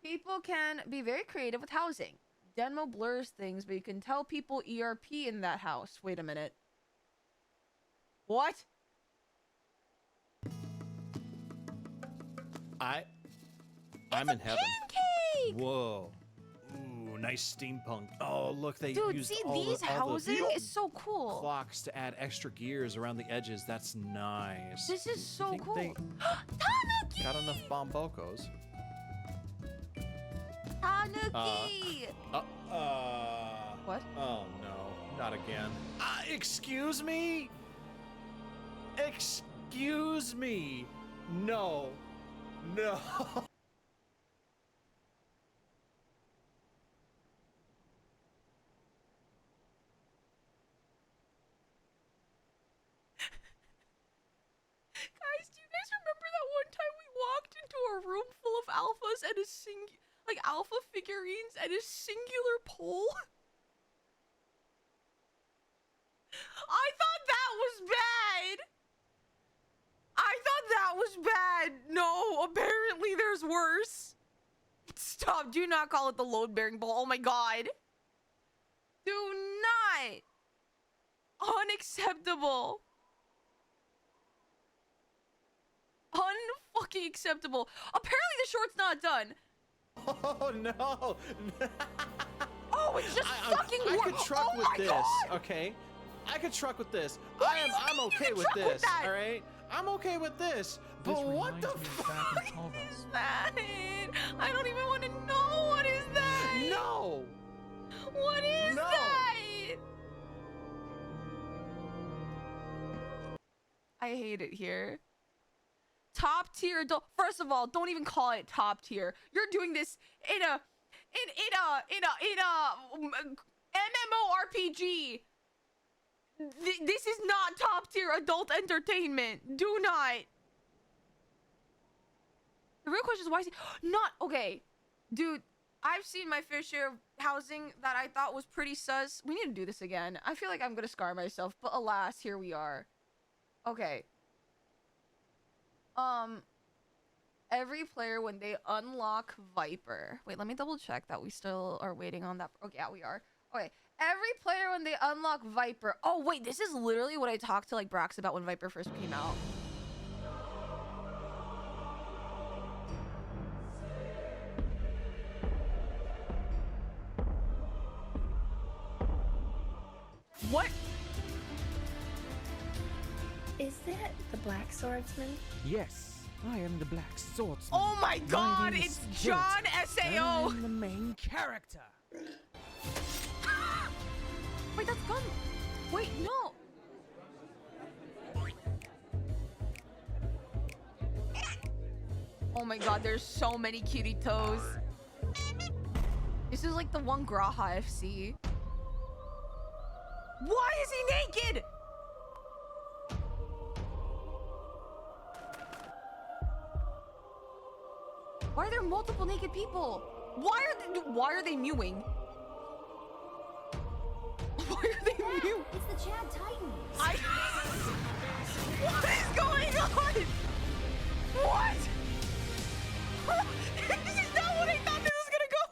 People can be very creative with housing. Denmo blurs things, but you can tell people ERP in that house. Wait a minute. What? I'm in heaven. Pancake! Whoa. Ooh, nice steampunk. Oh, look, they Dude, used see, all these the housing is so cool. clocks to add extra gears around the edges. That's nice. This is so think cool. they Tanuki! got enough bombocos. Tanuki! What? Oh, no. Not again. Excuse me? Excuse me? No. No. Guys, do you guys remember that one time we walked into a room full of alphas and like alpha figurines and a singular pole? I thought that was bad. I thought that was bad. No, apparently there's worse. Stop. Do not call it the load-bearing pole. Oh my god. Do not. Unacceptable. Unfucking acceptable. Apparently the short's not done. Oh, no. Oh, it's just fucking I work. could truck Oh with my this, God. okay? I could truck with this. What do you I'm mean you okay can with truck with this, that? all right? I'm okay with this. But what the fuck is that? I don't even want to know. What is that? No. What is No. that? I hate it here. Top tier adult. First of all, don't even call it top tier. You're doing this in a MMORPG. This is not top tier adult entertainment. Do not. The real question is why is he not okay, dude? I've seen my fair share of housing that I thought was pretty sus. We need to do this again. I feel like I'm gonna scar myself, but alas, here we are. Okay. Every player when they unlock Viper. Wait, let me double check that we still are waiting on that. Okay, yeah, we are. Okay. Every player when they unlock Viper. Oh wait, this is literally what I talked to like Brax about when Viper first came out. What? Is that the Black Swordsman? Yes, I am the Black Swordsman. Oh my god, riding the it's spirit, John and SAO. I'm the main character. Wait, that's gone. Wait, no. Oh my god, there's so many cutie toes. This is like the one Graha FC. Why is he naked? Why are there multiple naked people? Why are they mewing? Why are they mewing? It's the Chad Titan. What is going on? What? This is not what I thought this was gonna go.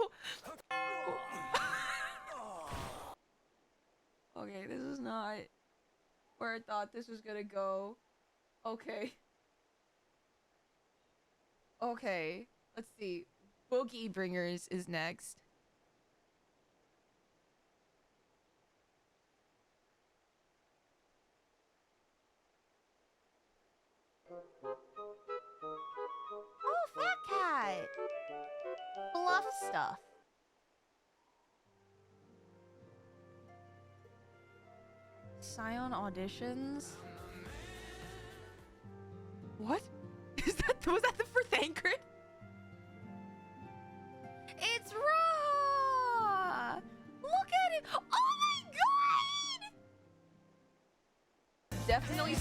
Okay, this is not where I thought this was gonna go. Okay. Okay. Let's see. Boogie Bringers is next. Oh, Fat Cat! Bluff stuff. Scion auditions? What? Was that the for Thancred? It's raw! Look at it! Oh my god! Definitely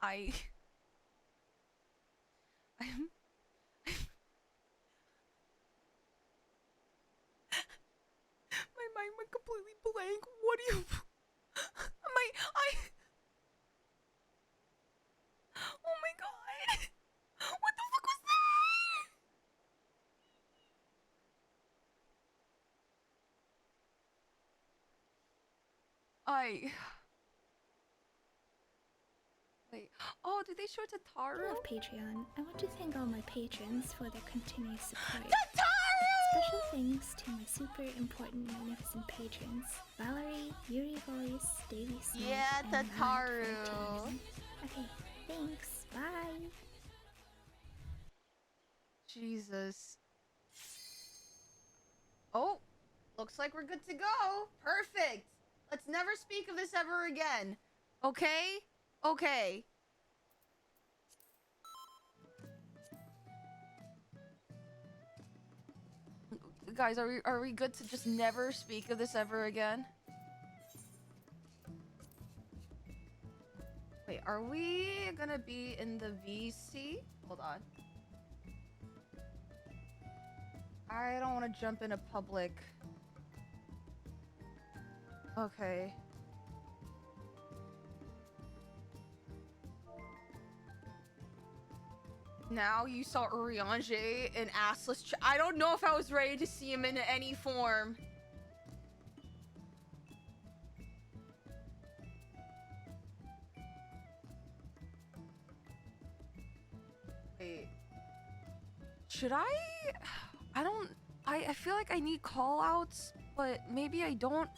I'm my mind went completely blank. What do you oh my god. What the fuck was that? Wait. Oh, did they show it to I Taru? love Patreon. I want to thank all my patrons for their continued support. Taru! Special thanks to my super important magnificent patrons, Valerie, Yuri Voice, Davey Smith, Yeah, and Matt Tataru. 14. Okay, thanks. Bye. Jesus. Oh, looks like we're good to go. Perfect. Let's never speak of this ever again. Okay? Okay. Guys, are we good to just never speak of this ever again? Wait, are we gonna be in the VC? Hold on. I don't want to jump into public. Okay. Now you saw Urianger in assless. I don't know if I was ready to see him in any form. Wait. Should I? I don't. I feel like I need call outs, but maybe I don't.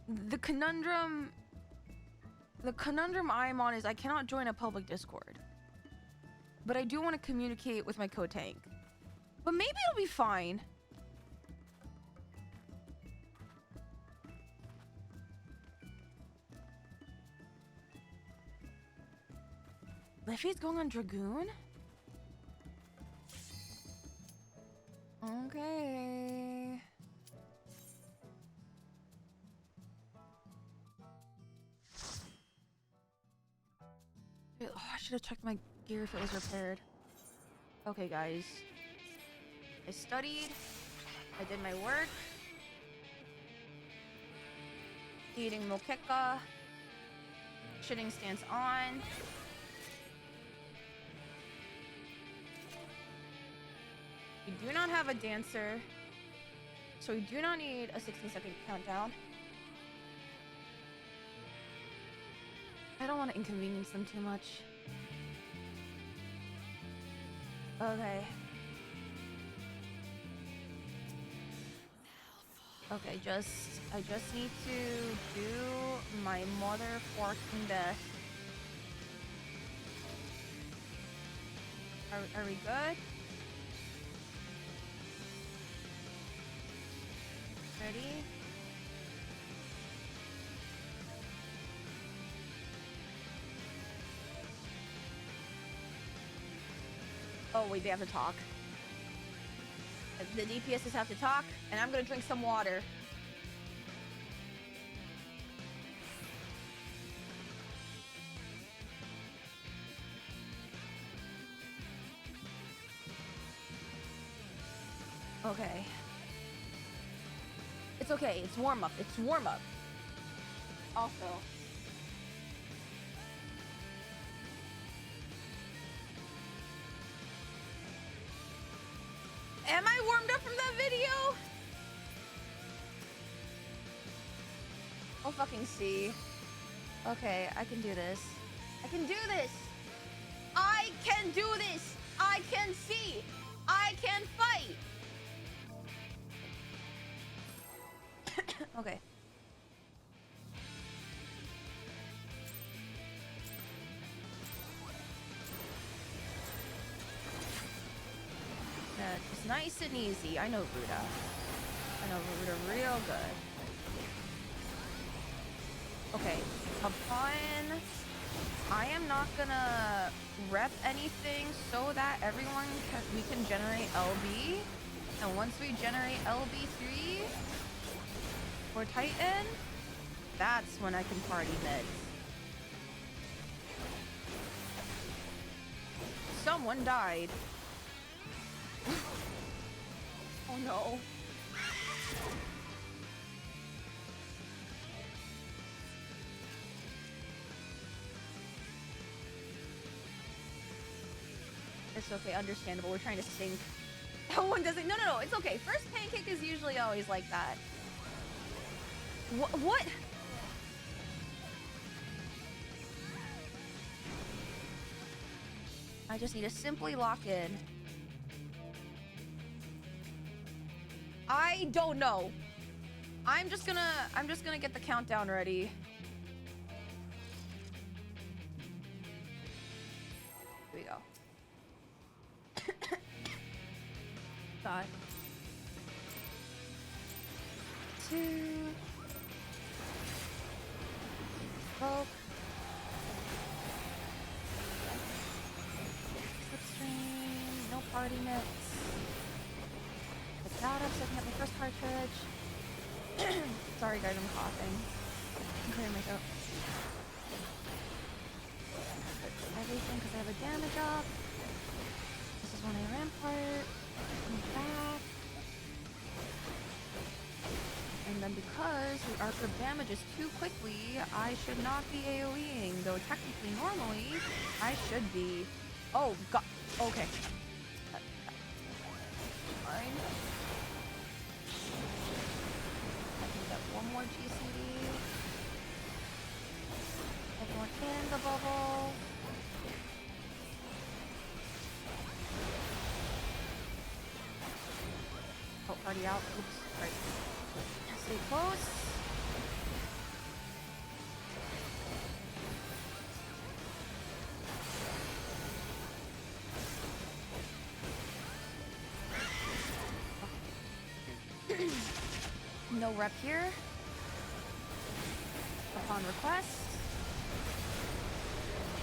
The conundrum I'm on is I cannot join a public Discord. But I do want to communicate with my co-tank. But maybe it'll be fine. Liffy's going on Dragoon? Okay. Oh, I should have checked my gear if it was repaired. Okay, guys. I studied. I did my work. Eating mokeka. Shitting stance on. We do not have a dancer. So we do not need a 60-second countdown. I don't want to inconvenience them too much. Okay. Okay, I just need to do my motherfucking best. Are we good? Ready? Oh wait, they have to talk. The DPSs have to talk, and I'm gonna drink some water. Okay. It's okay, it's warm up, it's warm up. Also. Am I warmed up from that video? I'll fucking see. Okay, I can do this. I can do this! I can do this! I can see! I can fight! Okay. It's nice and easy. I know Ruda. I know Ruda real good. Okay, upon... I am not gonna rep anything so that we can generate LB. And once we generate LB3 for Titan, that's when I can party mid. Someone died. Oh no. It's okay, understandable. We're trying to sync. No one doesn't. No, no, no. It's okay. First pancake is usually always like that. What? I just need to simply lock in. I don't know. I'm just gonna get the countdown ready. Here we go. Got 2. Smoke. Slipstream. No party mix. Get out of so I can get my first cartridge. Sorry guys, I'm coughing. I'm clearing my throat. Everything because I have a damage up. This is when I rampart. Move back. And then because the arc of damages too quickly, I should not be AoEing. Though technically, normally, I should be. Oh, God. Okay. Fine. I can get one more GCD. Everyone in the bubble. Oh, party out. Oops. Right. Stay close. No rep here. Upon request.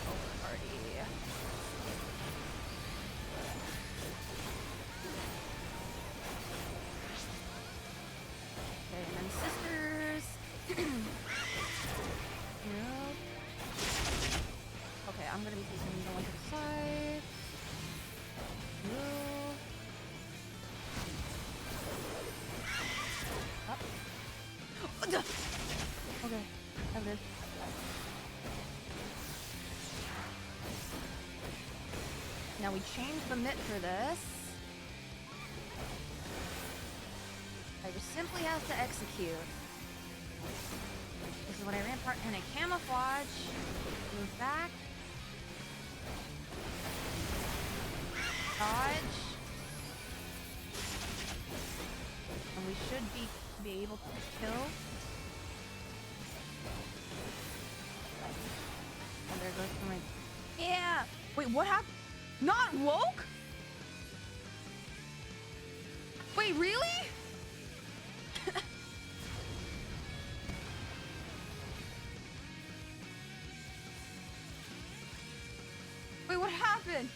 Oh, party. Okay, and then sisters. Nope. Okay, I'm gonna be taking the one to the side. Move. Up. Okay, I'm good. Now we change the mitt for this. I just simply have to execute. This is what I ran part and I camouflage. Move back. Dodge. And we should be able to kill. And there goes my... Yeah! Wait, what happened? Not woke? Wait, really? Wait, what happened?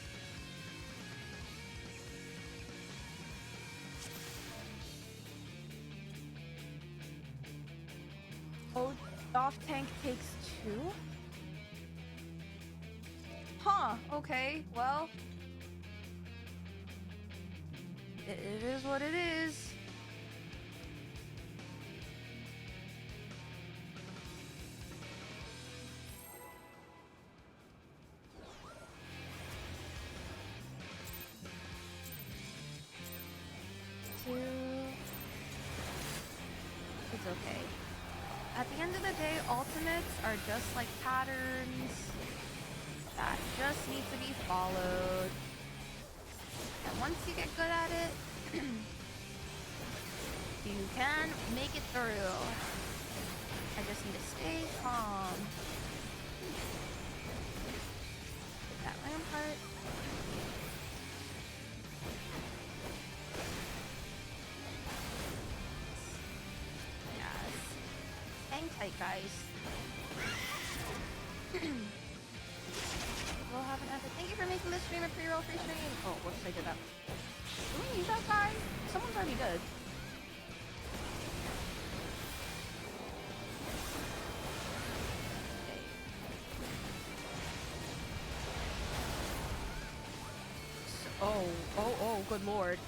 Oh, off tank takes 2? Huh, okay, well. It is what it is. It's okay. At the end of the day, ultimates are just like patterns that just need to be followed. And once you get good at it, you can make it through. I just need to stay calm. That rampart. Yes. Hang tight, guys. We'll have an epic. Thank you for making this stream a pre-roll free stream. Oh, whoops, I did that. Do we need that guy? Someone's already good. Oh, good lord.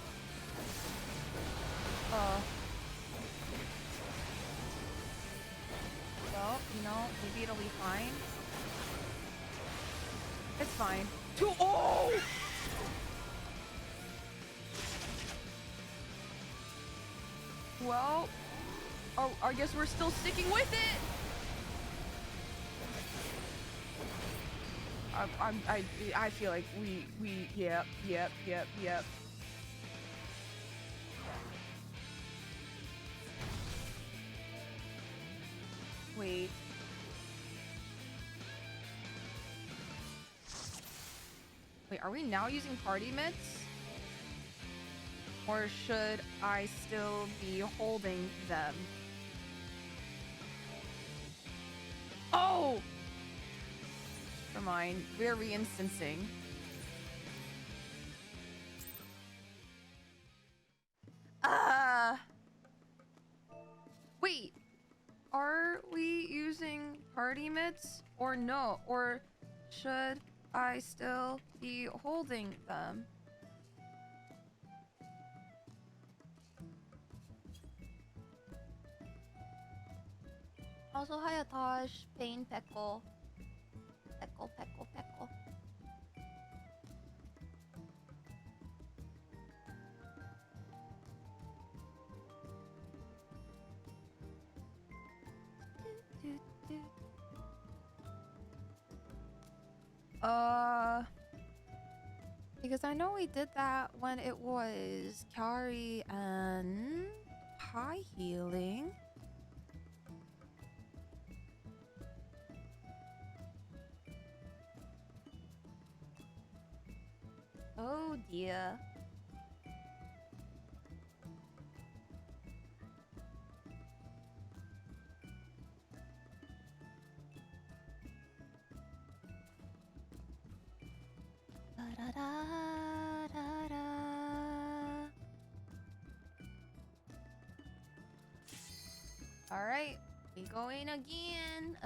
Well, you know, maybe it'll be fine. It's fine. Oh! Well, I guess we're still sticking with it. I feel like yep. Wait. Wait, are we now using party mitts? Or should I still be holding them? Oh! Never mind. We're reinstancing. Wait. Are we using party mitts? Or no? Or should I still be holding them? Also, hi Atash, Pain, Peckle. Peckle. Because I know we did that when it was carry and high healing. Oh dear. All right, we going again.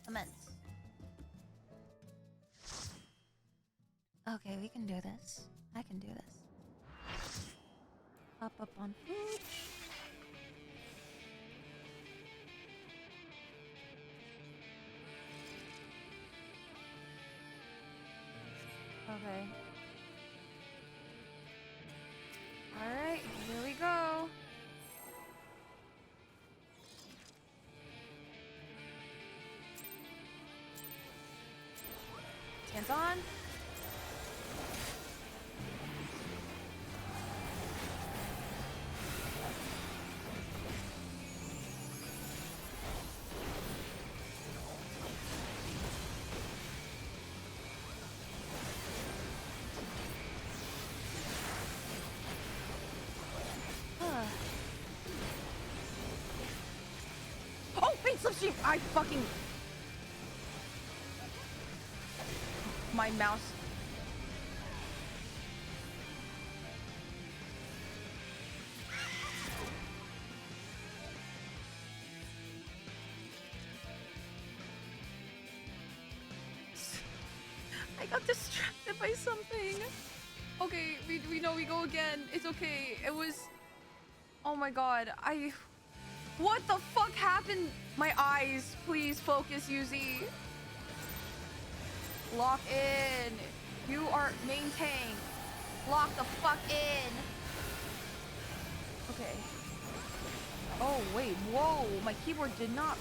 Immense. Okay, we can do this. I can do this. Up on food. Okay. Alright, here we go. Hands on. Oh, wait, slipstream! I fucking... My mouse... I got distracted by something. Okay, we know we go again. It's okay. It was... Oh my god, what the fuck happened? My eyes, please focus, Yuzimii. Lock in. You are maintain. Lock the fuck in. Okay. Oh, wait. Whoa. My keyboard did not...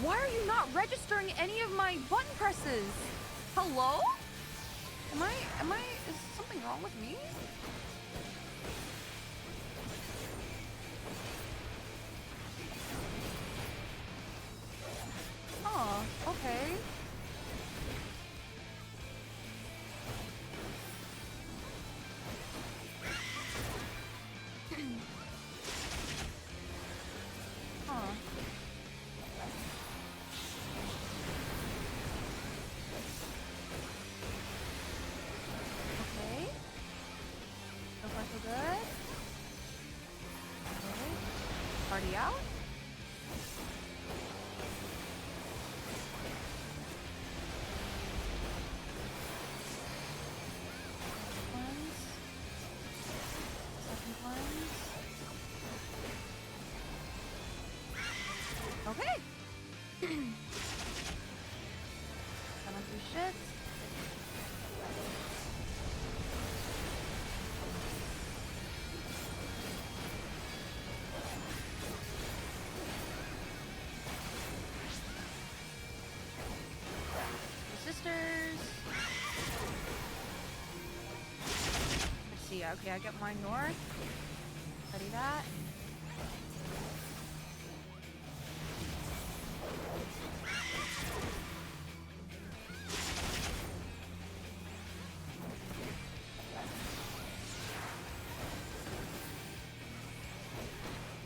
Why are you not registering any of my button presses? Hello? Is something wrong with me? Oh, okay. Huh. Okay. So far so good. Okay. Party out. Okay, I get mine north. Ready that.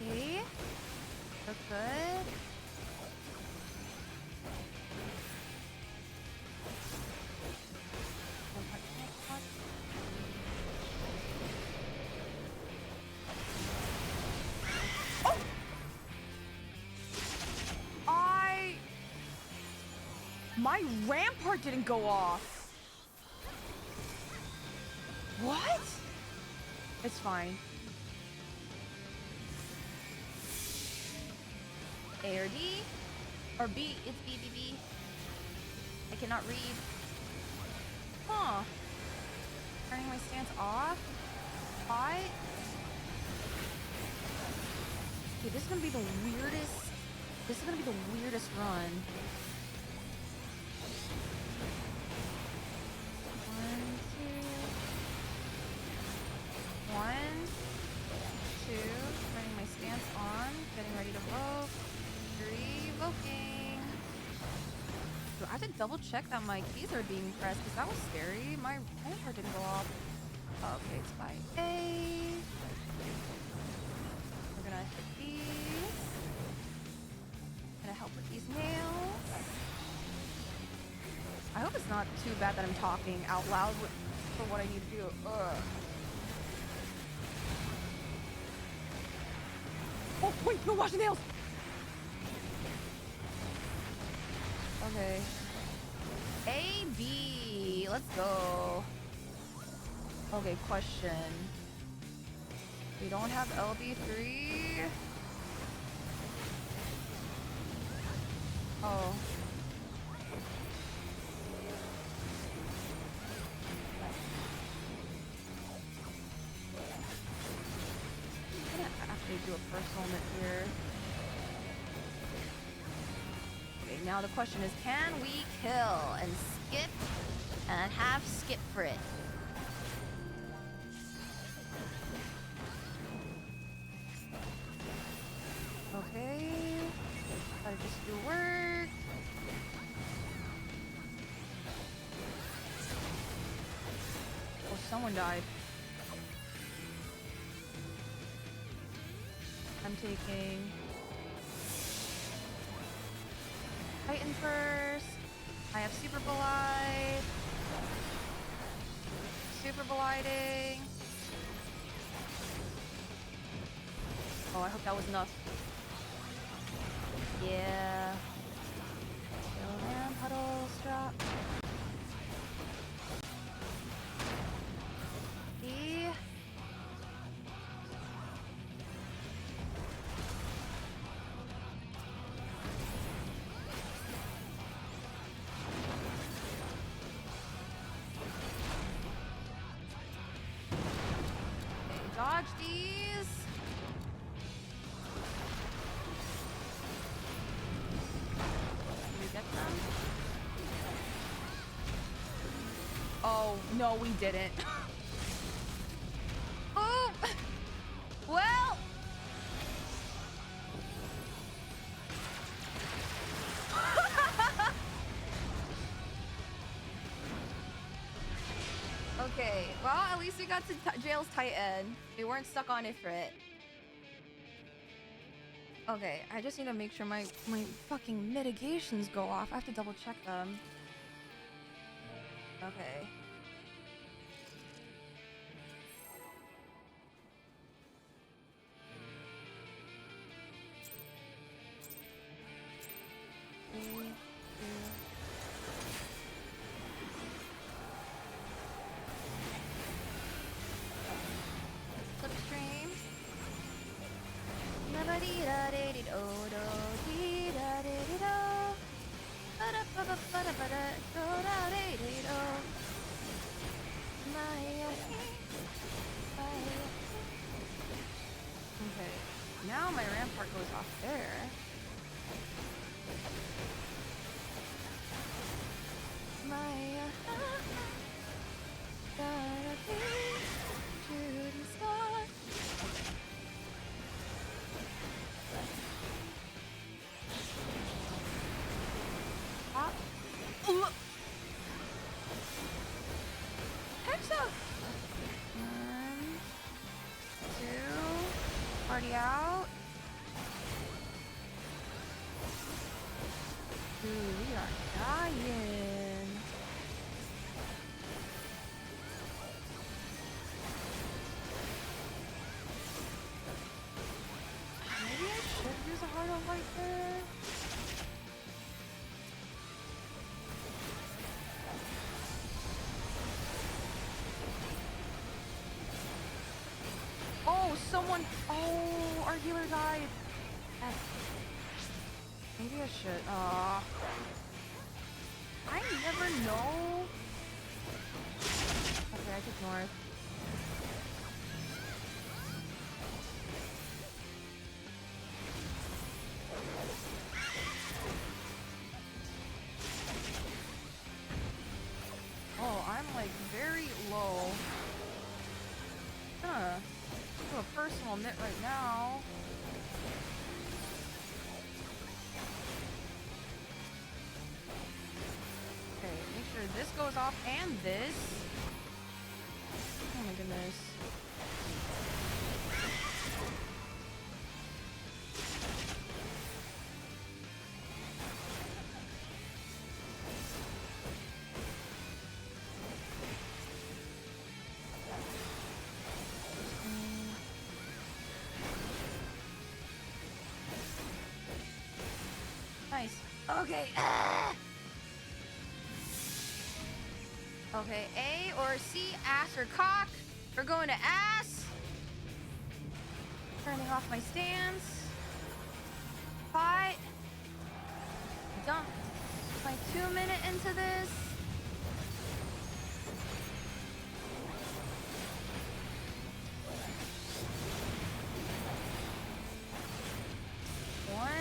Okay. Look good. My rampart didn't go off. What? It's fine. A or D? Or B? It's B, B, B. I cannot read. Huh. Turning my stance off. I. Okay, this is gonna be the weirdest. This is gonna be the weirdest run. 1, 2, turning my stance on, getting ready to vote, 3, voting. Do I have to double check that my keys are being pressed? Because that was scary. My rampart didn't go off. Okay, it's by A. We're gonna hit these. Gonna help with these nails. I hope it's not too bad that I'm talking out loud for what I need to do. Ugh. Oh, wait, no, wash the nails! Okay. A, B, let's go. Okay, question. We don't have LB3. Oh. Do a personal knit here. Okay, now the question is, can we kill and skip and have skip for it? Okay. Gotta just do work. Oh, someone died. I'm taking Titan first. I have Super Bolide. Super Boliding. Oh, I hope that was enough. Yeah. Kill them, puddles, drop. E. Dodge these. Can we get them? Oh, no, we didn't. Oh! Well! Okay, well, at least we got to Jail's Titan. We weren't stuck on Ifrit. Okay, I just need to make sure my fucking mitigations go off. I have to double check them. Okay. Slipstream. Okay, now my rampart goes off there. shooting star. Ah. Hexa! 1, 2, already out. Dude, we are dying. Maybe I should use a heart of light there. Oh, someone. Oh, our healer died. Maybe I should. I never know. Okay, I took north. Oh, I'm like very low. I'm gonna do a personal knit right now. Okay, make sure this goes off and this. Oh my goodness. Nice. Okay. Okay, A or C, ass or cock. We're going to ass. Turning off my stance. Fight. Dump my 2-minute into this. One.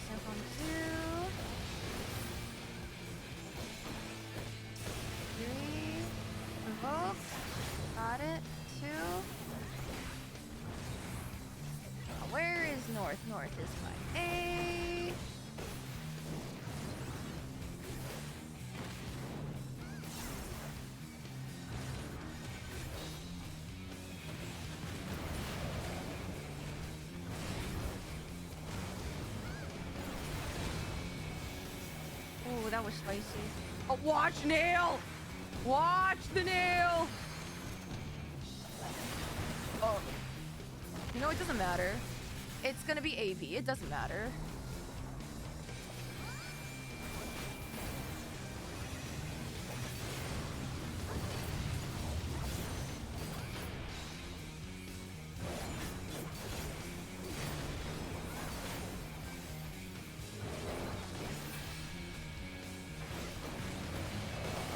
Step on 2. 3. Provoke. Got it. 2. Where is north? North is my A. Oh, that was spicy. Oh, watch nail! Watch the nail! Oh. You know, it doesn't matter. It's gonna be AP. It doesn't matter.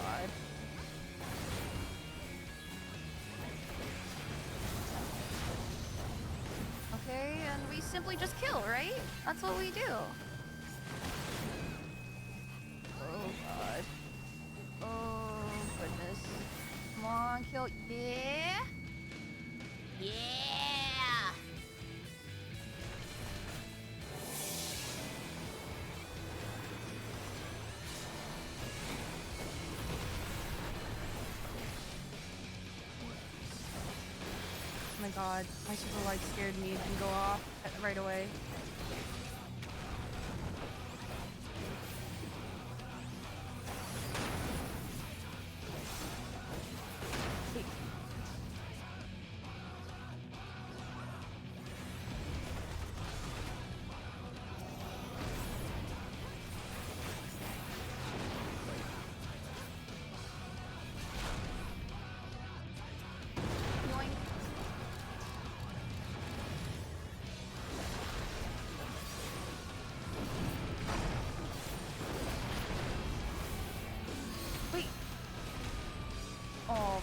God. Okay, and we simply just kill, right? That's what we do. Oh god. Oh goodness. Come on, kill. Yeah! Yeah! Oh my god, my super light scared me. It didn't go off right away. Wait. Yoink. Wait. Oh.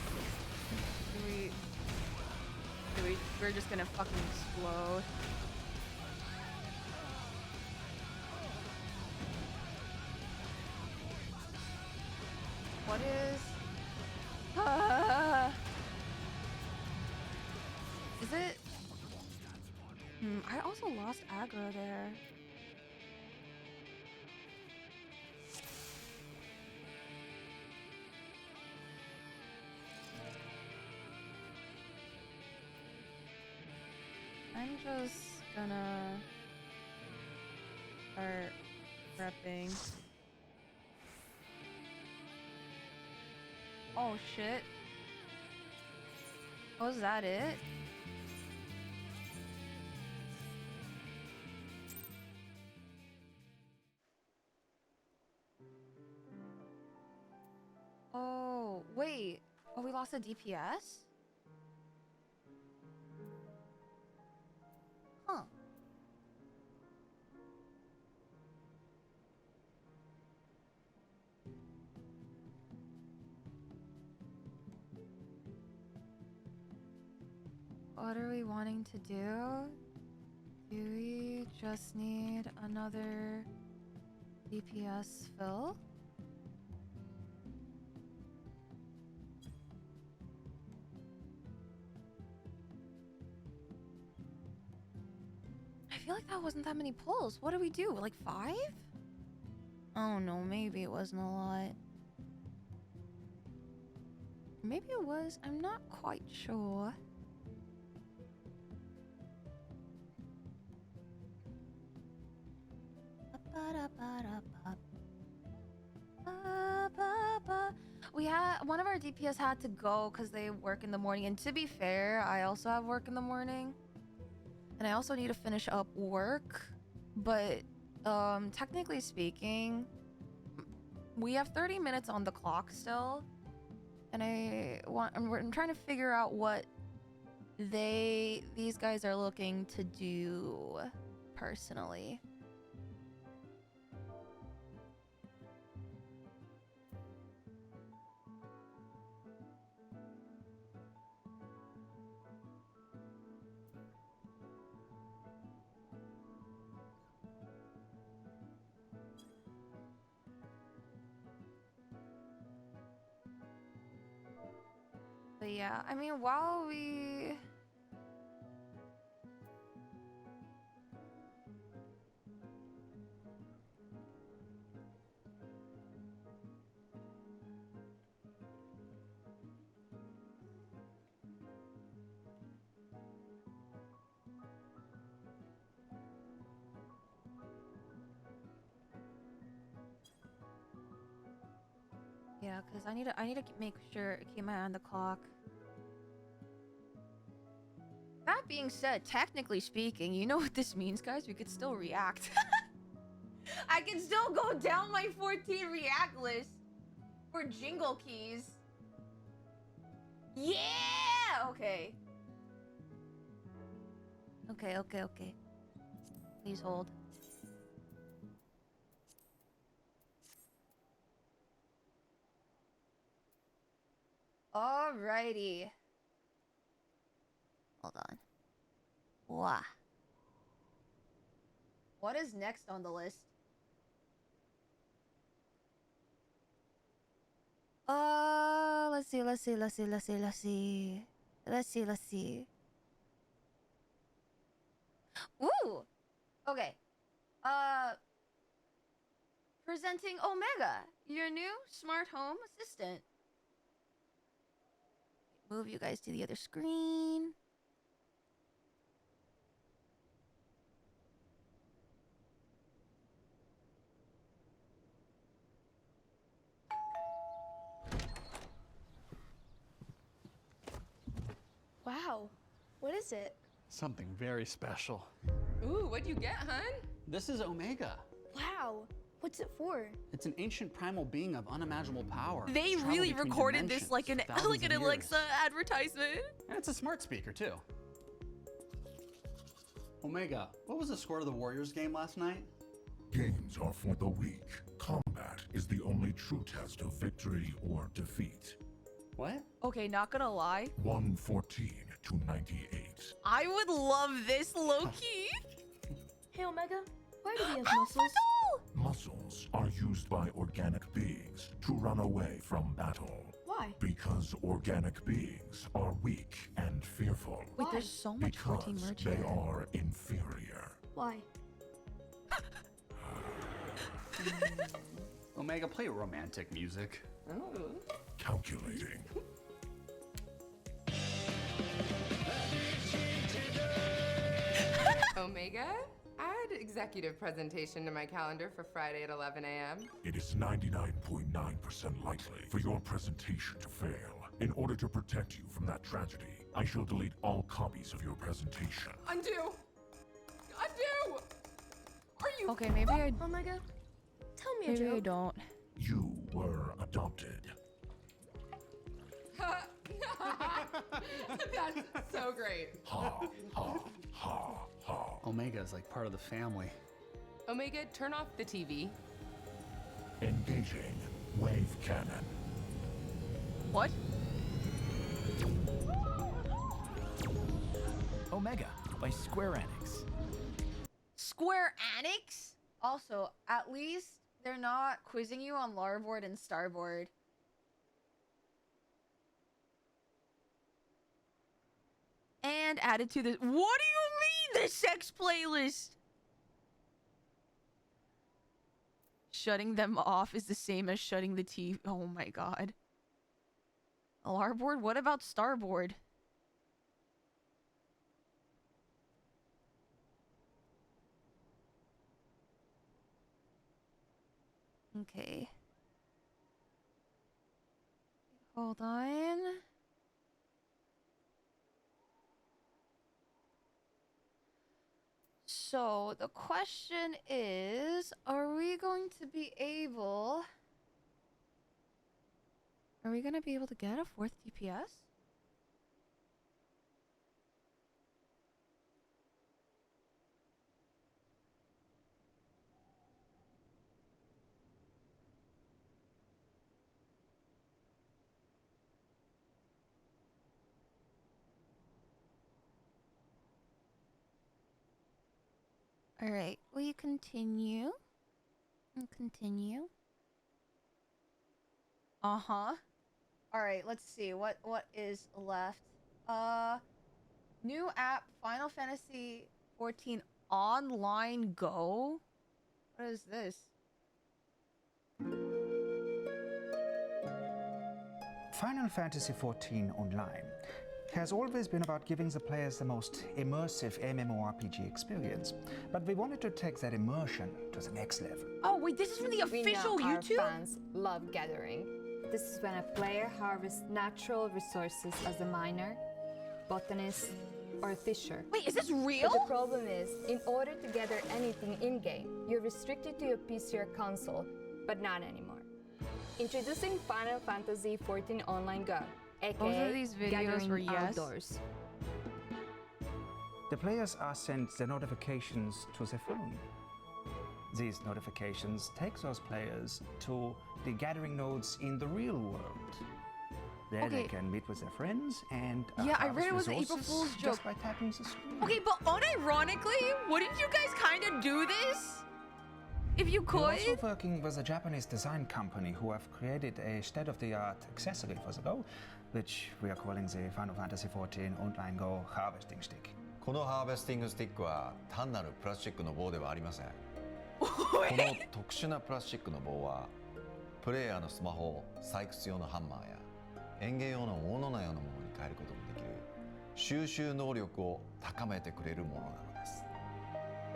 We're just gonna fucking explode. What is? I also lost aggro there. I'm just gonna start prepping. Oh shit. Was that it? Oh, wait. Oh, we lost a DPS? Huh. What are we wanting to do? Do we just need another DPS fill? I feel like that wasn't that many pulls. What did we do? Like 5? Oh no, maybe it wasn't a lot. Maybe it was. I'm not quite sure. We had one of our DPS had to go because they work in the morning, and to be fair, I also have work in the morning, and I also need to finish up work. But technically speaking, we have 30 minutes on the clock still, and I'm trying to figure out what these guys are looking to do personally. But yeah, I mean, while we... Yeah, because I need to make sure keep my eye on the clock. That being said, technically speaking, you know what this means, guys? We could still react. I can still go down my 14 react list for jingle keys. Yeah! Okay. Okay. Please hold. Alrighty. Hold on. Wow. What is next on the list? Let's see. Ooh! Okay. Presenting Omega, your new smart home assistant. Move you guys to the other screen. Wow. What is it? Something very special. Ooh, what'd you get, hun? This is Omega. Wow. What's it for? It's an ancient primal being of unimaginable power. They Travel really between recorded this like an dimensions for thousands of Alexa years. advertisement. And it's a smart speaker, too. Omega, what was the score of the Warriors game last night? Games are for the weak. Combat is the only true test of victory or defeat. What? Okay, not gonna lie. 114 to 98. I would love this, low-key. Hey, Omega. Why do we have muscles? Muscles are used by organic beings to run away from battle. Why? Because organic beings are weak and fearful. Wait, there's so much 14 Because merch they here. are inferior. Why? Omega, play romantic music. Oh. Calculating. Omega, add executive presentation to my calendar for Friday at 11 a.m. It is 99.9% likely for your presentation to fail. In order to protect you from that tragedy, I shall delete all copies of your presentation. Undo! Undo! Are you Okay, maybe I Omega, tell me a maybe I joke. don't. You were adopted. That's so great. Ha, ha, ha, ha. Omega is like part of the family. Omega, turn off the TV. Engaging wave cannon. What? Omega by Square Enix. Square Enix? Also, at least they're not quizzing you on larboard and starboard. And added to the— what do you mean, the sex playlist? Shutting them off is the same as shutting the TV. Oh my god. Larboard? What about starboard? Okay. Hold on. So the question is, are we going to be able to get a 4th DPS? All right, we continue. And continue. Uh-huh. All right, let's see what is left. New app Final Fantasy 14 Online Go. What is this? Final Fantasy XIV Online has always been about giving the players the most immersive MMORPG experience, but we wanted to take that immersion to the next level. Oh wait, this is from the official We know YouTube? Our fans love gathering. This is when a player harvests natural resources as a miner, botanist, or fisher. Wait, is this real? But the problem is, in order to gather anything in-game, you're restricted to your PC or console, but not anymore. Introducing Final Fantasy XIV Online Go, aka Both of these videos Gathering were yes. Outdoors. The players are sent the notifications to their phone. These notifications take those players to the gathering nodes in the real world. There they Okay. can meet with their friends and Yeah, I read harvest it was an April resources Fool's joke. just by tapping the screen. Okay, but unironically, wouldn't you guys kind of do this? If you We're also could? working with a Japanese design company who have created a state-of-the-art accessory for the Go, which we are calling the Final Fantasy XIV Online Go Harvesting Stick. このハーベスティングスティックは単なるプラスチックの棒ではありません。この特殊なプラスチックの棒はプレイヤーのスマホを採掘用のハンマーや園芸用の斧のようなものに変えることができる収集能力を高めてくれるものなのです。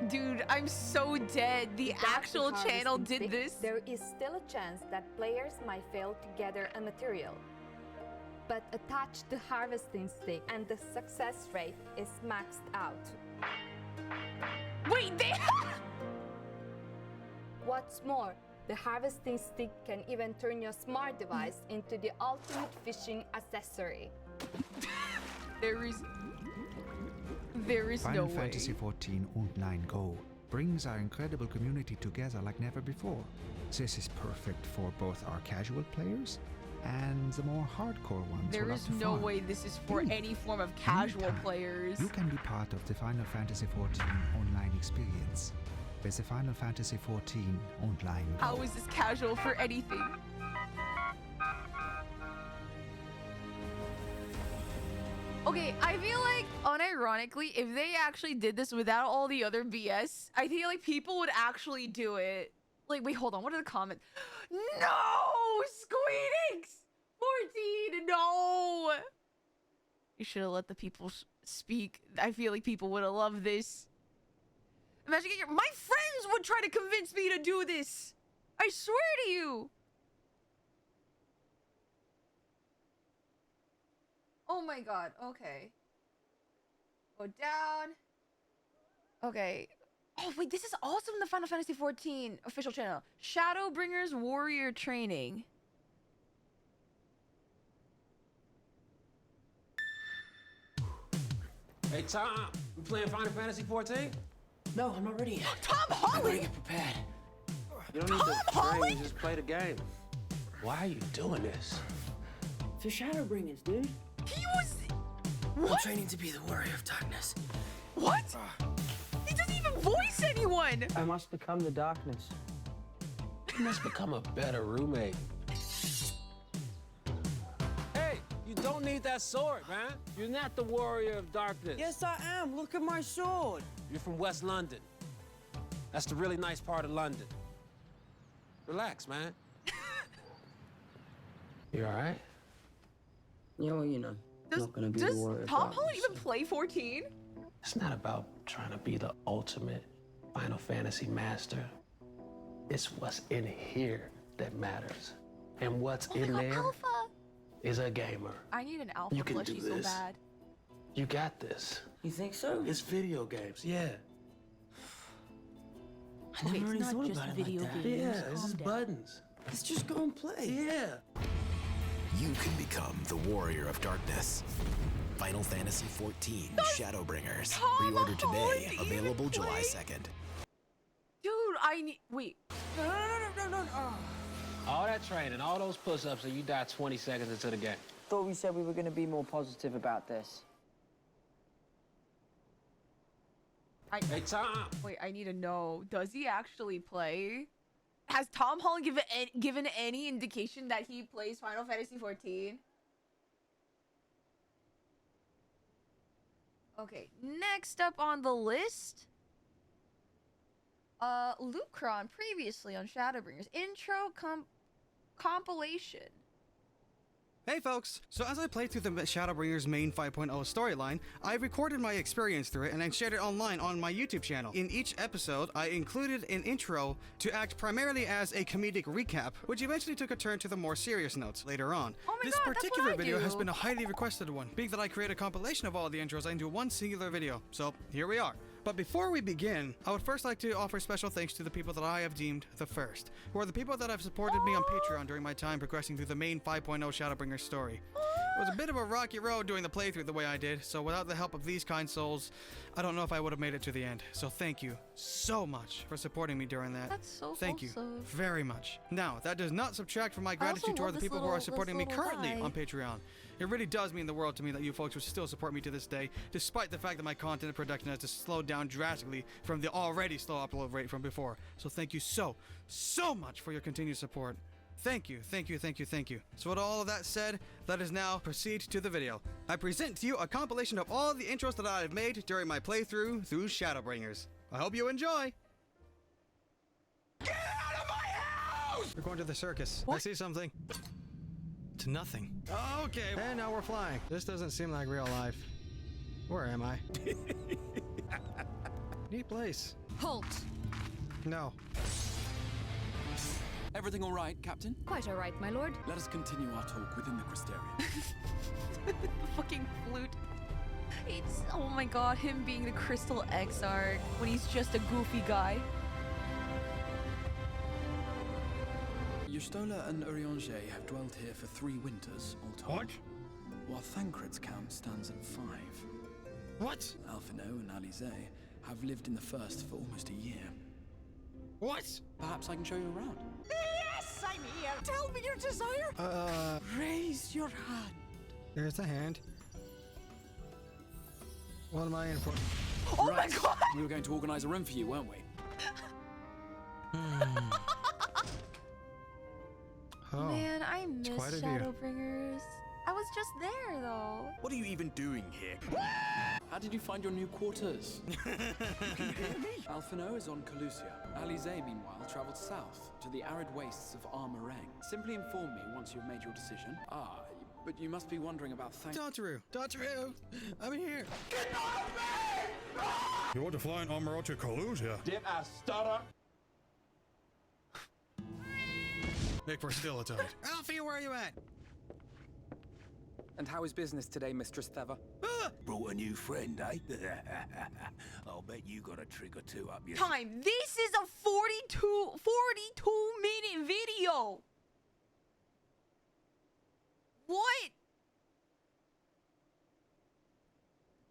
Dude, I'm so dead. The Without actual the channel harvesting did stick, this. There is still a chance that players might fail to gather a material. But attach the harvesting stick and the success rate is maxed out. Wait, they... What's more, the harvesting stick can even turn your smart device into the ultimate fishing accessory. There is Final no way. Fantasy XIV Online Go brings our incredible community together like never before. This is perfect for both our casual players and the more hardcore ones. There who love is to no farm. way this is for any form of casual Anytime, players. You can be part of the Final Fantasy XIV Online experience with the Final Fantasy XIV Online Go. How is this casual for anything? Okay, I feel like, unironically, if they actually did this without all the other BS, I feel like people would actually do it. Like, wait, hold on. What are the comments? No! Squeenix! 14! No! You should have let the people speak. I feel like people would have loved this. Imagine my friends would try to convince me to do this. I swear to you. Oh my god. Okay. Go down. Okay. Oh wait, this is also in the Final Fantasy XIV official channel. Shadowbringers Warrior Training. Hey Tom, we playing Final Fantasy XIV? No, I'm not ready yet. Tom Holland! I'm gonna get prepared. You don't need to train, just play the game. Why are you doing this? For Shadowbringers, dude. He was... What? I'm training to be the Warrior of Darkness. What? He doesn't even voice anyone! I must become the darkness. You must become a better roommate. Hey, you don't need that sword, man. You're not the Warrior of Darkness. Yes, I am. Look at my sword. You're from West London. That's the really nice part of London. Relax, man. You all right? Yeah, well, you know, I'm not gonna be the Warrior of Tom Darkness. Holland even play 14? It's not about trying to be the ultimate Final Fantasy master. It's what's in here that matters. And what's in there Alpha. is a gamer. I need an alpha You can plushie do so this. bad. You got this. You think so? It's video games, yeah. I never it's really not thought just about it video like that. games. Yeah, this Calm is down. buttons. Let's just go and play. Yeah. You can become the Warrior of Darkness. Final Fantasy XIV Shadowbringers. Tom Pre-order today. Holland even Available July play? 2nd. Dude, I need... Wait. No. All that training, all those push-ups, and you die 20 seconds into the game. Thought we said we were gonna be more positive about this. Hey, Tom. Wait, I need to know. Does he actually play? Has Tom Holland given any indication that he plays Final Fantasy XIV? Okay, next up on the list. Lucron, previously on Shadowbringers. Intro compilation. Hey folks! So as I played through the Shadowbringers main 5.0 storyline, I recorded my experience through it and I shared it online on my YouTube channel. In each episode, I included an intro to act primarily as a comedic recap, which eventually took a turn to the more serious notes later on. Oh my This God, that's particular what I video do. has been a highly requested one, being that I create a compilation of all the intros into one singular video. So here we are. But before we begin, I would first like to offer special thanks to the people that I have deemed the first, who are the people that have supported me on Patreon during my time progressing through the main 5.0 Shadowbringers story. It was a bit of a rocky road doing the playthrough the way I did, so without the help of these kind souls, I don't know if I would have made it to the end. So thank you so much for supporting me during that. That's so Thank you wholesome. very much. Now, that does not subtract from my also gratitude toward love the this people who are little- supporting me this little currently guy. on Patreon. It really does mean the world to me that you folks would still support me to this day, despite the fact that my content production has just slowed down drastically from the already slow upload rate from before. So thank you so much for your continued support. Thank you. So with all of that said, let us now proceed to the video. I present to you a compilation of all the intros that I have made during my playthrough through Shadowbringers. I hope you enjoy! Get out of my house! We're going to the circus. I see something. To nothing. Okay, and now we're flying. This doesn't seem like real life. Where am I? Neat place. Halt. No. Everything all right, Captain? Quite all right, my lord. Let us continue our talk within the Crystarium. The fucking flute. It's, oh my god, him being the Crystal Exarch when he's just a goofy guy. Yustola and Urianger have dwelled here for 3 winters, all told. What? While Thancred's count stands at 5. What? Alphino and Alize have lived in the first for almost a year. What? Perhaps I can show you around. Yes, I'm here. Tell me your desire. Raise your hand. There's the hand. What am I in for? Oh Right. my god! We were going to organize a room for you, weren't we? Oh, Man, I miss quite a view. Shadowbringers. I was just there though. What are you even doing here? How did you find your new quarters? Can you hear me? Alphino is on Calusia. Alize, meanwhile, traveled south to the arid wastes of Armorang. Simply inform me once you've made your decision. Ah, but you must be wondering about Dotaru, I'm here. You want to fly an Armor to Calusia? Dip ass stutter. Nick, we're still a tight. Alfie, where are you at? And how is business today, Mistress Theva? Brought a new friend, eh? I'll bet you got a trick or two up your... Time. This is a 42-minute video. What?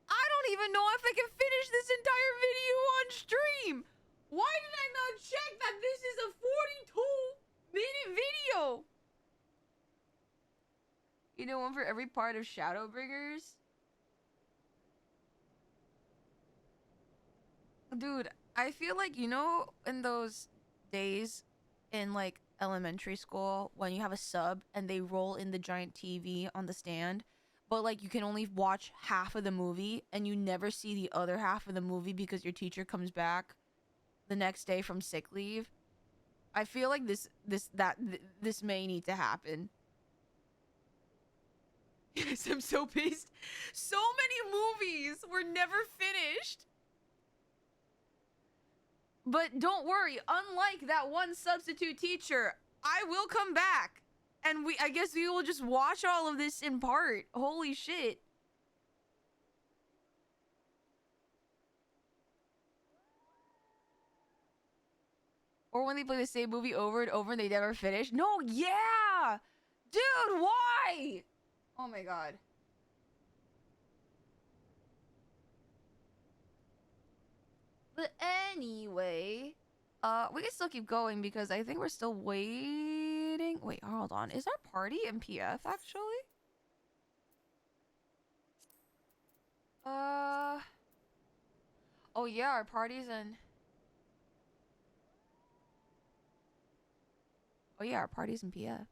I don't even know if I can finish this entire video on stream. Why did I not check that this is a 42-minute video? You know, one for every part of Shadowbringers? Dude, I feel like, you know, in those days in like elementary school when you have a sub and they roll in the giant TV on the stand, but like you can only watch half of the movie and you never see the other half of the movie because your teacher comes back the next day from sick leave. I feel like this may need to happen. Yes, I'm so pissed. So many movies were never finished. But don't worry, unlike that one substitute teacher, I will come back. And I guess we will just watch all of this in part. Holy shit. Or when they play the same movie over and over and they never finish. No, yeah! Dude, why? Oh my god. But anyway, we can still keep going because I think we're still waiting. Wait, hold on. Is our party in PF actually? Oh yeah, our party's in. Oh yeah, our party's in PF.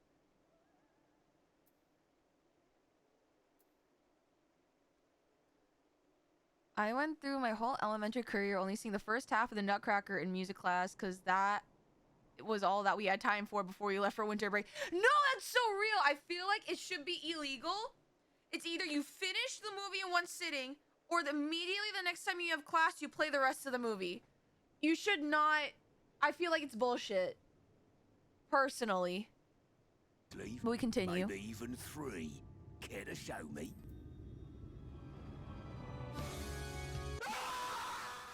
I went through my whole elementary career only seeing the first half of the Nutcracker in music class because that was all that we had time for before we left for winter break. No, that's so real. I feel like it should be illegal. It's either you finish the movie in one sitting or immediately the next time you have class, you play the rest of the movie. You should not. I feel like it's bullshit. Personally. But we continue. Maybe even 3. Care to show me?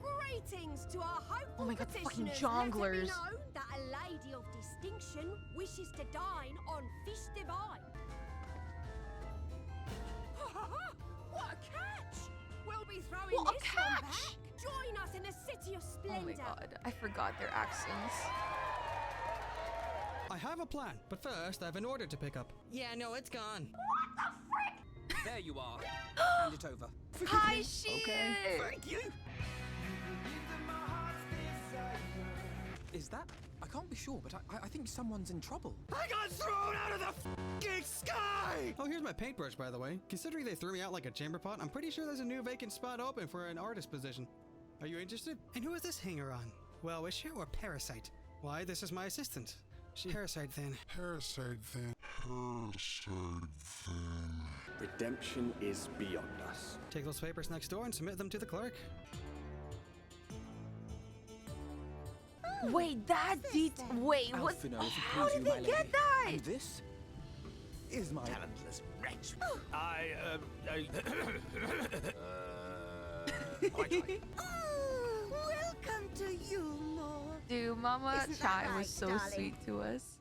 Greetings to our hopeful Oh my god, fucking petitioners. jonglers. Let it be known that a lady of distinction wishes to dine on fish divine. What a catch! We'll be throwing What a this one catch! back. Join us in a city of splendor. Oh my god, I forgot their accents. I have a plan, but first I have an order to pick up. Yeah, no, it's gone. What the frick? There you are. Hand it over. Hi, shit! Okay. Thank you. Is that? I can't be sure, but I think someone's in trouble. I got thrown out of the f***ing sky! Oh, here's my paintbrush, by the way. Considering they threw me out like a chamber pot, I'm pretty sure there's a new vacant spot open for an artist position. Are you interested? And who is this hanger on? Well-wisher or parasite? Why, this is my assistant. She parasite then. Parasite then. Parasite then. Redemption is beyond us. Take those papers next door and submit them to the clerk. Wait, that did. Wait, what? How did they get that? And this is my talentless wretch. Welcome to you, Mo. Dude, Mama Isn't that Chai right, was so darling? sweet to us.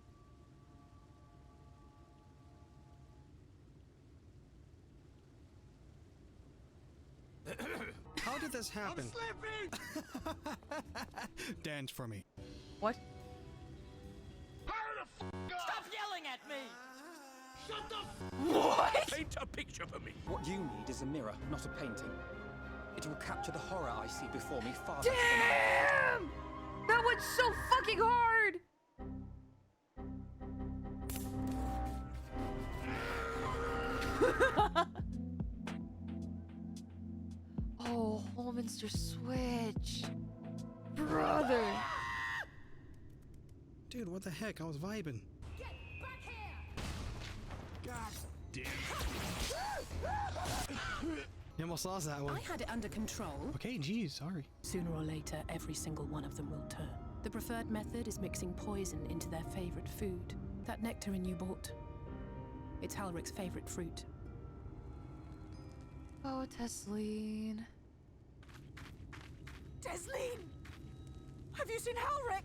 How did this happen? Dance for me. What? Stop yelling at me! Shut the What? Paint a picture for me. What you need is a mirror, not a painting. It will capture the horror I see before me far better than I Damn! That was so fucking hard! Oh, Holminster Switch. Brother. Dude, what the heck? I was vibing. God damn. You almost lost that one. I had it under control. Okay, geez, sorry. Sooner or later, every single one of them will turn. The preferred method is mixing poison into their favorite food. That nectarine you bought. It's Halric's favorite fruit. Oh, Tesleen. Tesleen! Have you seen Halric?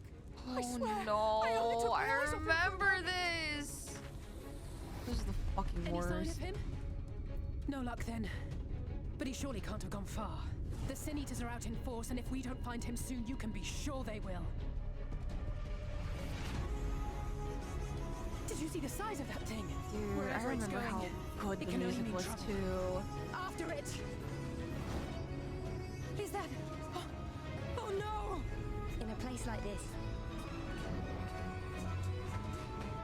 Oh I swear, no, I only took the eyes off him remember this. This is the fucking Any worst. sign of him? No luck then. But he surely can't have gone far. The Sin Eaters are out in force, and if we don't find him soon, you can be sure they will. Did you see the size of that thing? Dude, I Wherever it's remember going, how good it the can only music mean was trouble. too. After it! Is that... Oh no! In a place like this,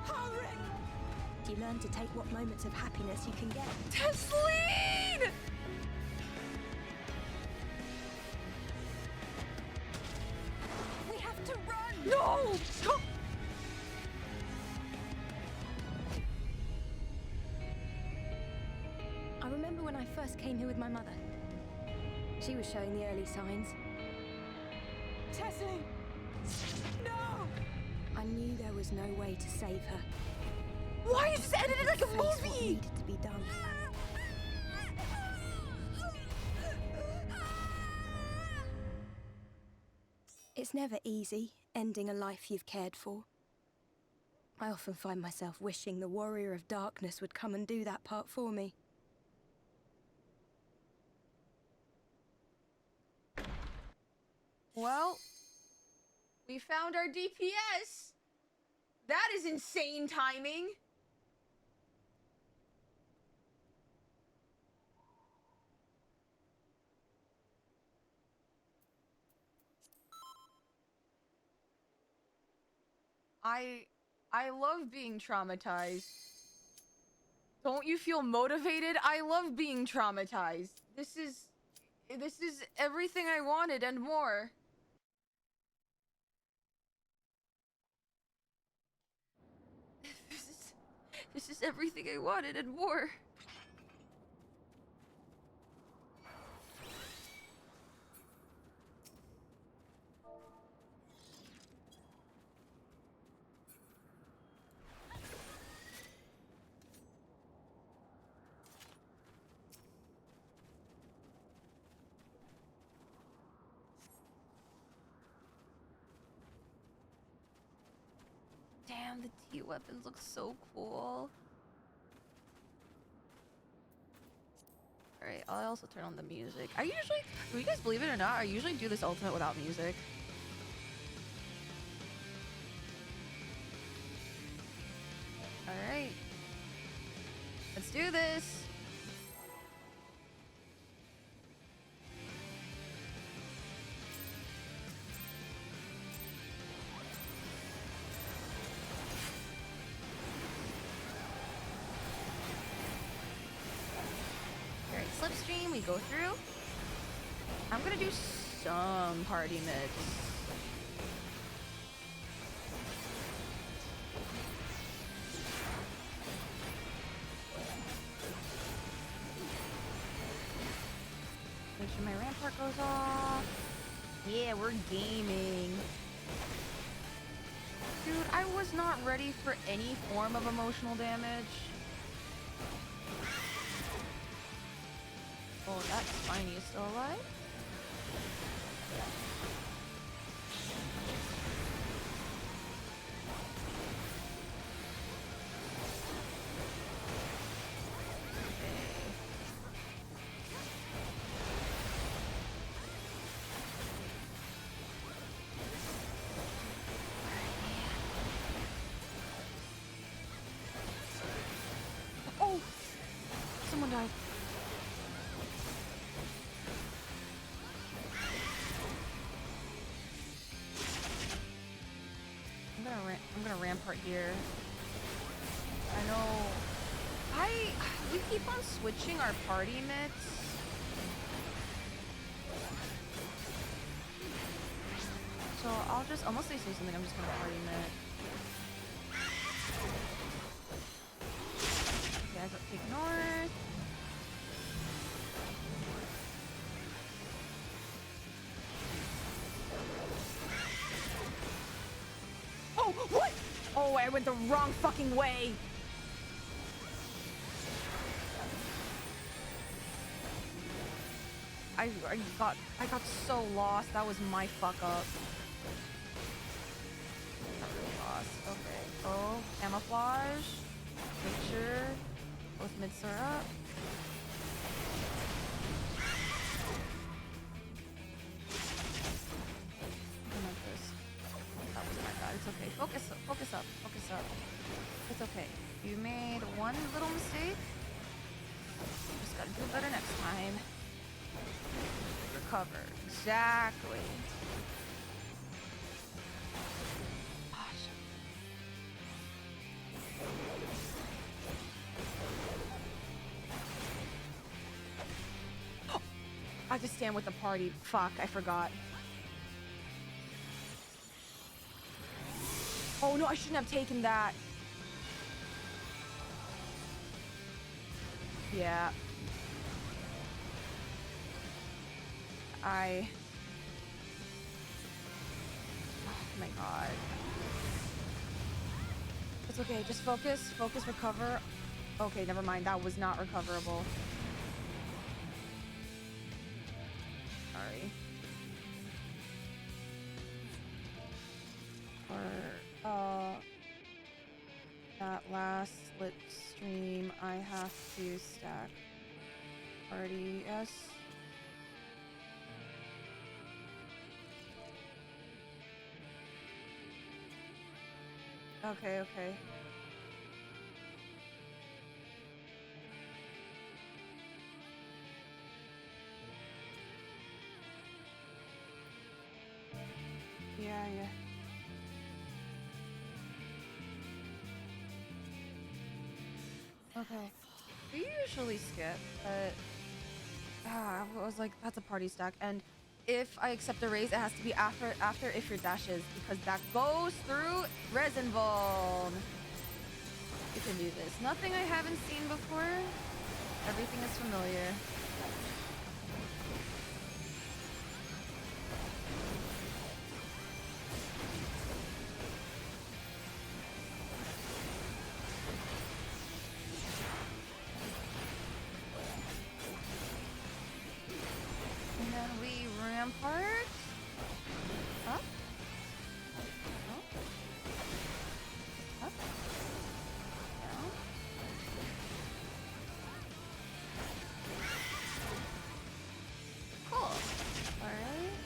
Halric! you learn to take what moments of happiness you can get. Tesleen! We have to run! No! I remember when I first came here with my mother. She was showing the early signs. Tessie! No! I knew there was no way to save her. Why is this edited like a Face what movie? needed to be done. It's never easy, ending a life you've cared for. I often find myself wishing the Warrior of Darkness would come and do that part for me. Well, we found our DPS. That is insane timing. I love being traumatized. Don't you feel motivated? I love being traumatized. This is everything I wanted and more. This is everything I wanted and more. Damn, the T weapons look so cool. Alright, I'll also turn on the music. I usually, do you guys believe it or not, I usually do this ultimate without music. Alright. Let's do this. Slipstream, we go through. I'm gonna do some party mix. Make sure my rampart goes off. Yeah, we're gaming. Dude, I was not ready for any form of emotional damage. Oh, that Spiny is still alive? Oh! Someone died. I'm gonna rampart here. I know. We keep on switching our party mix. So I'll just, unless they say something, I'm just gonna party mix. Okay, I got take north. Oh, what? Oh, I went the wrong fucking way. I got so lost. That was my fuck up. Got really lost. Okay. Oh, camouflage. Picture. Both mid syrup. That was my bad. It's okay. Focus up. Focus up. Focus up. It's okay. You made one little mistake. Just gotta do better next time. Recover. Exactly. I have to stand with the party. Fuck, I forgot. Oh no, I shouldn't have taken that. Yeah. Oh my god. It's okay, just focus. Focus, recover. Okay, never mind. That was not recoverable. Sorry. For that last slipstream, I have to stack party. Yes. Okay, okay. Yeah, yeah. Okay. We usually skip, but I was like, that's a party stack, and if I accept a raise, it has to be after if your dash is, because that goes through resin vuln. You can do this. Nothing I haven't seen before. Everything is familiar. And then we rampart. Up. Up. Down. Cool. Alright.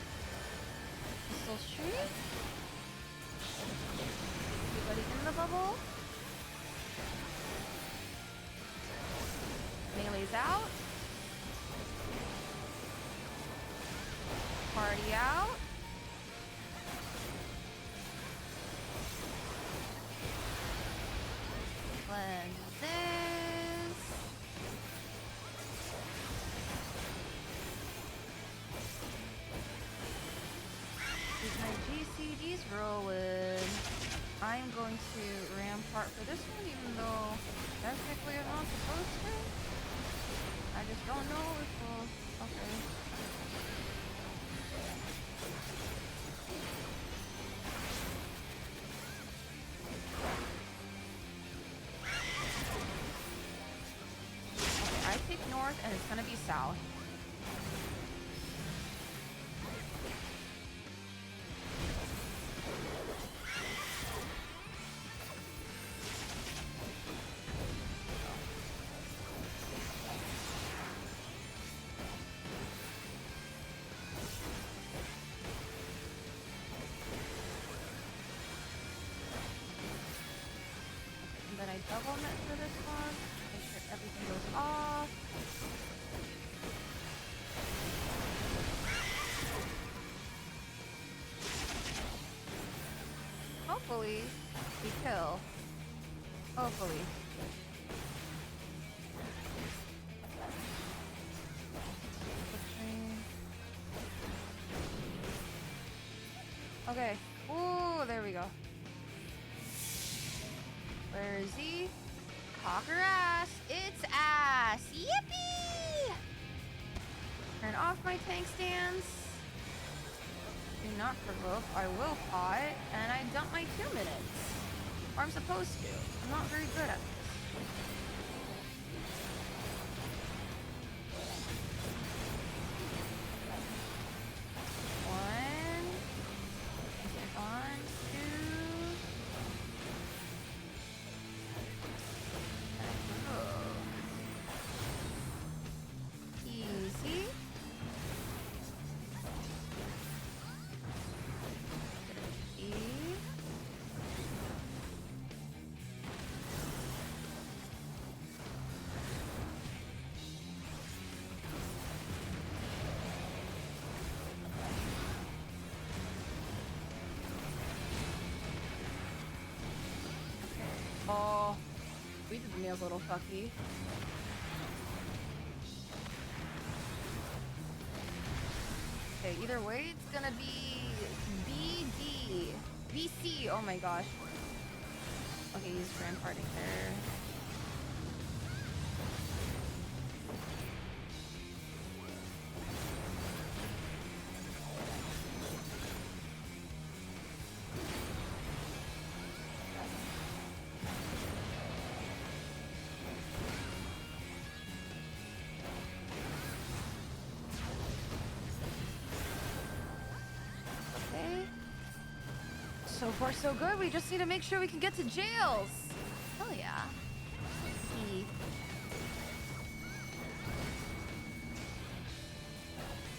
Pistol streak. Everybody in the bubble. Melee's out. Party out. Blend this. Keep my GCDs rolling. I'm going to rampart for this one, even though technically I'm not supposed to. I just don't know if we'll... Okay. Okay, I take north and it's gonna be south. And then I double net for this one. Make sure everything goes off. Hopefully, we kill. Hopefully. Okay. Ooh, there we go. Where is he? Cock her ass. It's ass. Yippee! Turn off my tank stance. Do not provoke. I will pot. And I dump my 2 minutes. Or I'm supposed to. I'm not very good at this. Oh, we did the nails a little fucky. Okay, either way, it's gonna be BD. BC, oh my gosh. Okay, he's ramparting there. So far, so good. We just need to make sure we can get to jails. Hell yeah.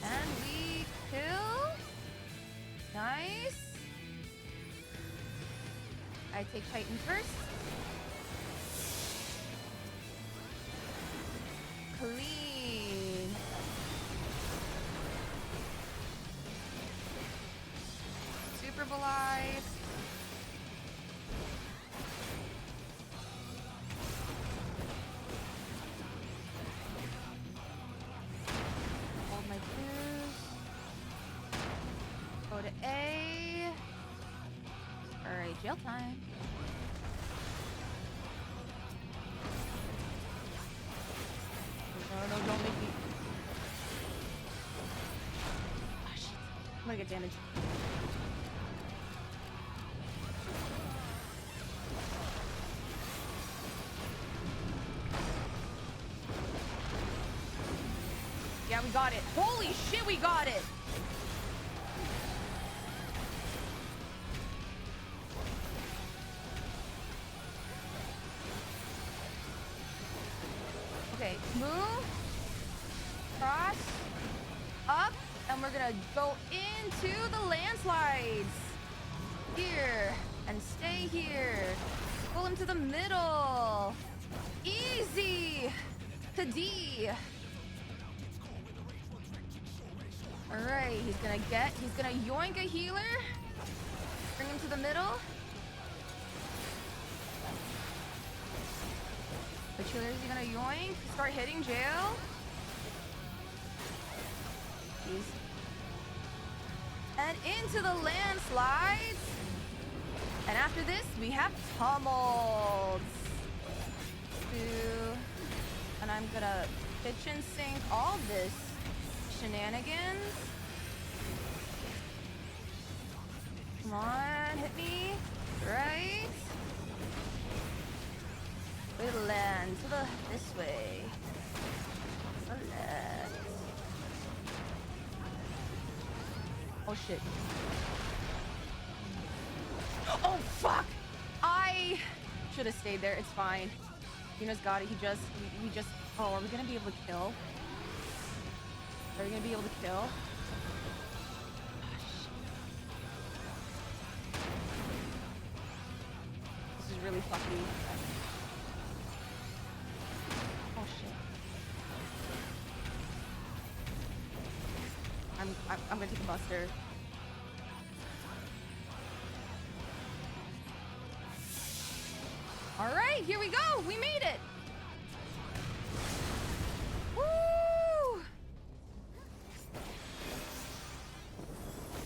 And we kill. Nice. I take Titan first. Clean. Super Belide. Hold my clues. Go to A. Alright, jail time. No, don't make me. Oh, shit. I'm gonna get damaged. Yeah, we got it. Holy shit, we got it! Okay, move, cross, up, and we're gonna go into the landslides. Here, and stay here. Pull him to the middle. Easy to D. Alright, he's gonna yoink a healer. Bring him to the middle. Which healer is he gonna yoink? Start hitting jail. Jeez. And into the landslides. And after this, we have tumbled. And I'm gonna kitchen sink all this shenanigans. Come on, hit me. Right. We land to the this way. To the left. Oh shit. Oh fuck! I should have stayed there. It's fine. Yuna's got it. He just. Oh, are we gonna be able to kill? Are we gonna be able to kill? This is really fucky. Oh shit. I'm gonna take a buster. All right, here we go. We made it. Woo!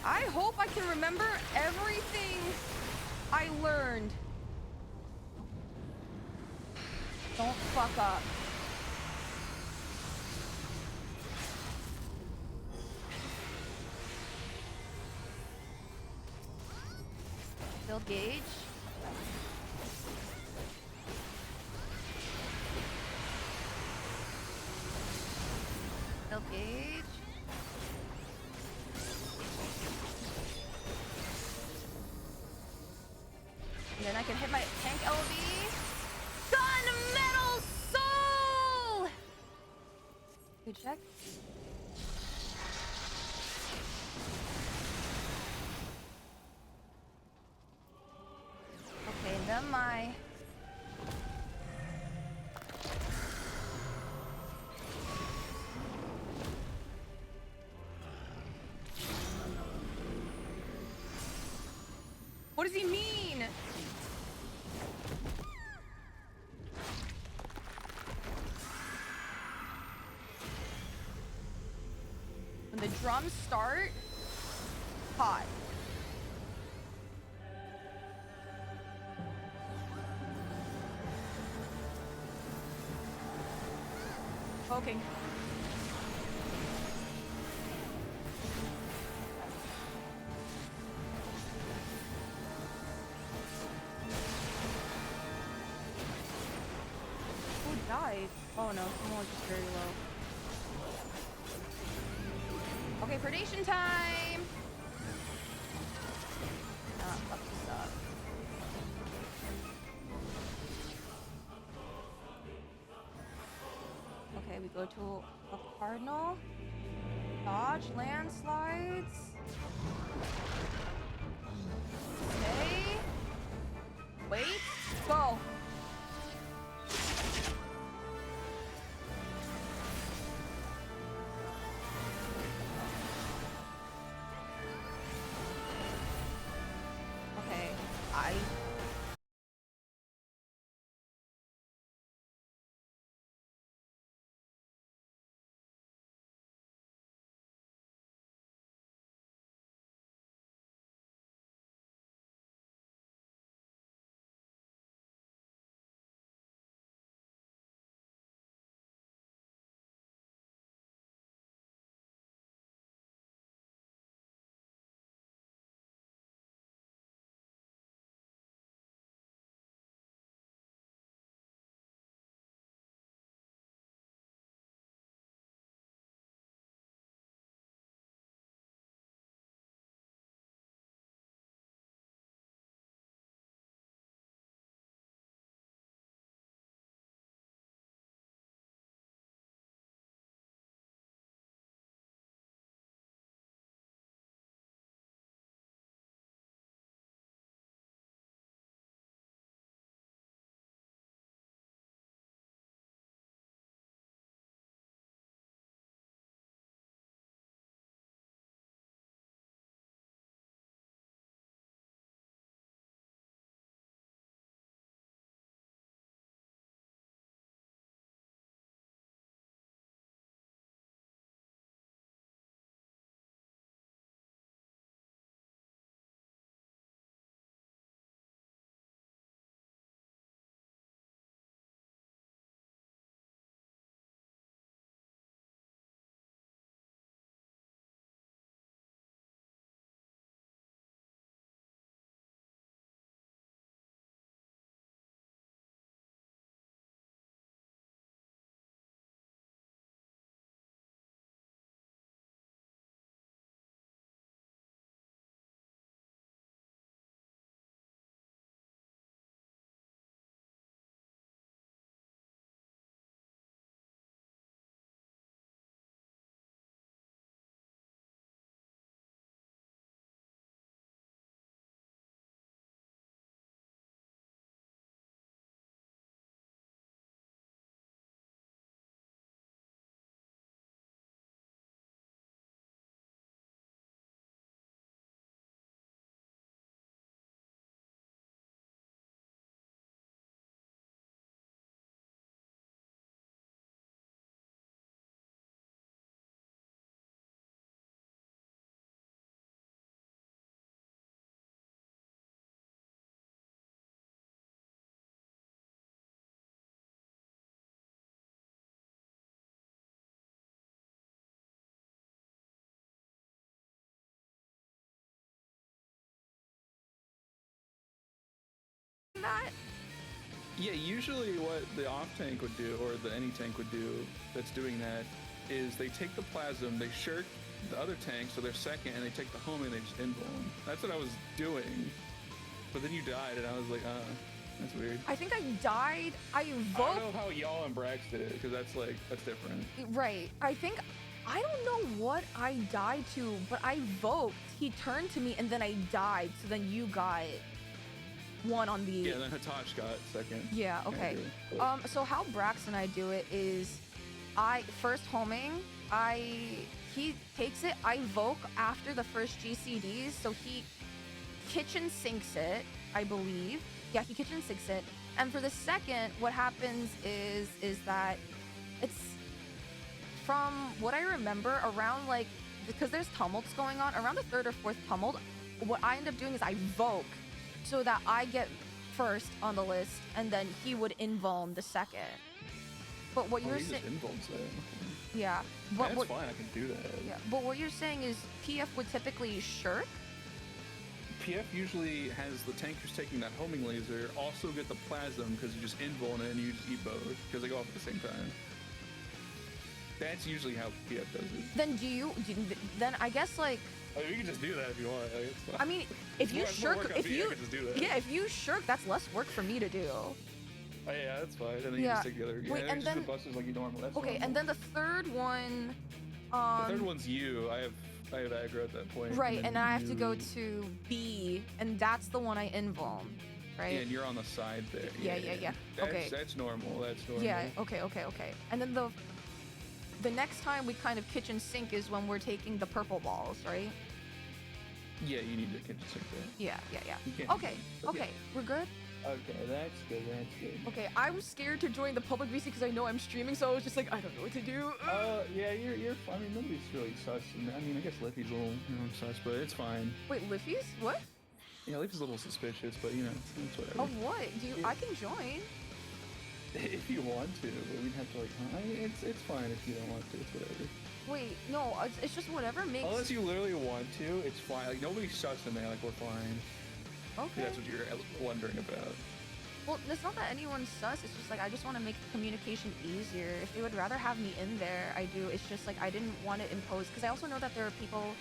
I I hope I can remember everything I learned. Don't fuck up. Build gauge. Build gauge. And then I can hit my tank LV. Gunmetal Soul! Good check. Okay, then my... What does he mean? When the drums start, hot. Poking. Who died? Oh no, someone was just very low. Okay, predation time! Ah, fuck this up. Okay, we go to a cardinal. Dodge, landslides. Stay. Wait. Go. Okay, I that? Yeah, usually what the off tank would do, or the any tank would do that's doing that, is they take the plasm, they shirk the other tank, so they're second, and they take the home and they just invul them. That's what I was doing. But then you died, and I was like, that's weird. I think I died. I I don't know how y'all and Brax did it, because that's different. Right. I don't know what I died to, but I voked. He turned to me, and then I died. So then you got one on the... Yeah, then Hatosh got second. Yeah, okay. So how Brax and I do it is, first homing, he takes it, I voke after the first GCDs, so he kitchen sinks it, I believe. Yeah, he kitchen sinks it. And for the second, what happens is that it's, from what I remember, around like, because there's tumults going on, around the third or fourth tumult, what I end up doing is I voke so that I get first on the list, and then he would invuln the second. But what you're saying... Yeah. But that's fine, I can do that. Yeah, but what you're saying is PF would typically shirk? PF usually has the tank who's taking that homing laser also get the plasm, because you just invuln it and you just eat both, because they go off at the same time. That's usually how PF does it. Then then I guess like... I mean, you can just do that if you want. Like, it's fine. I mean, if you shirk, if you shirk, that's less work for me to do. Oh yeah, that's fine. And then you just take the other. Wait, yeah, and then the busters like you normal. That's okay, normal. and then the third one. The third one's you. I have aggro at that point. Right, and I have to go to B, and that's the one I invuln, right? Yeah, and you're on the side there. Yeah. Okay. That's normal. That's normal. Yeah. Okay. And then the next time we kind of kitchen sink is when we're taking the purple balls, right? Yeah, you need to kitchen sink that. Yeah. Okay. Yeah. We're good. Okay, that's good. Okay, I'm scared to join the public VC because I know I'm streaming, so I was just like, I don't know what to do. Yeah, you're fine. I mean, nobody's really sus. I mean, I guess Liffy's a little, sus, but it's fine. Wait, Liffy's? What? Yeah, Liffy's a little suspicious, but it's whatever. Of what? I can join. If you want to, but we'd have to it's fine if you don't want to. It's whatever. Wait, no, it's just whatever makes. Unless you literally want to, it's fine. Like nobody's sus in there. Like we're fine. Okay. That's what you're wondering about. Well, it's not that anyone's sus. It's just like I just want to make the communication easier. If they would rather have me in there, I do. It's just like I didn't want to impose, because I also know that there are people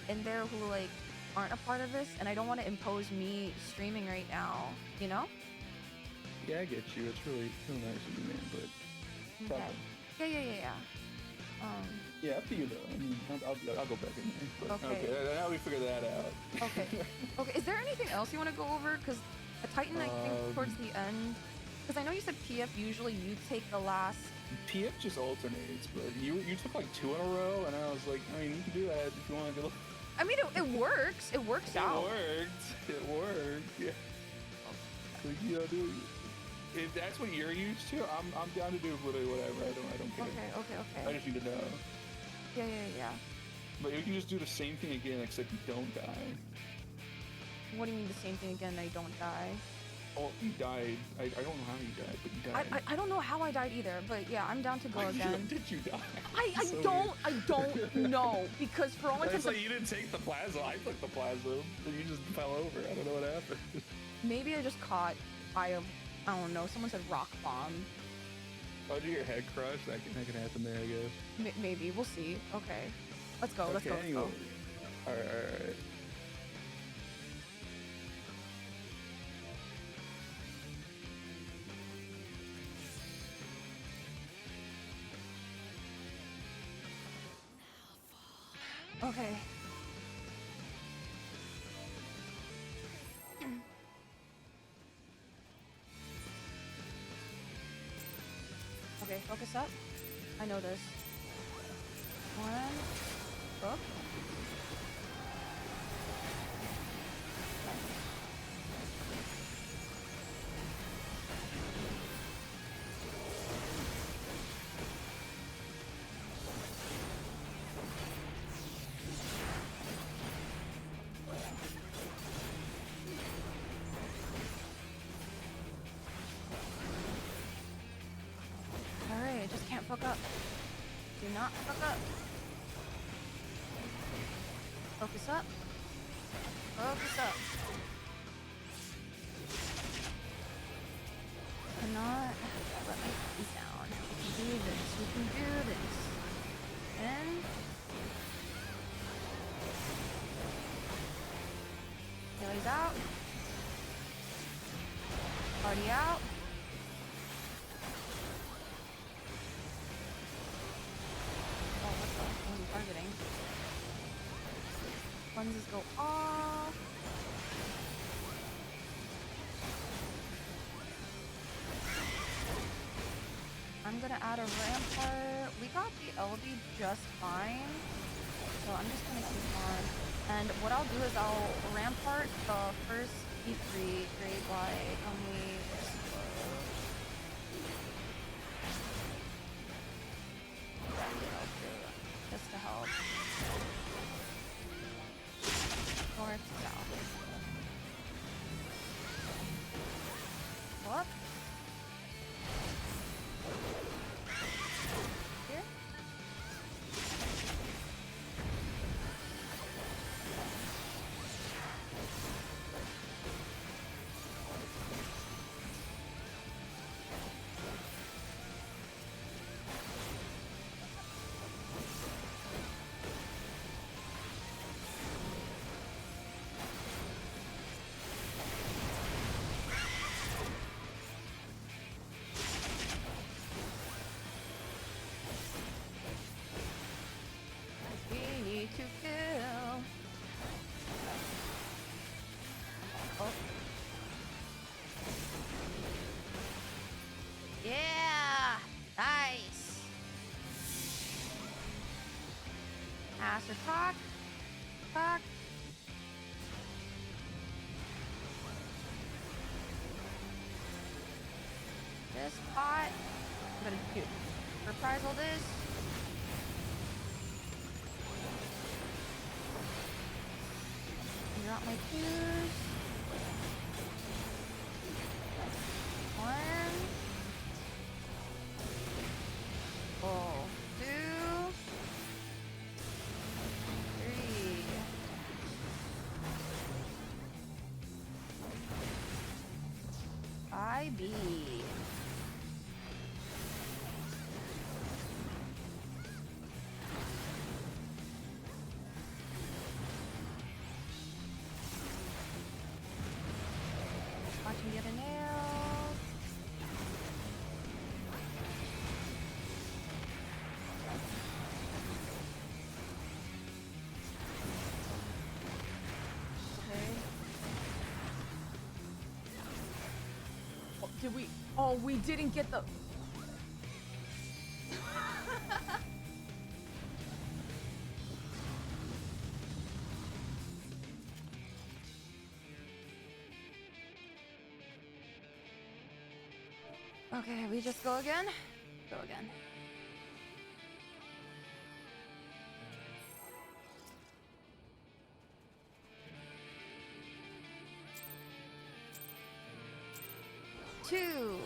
in there who like aren't a part of this, and I don't want to impose me streaming right now. You know? Yeah, I get you. It's really nice of you, man. But okay. Yeah. Yeah, up to you though. I mean, I'll go back in there. But, okay. Now we figure that out. Okay. Is there anything else you want to go over? Because a Titan, I think towards the end. Because I know you said PF usually you take the last. PF just alternates, but you took like 2 in a row, and I was like, I mean, you can do that if you want to do. I mean, it works. It works out. It worked. Yeah. Like, dude. If that's what you're used to, I'm down to do literally whatever. I don't care. Okay. I just need to know. Yeah. But you can just do the same thing again, except you don't die. What do you mean the same thing again? I don't die. Oh, you died. I don't know how you died, but you died. I don't know how I died either, but yeah, I'm down to go again. Did you die? I don't know, because for all intents like you didn't take the plasma. I took the plasma, and you just fell over. I don't know what happened. Maybe I just caught I don't know. Someone said rock bomb. Oh, did your head crush? That can happen there, I guess. Maybe. We'll see. Okay. Let's go. Let's go. All right. Okay. Okay, focus up. I know this. 1, book. Alright, just can't fuck up. Do not fuck up. Focus up. Focus up. Blaze out. Party out. Oh, what are you targeting? Lenses go off. I'm gonna add a rampart. We got the LB just fine. So I'm just gonna keep on. And what I'll do is I'll rampart the first E3 grade Y only just to help. North, south. Go up. Here. We need to kill. Oh. Yeah! Nice! Master talk. Talk. This pot. I'm gonna do reprisal this. You're out my twos. One. Oh, two. Three. IB. Watching get a nail. Okay. Oh, did we? Oh, we didn't get the. Okay, we just go again? Go again. Two.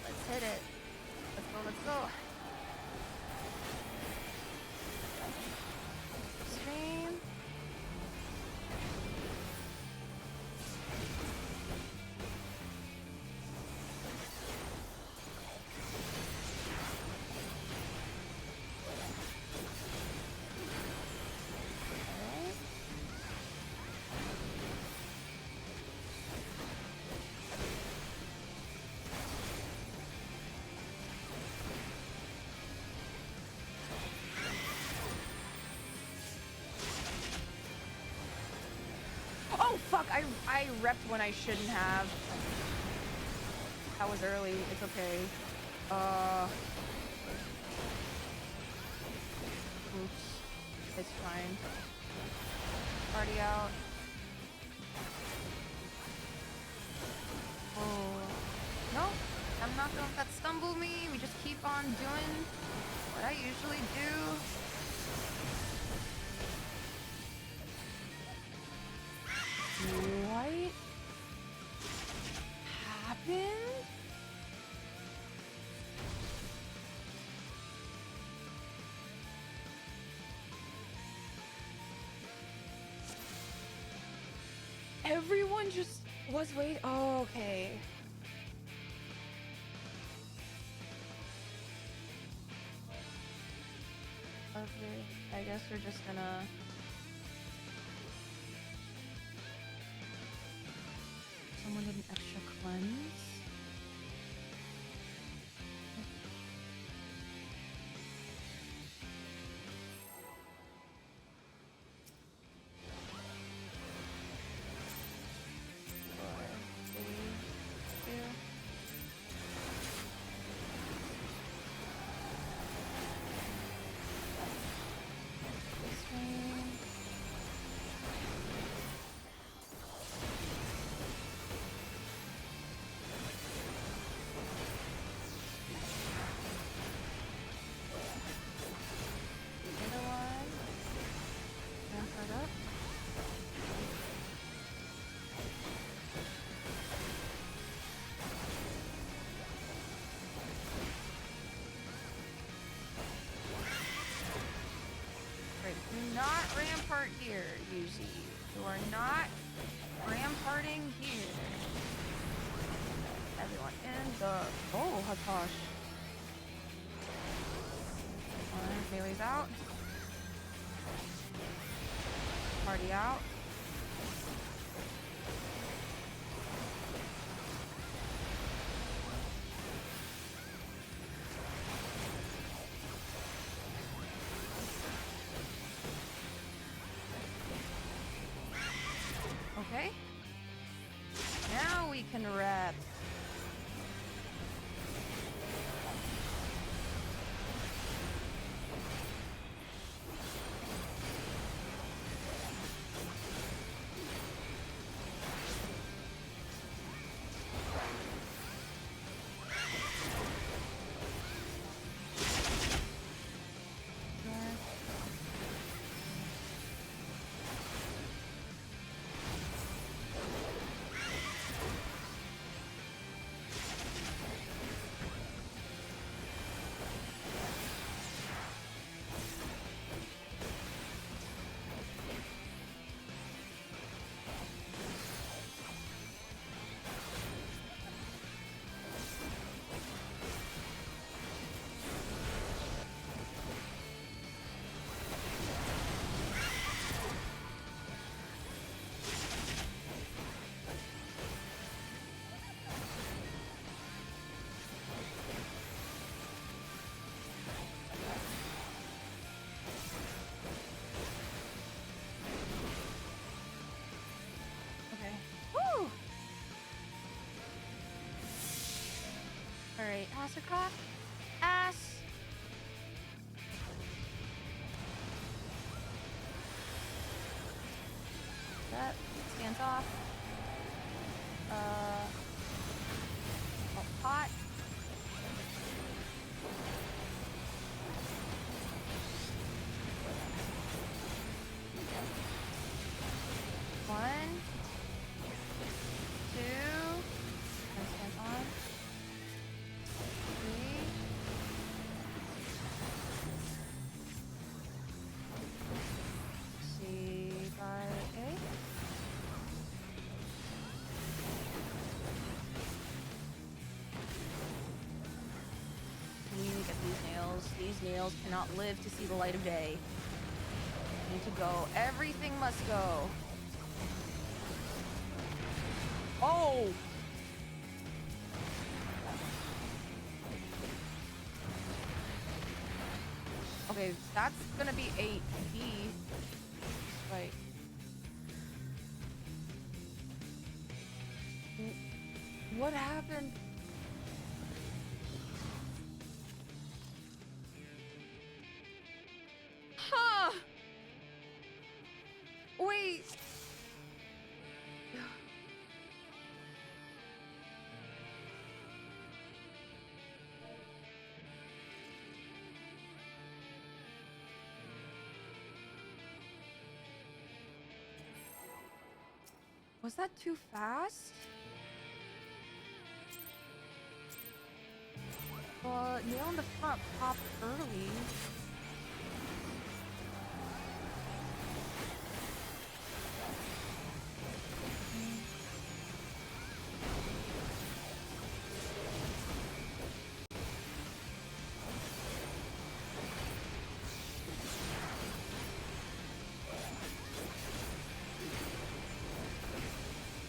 Let's hit it. Let's go, let's go. Stream. Oh fuck, I repped when I shouldn't have. That was early, it's okay. Oops. It's fine. Party out. Oh. No, I'm not gonna let that stumble me. We just keep on doing what I usually do. What happened? Everyone just was waiting. Oh, okay. Okay, I guess we're just gonna. Someone did an extra cleanse. Do not rampart here, Yuzimii. You are not ramparting here. Everyone in the... Oh, Hatosh. Melee's out. Party out. Okay. Now we can rep. Alright, Asakok. Ass. That stands off. Oh, pot. One. Two. That stands on. These nails cannot live to see the light of day. Need to go. Everything must go. Oh! Okay, that's gonna be 8B. Right. What happened? Huh! Wait. Was that too fast? Well, nail in the front popped early.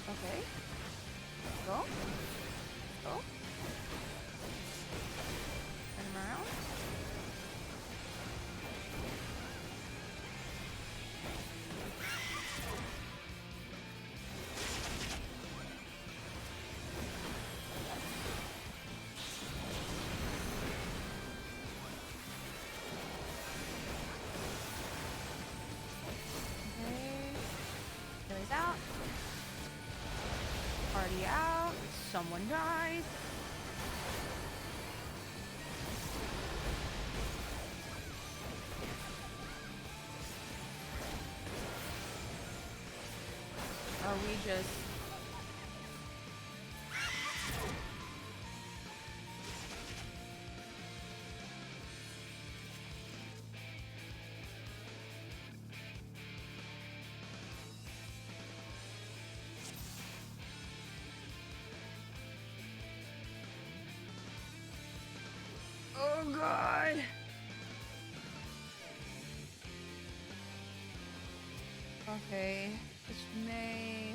Okay. go. Let's go. Turn him around. Out. Party out. Someone died. Are we just... Oh god. Okay, this may...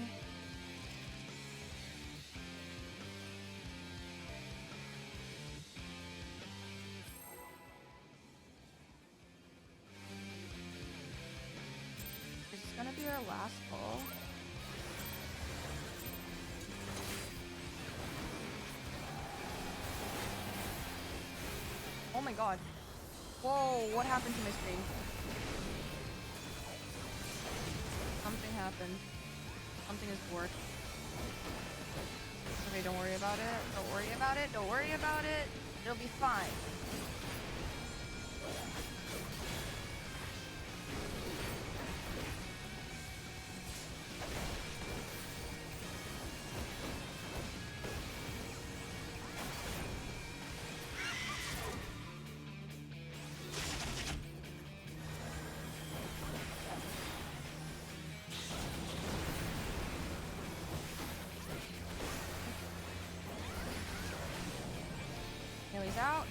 Is this gonna be our last pull? Oh my god. Whoa, what happened to my screen? Something happened. Something is borked. Okay, don't worry about it. Don't worry about it. Don't worry about it. It'll be fine. He's out.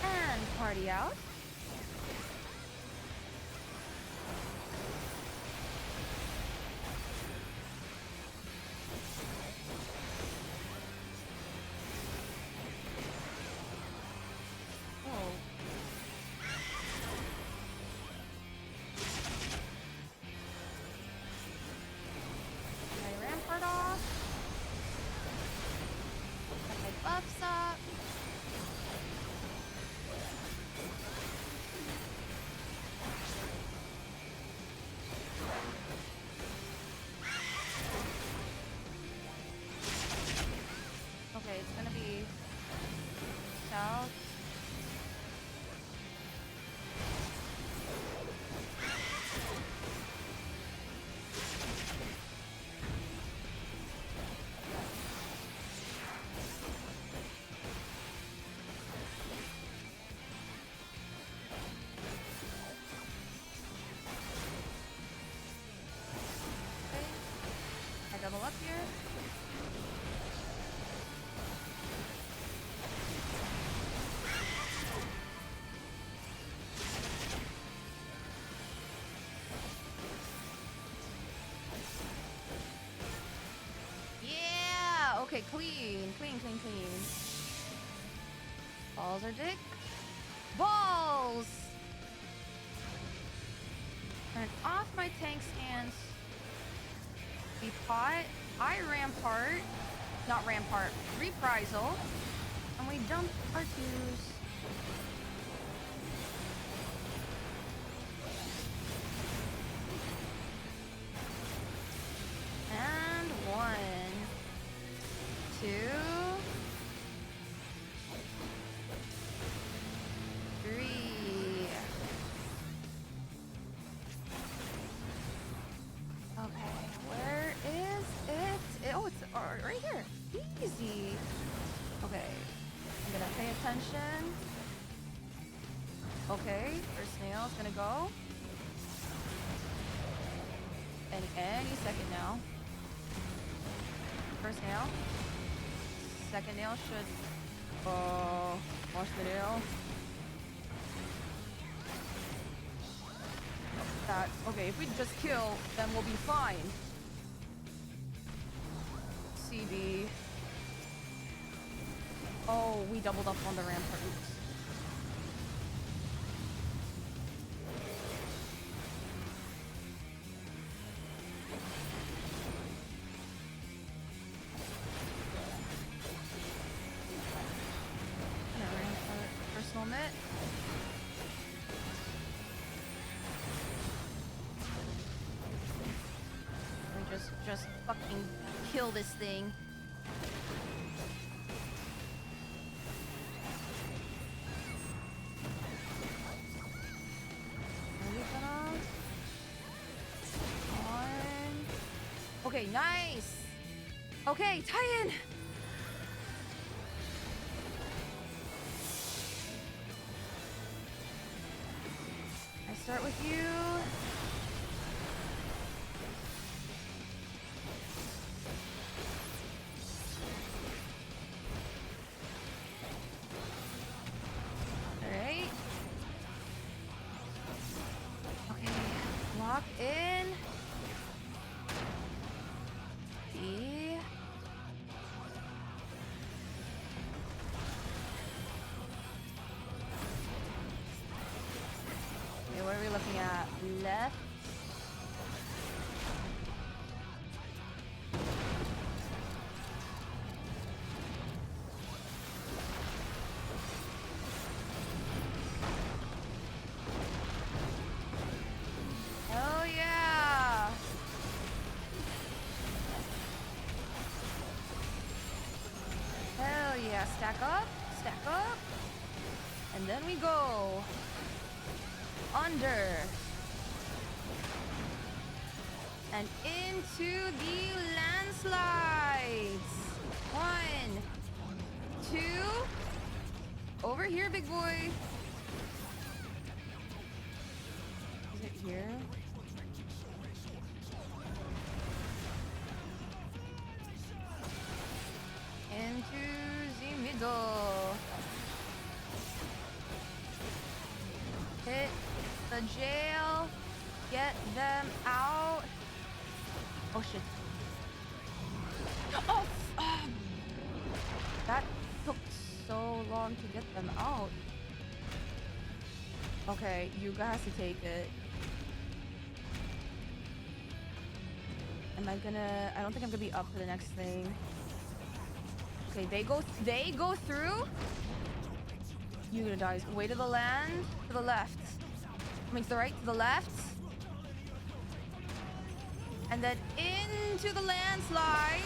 And party out. Oh. Okay, rampart off. Buffs up. Okay, it's gonna be south. Double up here. Yeah! Okay, clean. Clean, clean, clean. Balls or dick? Balls! Turn off my tank stance. We pot, I rampart, not rampart, reprisal, and we dump our twos. And 1, 2, 3. Okay, where is it? Oh, it's right here. Easy. Okay, I'm gonna pay attention. Okay, first nail is gonna go. Any second now. First nail. Second nail should... wash the nail. That, okay, if we just kill, then we'll be fine. CB. Oh, we doubled up on the rampart. Oops. Personal mitt. Just fucking kill this thing. Okay, nice. Okay, tie in. I start with you. Alright. Okay, lock in. B. Okay, what are we looking at? Left. Oh yeah. Hell yeah. Stack up. Stack up. And then we go. Under. And into the landslides. 1, 2. Over here, big boy. Is it here? Into the middle. Hit the jail. Get them out. Oh shit. Oh, that took so long to get them out. Okay, you guys to take it. Am I gonna? I don't think I'm gonna be up for the next thing. Okay, they go through. You're gonna die. Way to the land. To the left. I mean, to the right. To the left. And then into the landslides.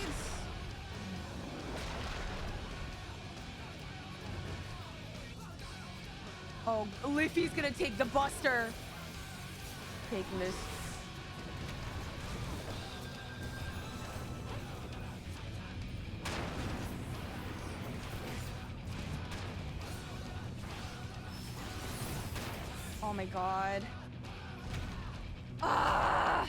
Oh, Liffy's gonna take the buster. Taking this. Oh my god. Ah!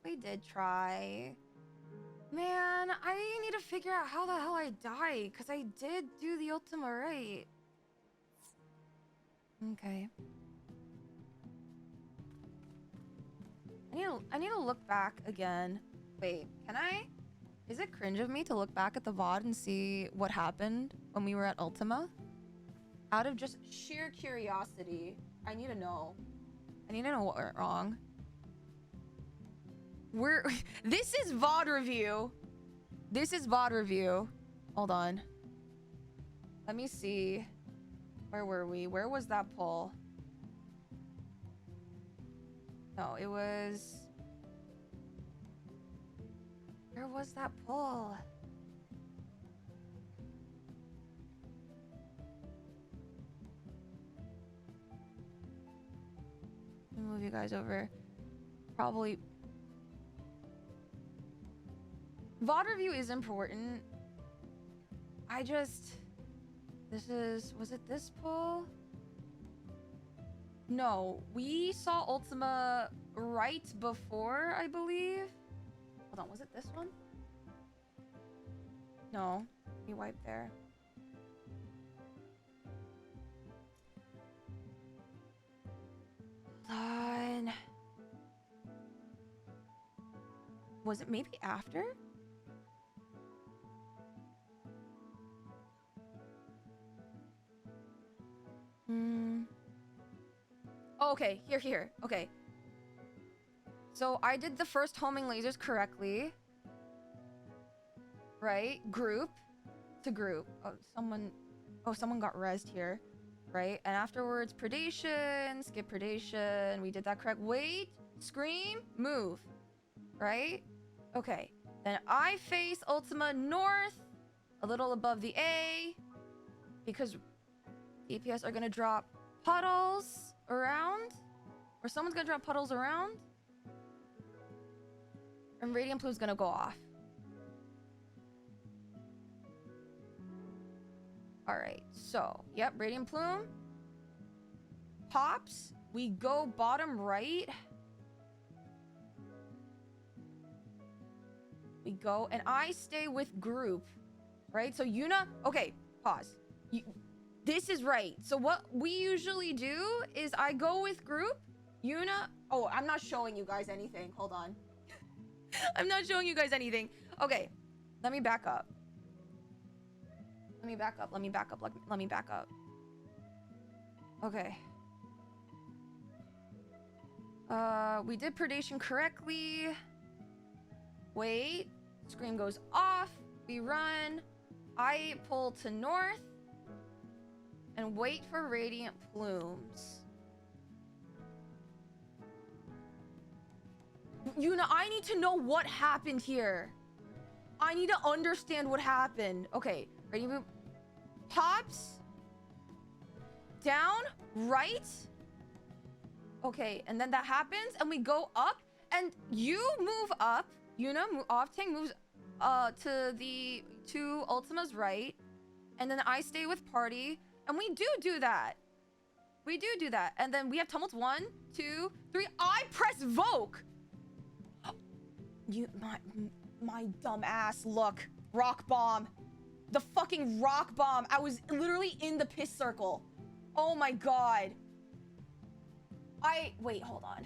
We did try. Man, I need to figure out how the hell I died, because I did do the Ultima right. Okay. I need to look back again. Wait, can I? Is it cringe of me to look back at the VOD and see what happened when we were at Ultima? Out of just sheer curiosity, I need to know. I need to know what went wrong. This is VOD review. This is VOD review. Hold on. Let me see. Where were we? Where was that pull? No, it was... Where was that pull? Let me move you guys over. Probably VOD review is important. I just... This is... Was it this pull? No. We saw Ultima right before, I believe. Hold on, was it this one? No. We wiped there. Hold on. Was it maybe after? Oh, okay, here. Okay. So I did the first homing lasers correctly. Right? Group to group. Someone got rezzed here. Right? And afterwards, predation, skip predation. We did that correct. Wait, scream, move. Right? Okay. Then I face Ultima north, a little above the A, because DPS are gonna drop puddles around, or someone's gonna drop puddles around, and Radiant Plume's gonna go off. Alright, so, yep, Radiant Plume pops. We go bottom right. We go, and I stay with group, right? So Yuna, okay, pause. This is right. So what we usually do is I go with group, Yuna. Oh, I'm not showing you guys anything. Hold on. I'm not showing you guys anything. Okay, let me back up. Let me back up. Okay. We did predation correctly. Wait. Scream goes off. We run. I pull to north. And wait for Radiant Plumes. Yuna, I need to know what happened here. I need to understand what happened. Okay, ready? Move. Pops. Down. Right. Okay, and then that happens, and we go up, and you move up. Yuna, Off-Tank moves to Ultima's right, and then I stay with Party, and we do that. We do that, and then we have tumults 1, 2, 3. I press Voke. My dumb ass. Look, rock bomb, the fucking rock bomb. I was literally in the piss circle. Oh my god. Wait, hold on.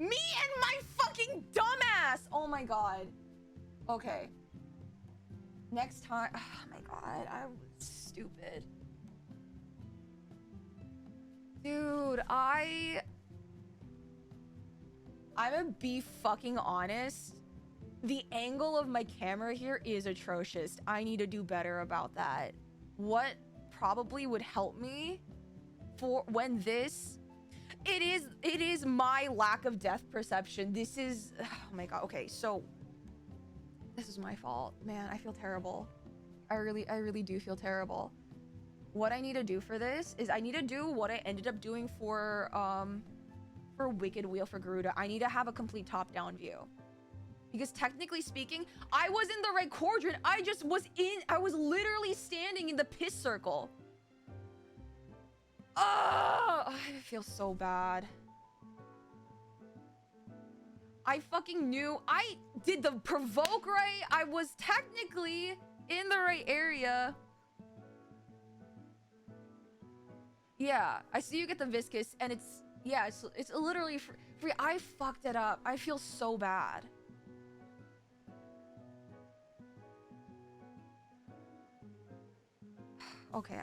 Me and my fucking dumbass! Oh my god. Okay. Next time... Oh my god, I was stupid. Dude, I'm gonna be fucking honest. The angle of my camera here is atrocious. I need to do better about that. What probably would help me for when this... It is my lack of depth perception. This is... Oh my god. Okay, so... This is my fault. Man, I feel terrible. I really do feel terrible. What I need to do for this is I need to do what I ended up doing for Wicked Wheel for Garuda. I need to have a complete top-down view. Because technically speaking, I was in the right quadrant. I was literally standing in the piss circle. Oh, I feel so bad. I fucking knew. I did the provoke right. I was technically in the right area. Yeah, I see you get the viscous, and it's literally free. I fucked it up. I feel so bad. Okay,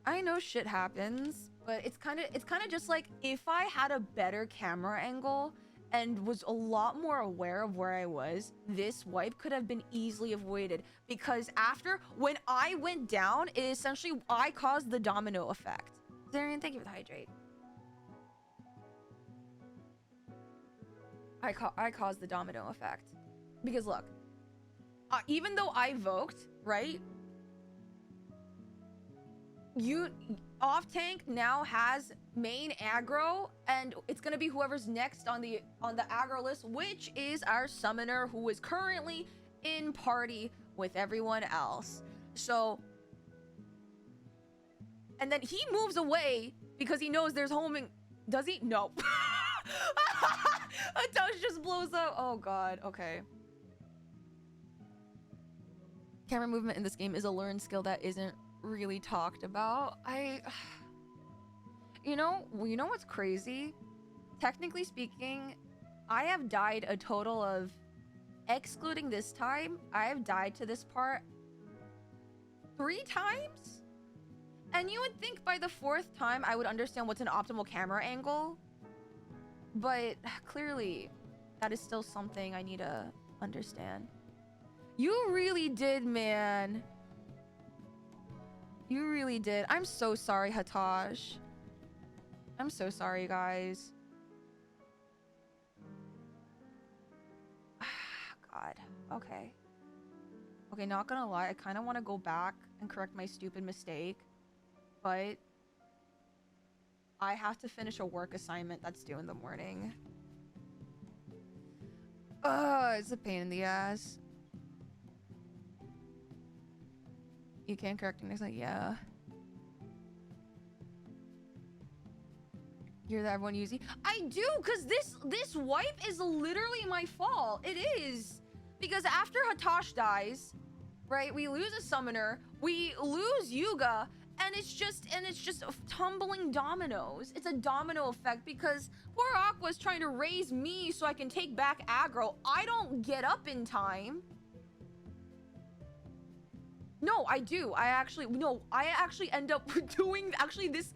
I know shit happens, but it's kind of just like if I had a better camera angle and was a lot more aware of where I was, this wipe could have been easily avoided, because when I went down, it essentially I caused the domino effect. Zarian, thank you for the hydrate. I caused the domino effect because look, even though I voked, right? off tank now has main aggro, and it's gonna be whoever's next on the aggro list, which is our summoner, who is currently in party with everyone else. So, and then he moves away because he knows there's homing. Does he? No. A touch just blows up. Oh god. Okay. Camera movement in this game is a learned skill that isn't really talked about. You know what's crazy? Technically speaking, I have died a total of, excluding this time, I have died to this part 3 times? And you would think by the 4th time I would understand what's an optimal camera angle. But clearly, that is still something I need to understand. You really did, man. You really did. I'm so sorry, Hatash. I'm so sorry, guys. God. Okay. Okay, not gonna lie. I kind of want to go back and correct my stupid mistake. But I have to finish a work assignment that's due in the morning. It's a pain in the ass. You can't correct me. It's like, yeah. You're that everyone Yuzimii? I do, because this wipe is literally my fault. It is. Because after Hatash dies, right, we lose a summoner, we lose Yuga, and it's just tumbling dominoes. It's a domino effect because poor Aqua's trying to raise me so I can take back aggro. I don't get up in time. No, I do. I actually end up doing this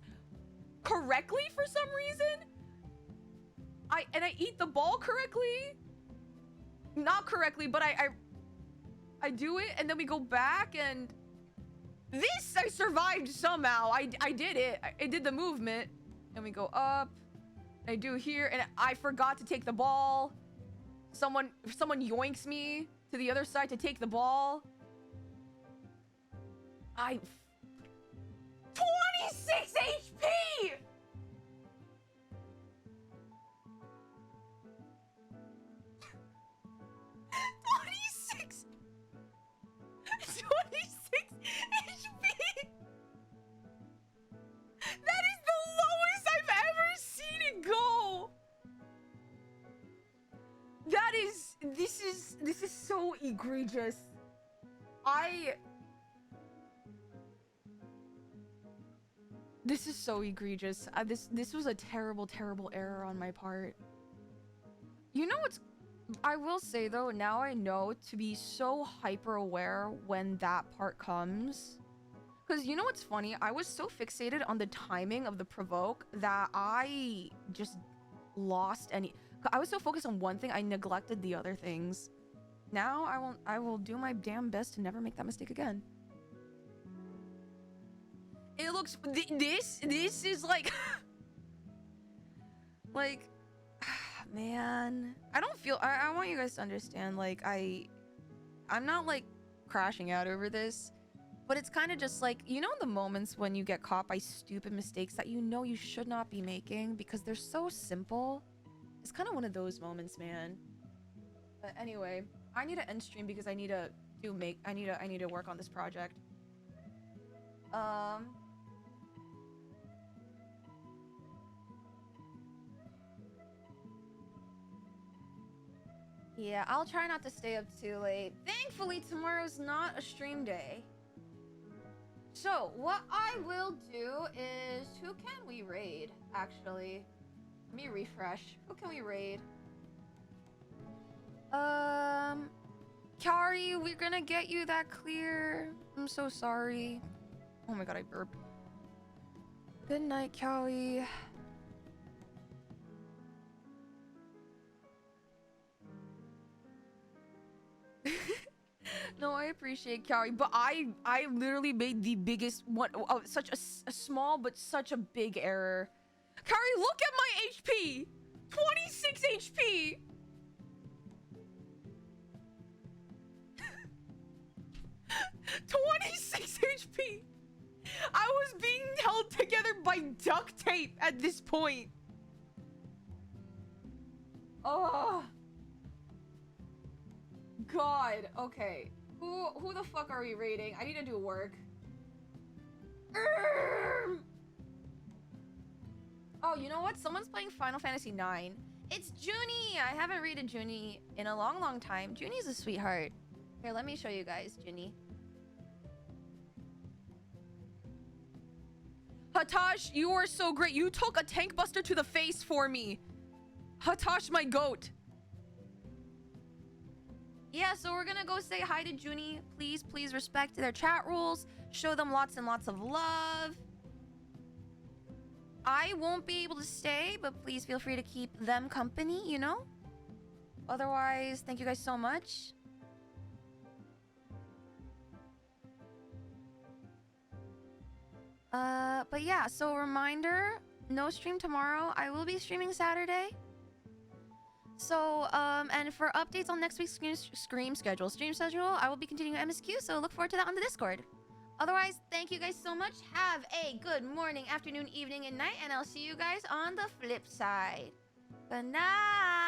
correctly for some reason. I eat the ball correctly. Not correctly, but I do it, and then we go back, and this I survived somehow. I did it. I did the movement, and we go up. I do here, and I forgot to take the ball. Someone yoinks me to the other side to take the ball. 26 HP! 26 HP! That is the lowest I've ever seen it go! This is so egregious. This is so egregious. This was a terrible error on my part. You know what's... I will say though, now I know to be so hyper aware when that part comes. Because you know what's funny? I was so fixated on the timing of the provoke that I just lost any... I was so focused on one thing, I neglected the other things. Now I will do my damn best to never make that mistake again. It looks... This is like... like... Man, I don't feel... I want you guys to understand, like, I'm not, like, crashing out over this, but it's kind of just like, you know, the moments when you get caught by stupid mistakes that you know you should not be making because they're so simple? It's kind of one of those moments, man. But anyway, I need to end stream because I need to I need to work on this project. Yeah, I'll try not to stay up too late. Thankfully, tomorrow's not a stream day. So, what I will do is... Who can we raid, actually? Let me refresh. Who can we raid? Kari, we're gonna get you that clear. I'm so sorry. Oh my god, I burped. Good night, Kari. No, I appreciate Kari, but I literally made the biggest one, such a small but such a big error. Kari, look at my HP! 26 HP! $26 HP! I was being held together by duct tape at this point. Oh. God. Okay. Who the fuck are we rating? I need to do work. Oh, you know what? Someone's playing Final Fantasy IX. It's Junie! I haven't rated Junie in a long, long time. Junie's a sweetheart. Here, let me show you guys Junie. Hatash, you are so great. You took a tank buster to the face for me. Hatash, my goat. Yeah, so we're gonna go say hi to Junie. Please, please respect their chat rules. Show them lots and lots of love. I won't be able to stay, but please feel free to keep them company, you know? Otherwise, thank you guys so much. But yeah, so reminder, no stream tomorrow. I will be streaming Saturday. So, and for updates on next week's stream schedule, I will be continuing MSQ, so look forward to that on the Discord. Otherwise, thank you guys so much. Have a good morning, afternoon, evening, and night, and I'll see you guys on the flip side. Good night.